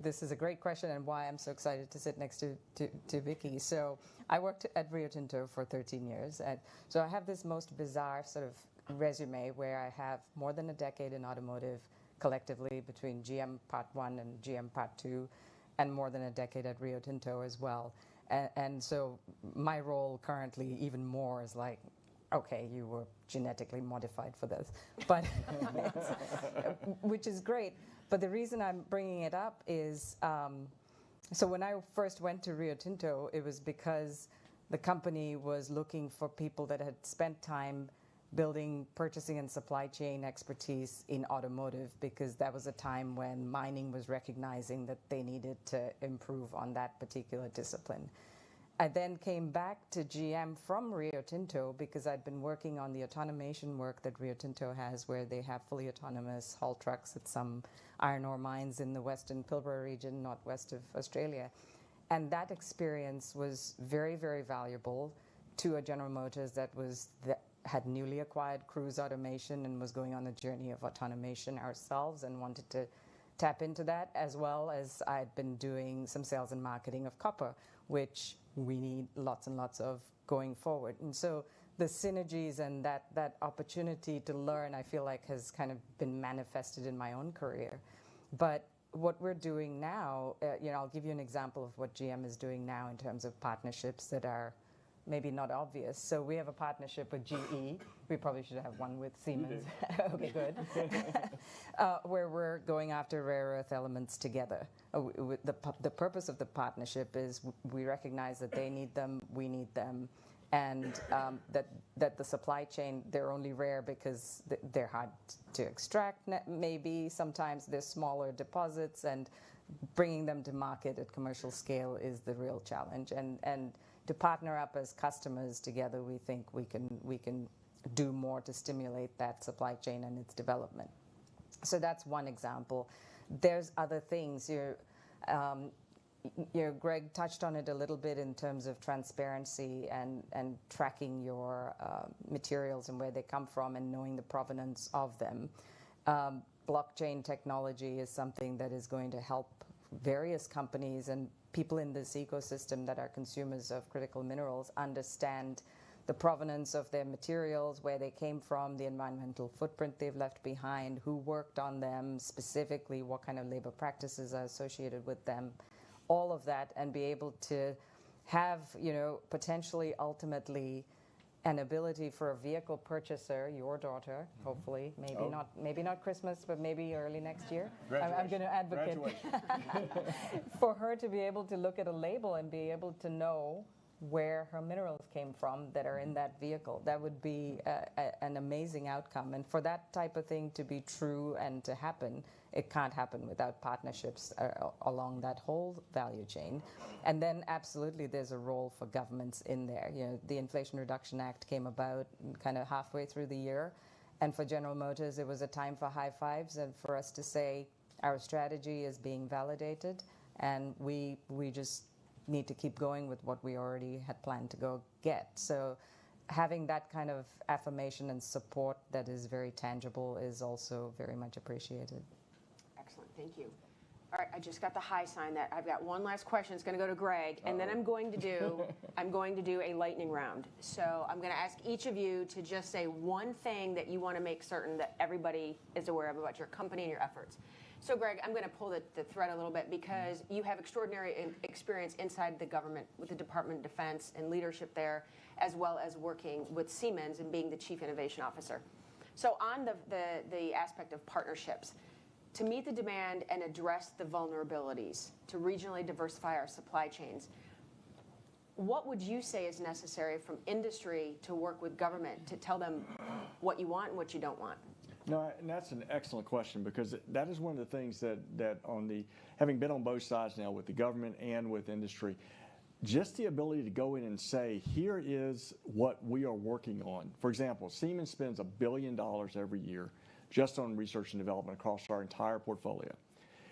this is a great question and why I'm so excited to sit next to Vicky. So I worked at Rio Tinto for 13 years. And so I have this most bizarre sort of resume where I have more than a decade in automotive collectively between GM Part 1 and GM Part 2, and more than a decade at Rio Tinto as well. And so my role currently even more is like, okay, you were genetically modified for this, but which is great. But the reason I'm bringing it up is, so when I first went to Rio Tinto, it was because the company was looking for people that had spent time building purchasing and supply chain expertise in automotive, because that was a time when mining was recognizing that they needed to improve on that particular discipline. I then came back to GM from Rio Tinto because I'd been working on the automation work that Rio Tinto has, where they have fully autonomous haul trucks at some iron ore mines in the Western Pilbara region, northwest of Australia. And that experience was very, very valuable to a General Motors that had newly acquired Cruise Automation and was going on the journey of automation ourselves and wanted to tap into that, as well as I'd been doing some sales and marketing of copper, which we need lots and lots of going forward. And so the synergies and that opportunity to learn, I feel like, has kind of been manifested in my own career. But what we're doing now, I'll give you an example of what GM is doing now in terms of partnerships that are maybe not obvious. So we have a partnership with GE. We probably should have one with Siemens. Okay, good. Where we're going after rare earth elements together. The purpose of the partnership is we recognize that they need them, we need them, and that the supply chain, they're only rare because they're hard to extract, maybe. Sometimes they're smaller deposits, and bringing them to market at commercial scale is the real challenge. And to partner up as customers together, we think we can do more to stimulate that supply chain and its development. So that's one example. There's other things. Greg touched on it a little bit in terms of transparency and tracking your materials and where they come from and knowing the provenance of them. Blockchain technology is something that is going to help various companies and people in this ecosystem that are consumers of critical minerals understand the provenance of their materials, where they came from, the environmental footprint they've left behind, who worked on them, specifically what kind of labor practices are associated with them, all of that, and be able to have, potentially ultimately an ability for a vehicle purchaser, your daughter, hopefully, maybe not Christmas, but maybe early next year. I'm going to advocate for her to be able to look at a label and be able to know where her minerals came from that are in that vehicle. That would be an amazing outcome. And for that type of thing to be true and to happen, it can't happen without partnerships along that whole value chain. And then absolutely there's a role for governments in there. The Inflation Reduction Act came about kind of halfway through the year. And for General Motors, it was a time for high fives and for us to say our strategy is being validated and we just need to keep going with what we already had planned to go get. So having that kind of affirmation and support that is very tangible is also very much appreciated. Excellent, thank you. All right, I just got the high sign that I've got one last question. It's going to go to Greg, and then I'm going to do a lightning round. So I'm going to ask each of you to just say one thing that you want to make certain that everybody is aware of about your company and your efforts. So, Greg, I'm going to pull the thread a little bit because you have extraordinary experience inside the government with the Department of Defense and leadership there, as well as working with Siemens and being the Chief Innovation Officer. So on the aspect of partnerships, to meet the demand and address the vulnerabilities, to regionally diversify our supply chains, what would you say is necessary from industry to work with government to tell them what you want and what you don't want? No, and that's an excellent question because that is one of the things that having been on both sides now with the government and with industry, just the ability to go in and say, here is what we are working on. For example, Siemens spends $1 billion every year just on research and development across our entire portfolio.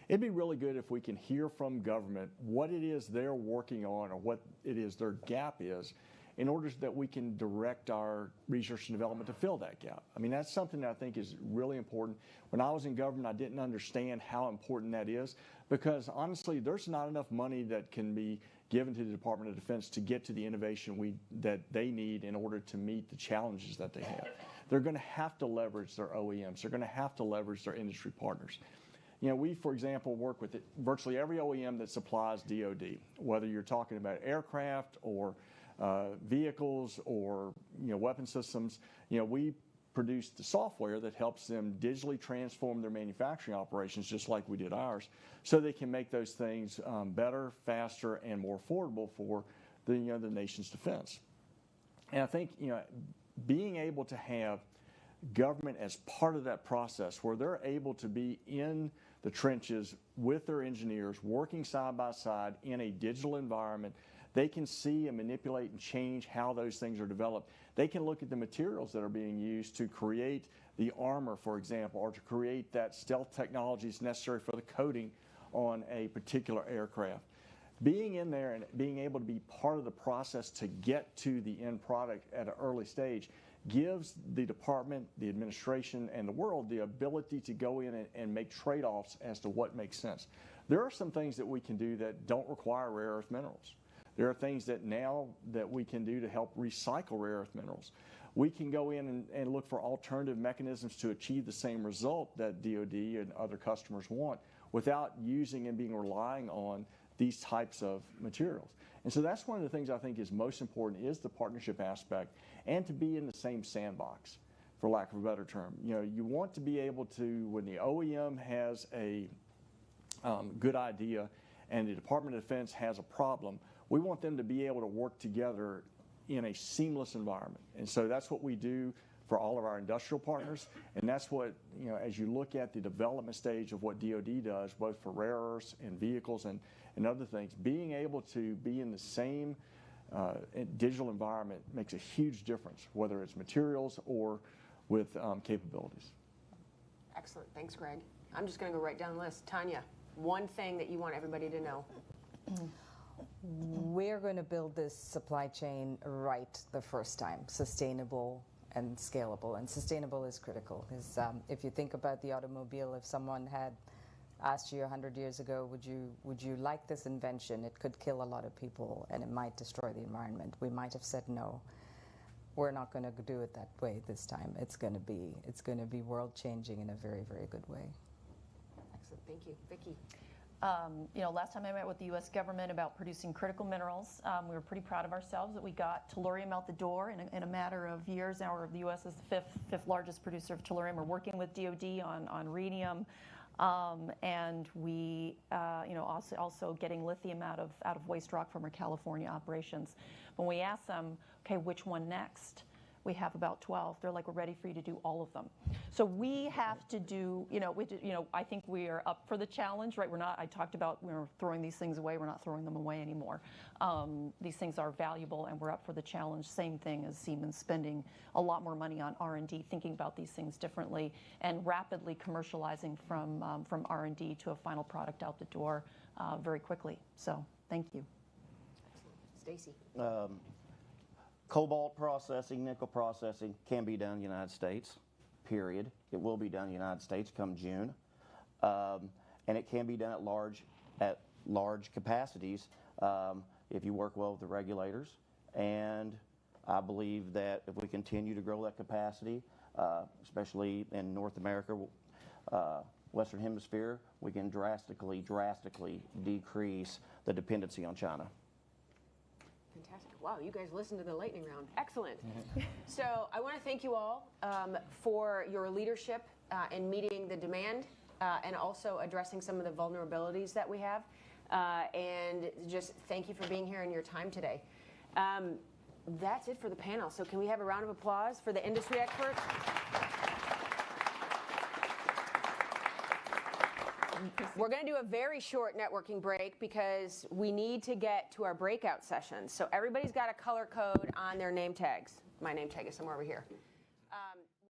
It'd be really good if we can hear from government what it is they're working on or what it is their gap is in order that we can direct our research and development to fill that gap. I mean, that's something that I think is really important. When I was in government, I didn't understand how important that is because, honestly, there's not enough money that can be given to the Department of Defense to get to the innovation that they need in order to meet the challenges that they have. They're going to have to leverage their OEMs. They're going to have to leverage their industry partners. We, for example, work with virtually every OEM that supplies DoD, whether you're talking about aircraft or vehicles or weapon systems. We produce the software that helps them digitally transform their manufacturing operations, just like we did ours, so they can make those things better, faster, and more affordable for the nation's defense. And I think being able to have government as part of that process, where they're able to be in the trenches with their engineers, working side by side in a digital environment. They can see and manipulate and change how those things are developed. They can look at the materials that are being used to create the armor, for example, or to create that stealth technology that's necessary for the coating on a particular aircraft. Being in there and being able to be part of the process to get to the end product at an early stage gives the department, the administration, and the world the ability to go in and make trade-offs as to what makes sense. There are some things that we can do that don't require rare earth minerals. There are things that we can do to help recycle rare earth minerals. We can go in and look for alternative mechanisms to achieve the same result that DoD and other customers want without using and relying on these types of materials. And so that's one of the things I think is most important is the partnership aspect and to be in the same sandbox, for lack of a better term. You want to be able to, when the OEM has a good idea and the Department of Defense has a problem, we want them to be able to work together in a seamless environment. And so that's what we do for all of our industrial partners. And that's what, as you look at the development stage of what DoD does, both for rare earths and vehicles and other things, being able to be in the same digital environment makes a huge difference, whether it's materials or with capabilities. Excellent. Thanks, Greg. I'm just going to go right down the list. Tanya, one thing that you want everybody to know. We're going to build this supply chain right the first time, sustainable and scalable. And sustainable is critical. Because if you think about the automobile, if someone had asked you 100 years ago, would you like this invention? It could kill a lot of people and it might destroy the environment. We might have said no. We're not going to do it that way this time. It's going to be world changing in a very, very good way. Excellent. Thank you, Vicki. Last time I met with the U.S. government about producing critical minerals, we were pretty proud of ourselves that we got tellurium out the door in a matter of years. Now the U.S. is the fifth largest producer of tellurium. We're working with DoD on rhenium, and we, also getting lithium out of waste rock from our California operations. When we ask them, okay, which one next? We have about 12. They're like, we're ready for you to do all of them. So we have to do, I think we are up for the challenge, right? I talked about we're throwing these things away. We're not throwing them away anymore. These things are valuable and we're up for the challenge. Same thing as Siemens spending a lot more money on R&D, thinking about these things differently and rapidly commercializing from R&D to a final product out the door very quickly. So thank you. Stacy. Cobalt processing, nickel processing can be done in the United States, period. It will be done in the United States come June. And it can be done at large capacities if you work well with the regulators. And I believe that if we continue to grow that capacity, especially in North America, Western Hemisphere, we can drastically decrease the dependency on China. Fantastic. Wow, you guys listened to the lightning round. Excellent. So I want to thank you all for your leadership in meeting the demand and also addressing some of the vulnerabilities that we have. And just thank you for being here and your time today. That's it for the panel. So can we have a round of applause for the industry experts? We're going to do a very short networking break because we need to get to our breakout sessions. So everybody's got a color code on their name tags. My name tag is somewhere over here.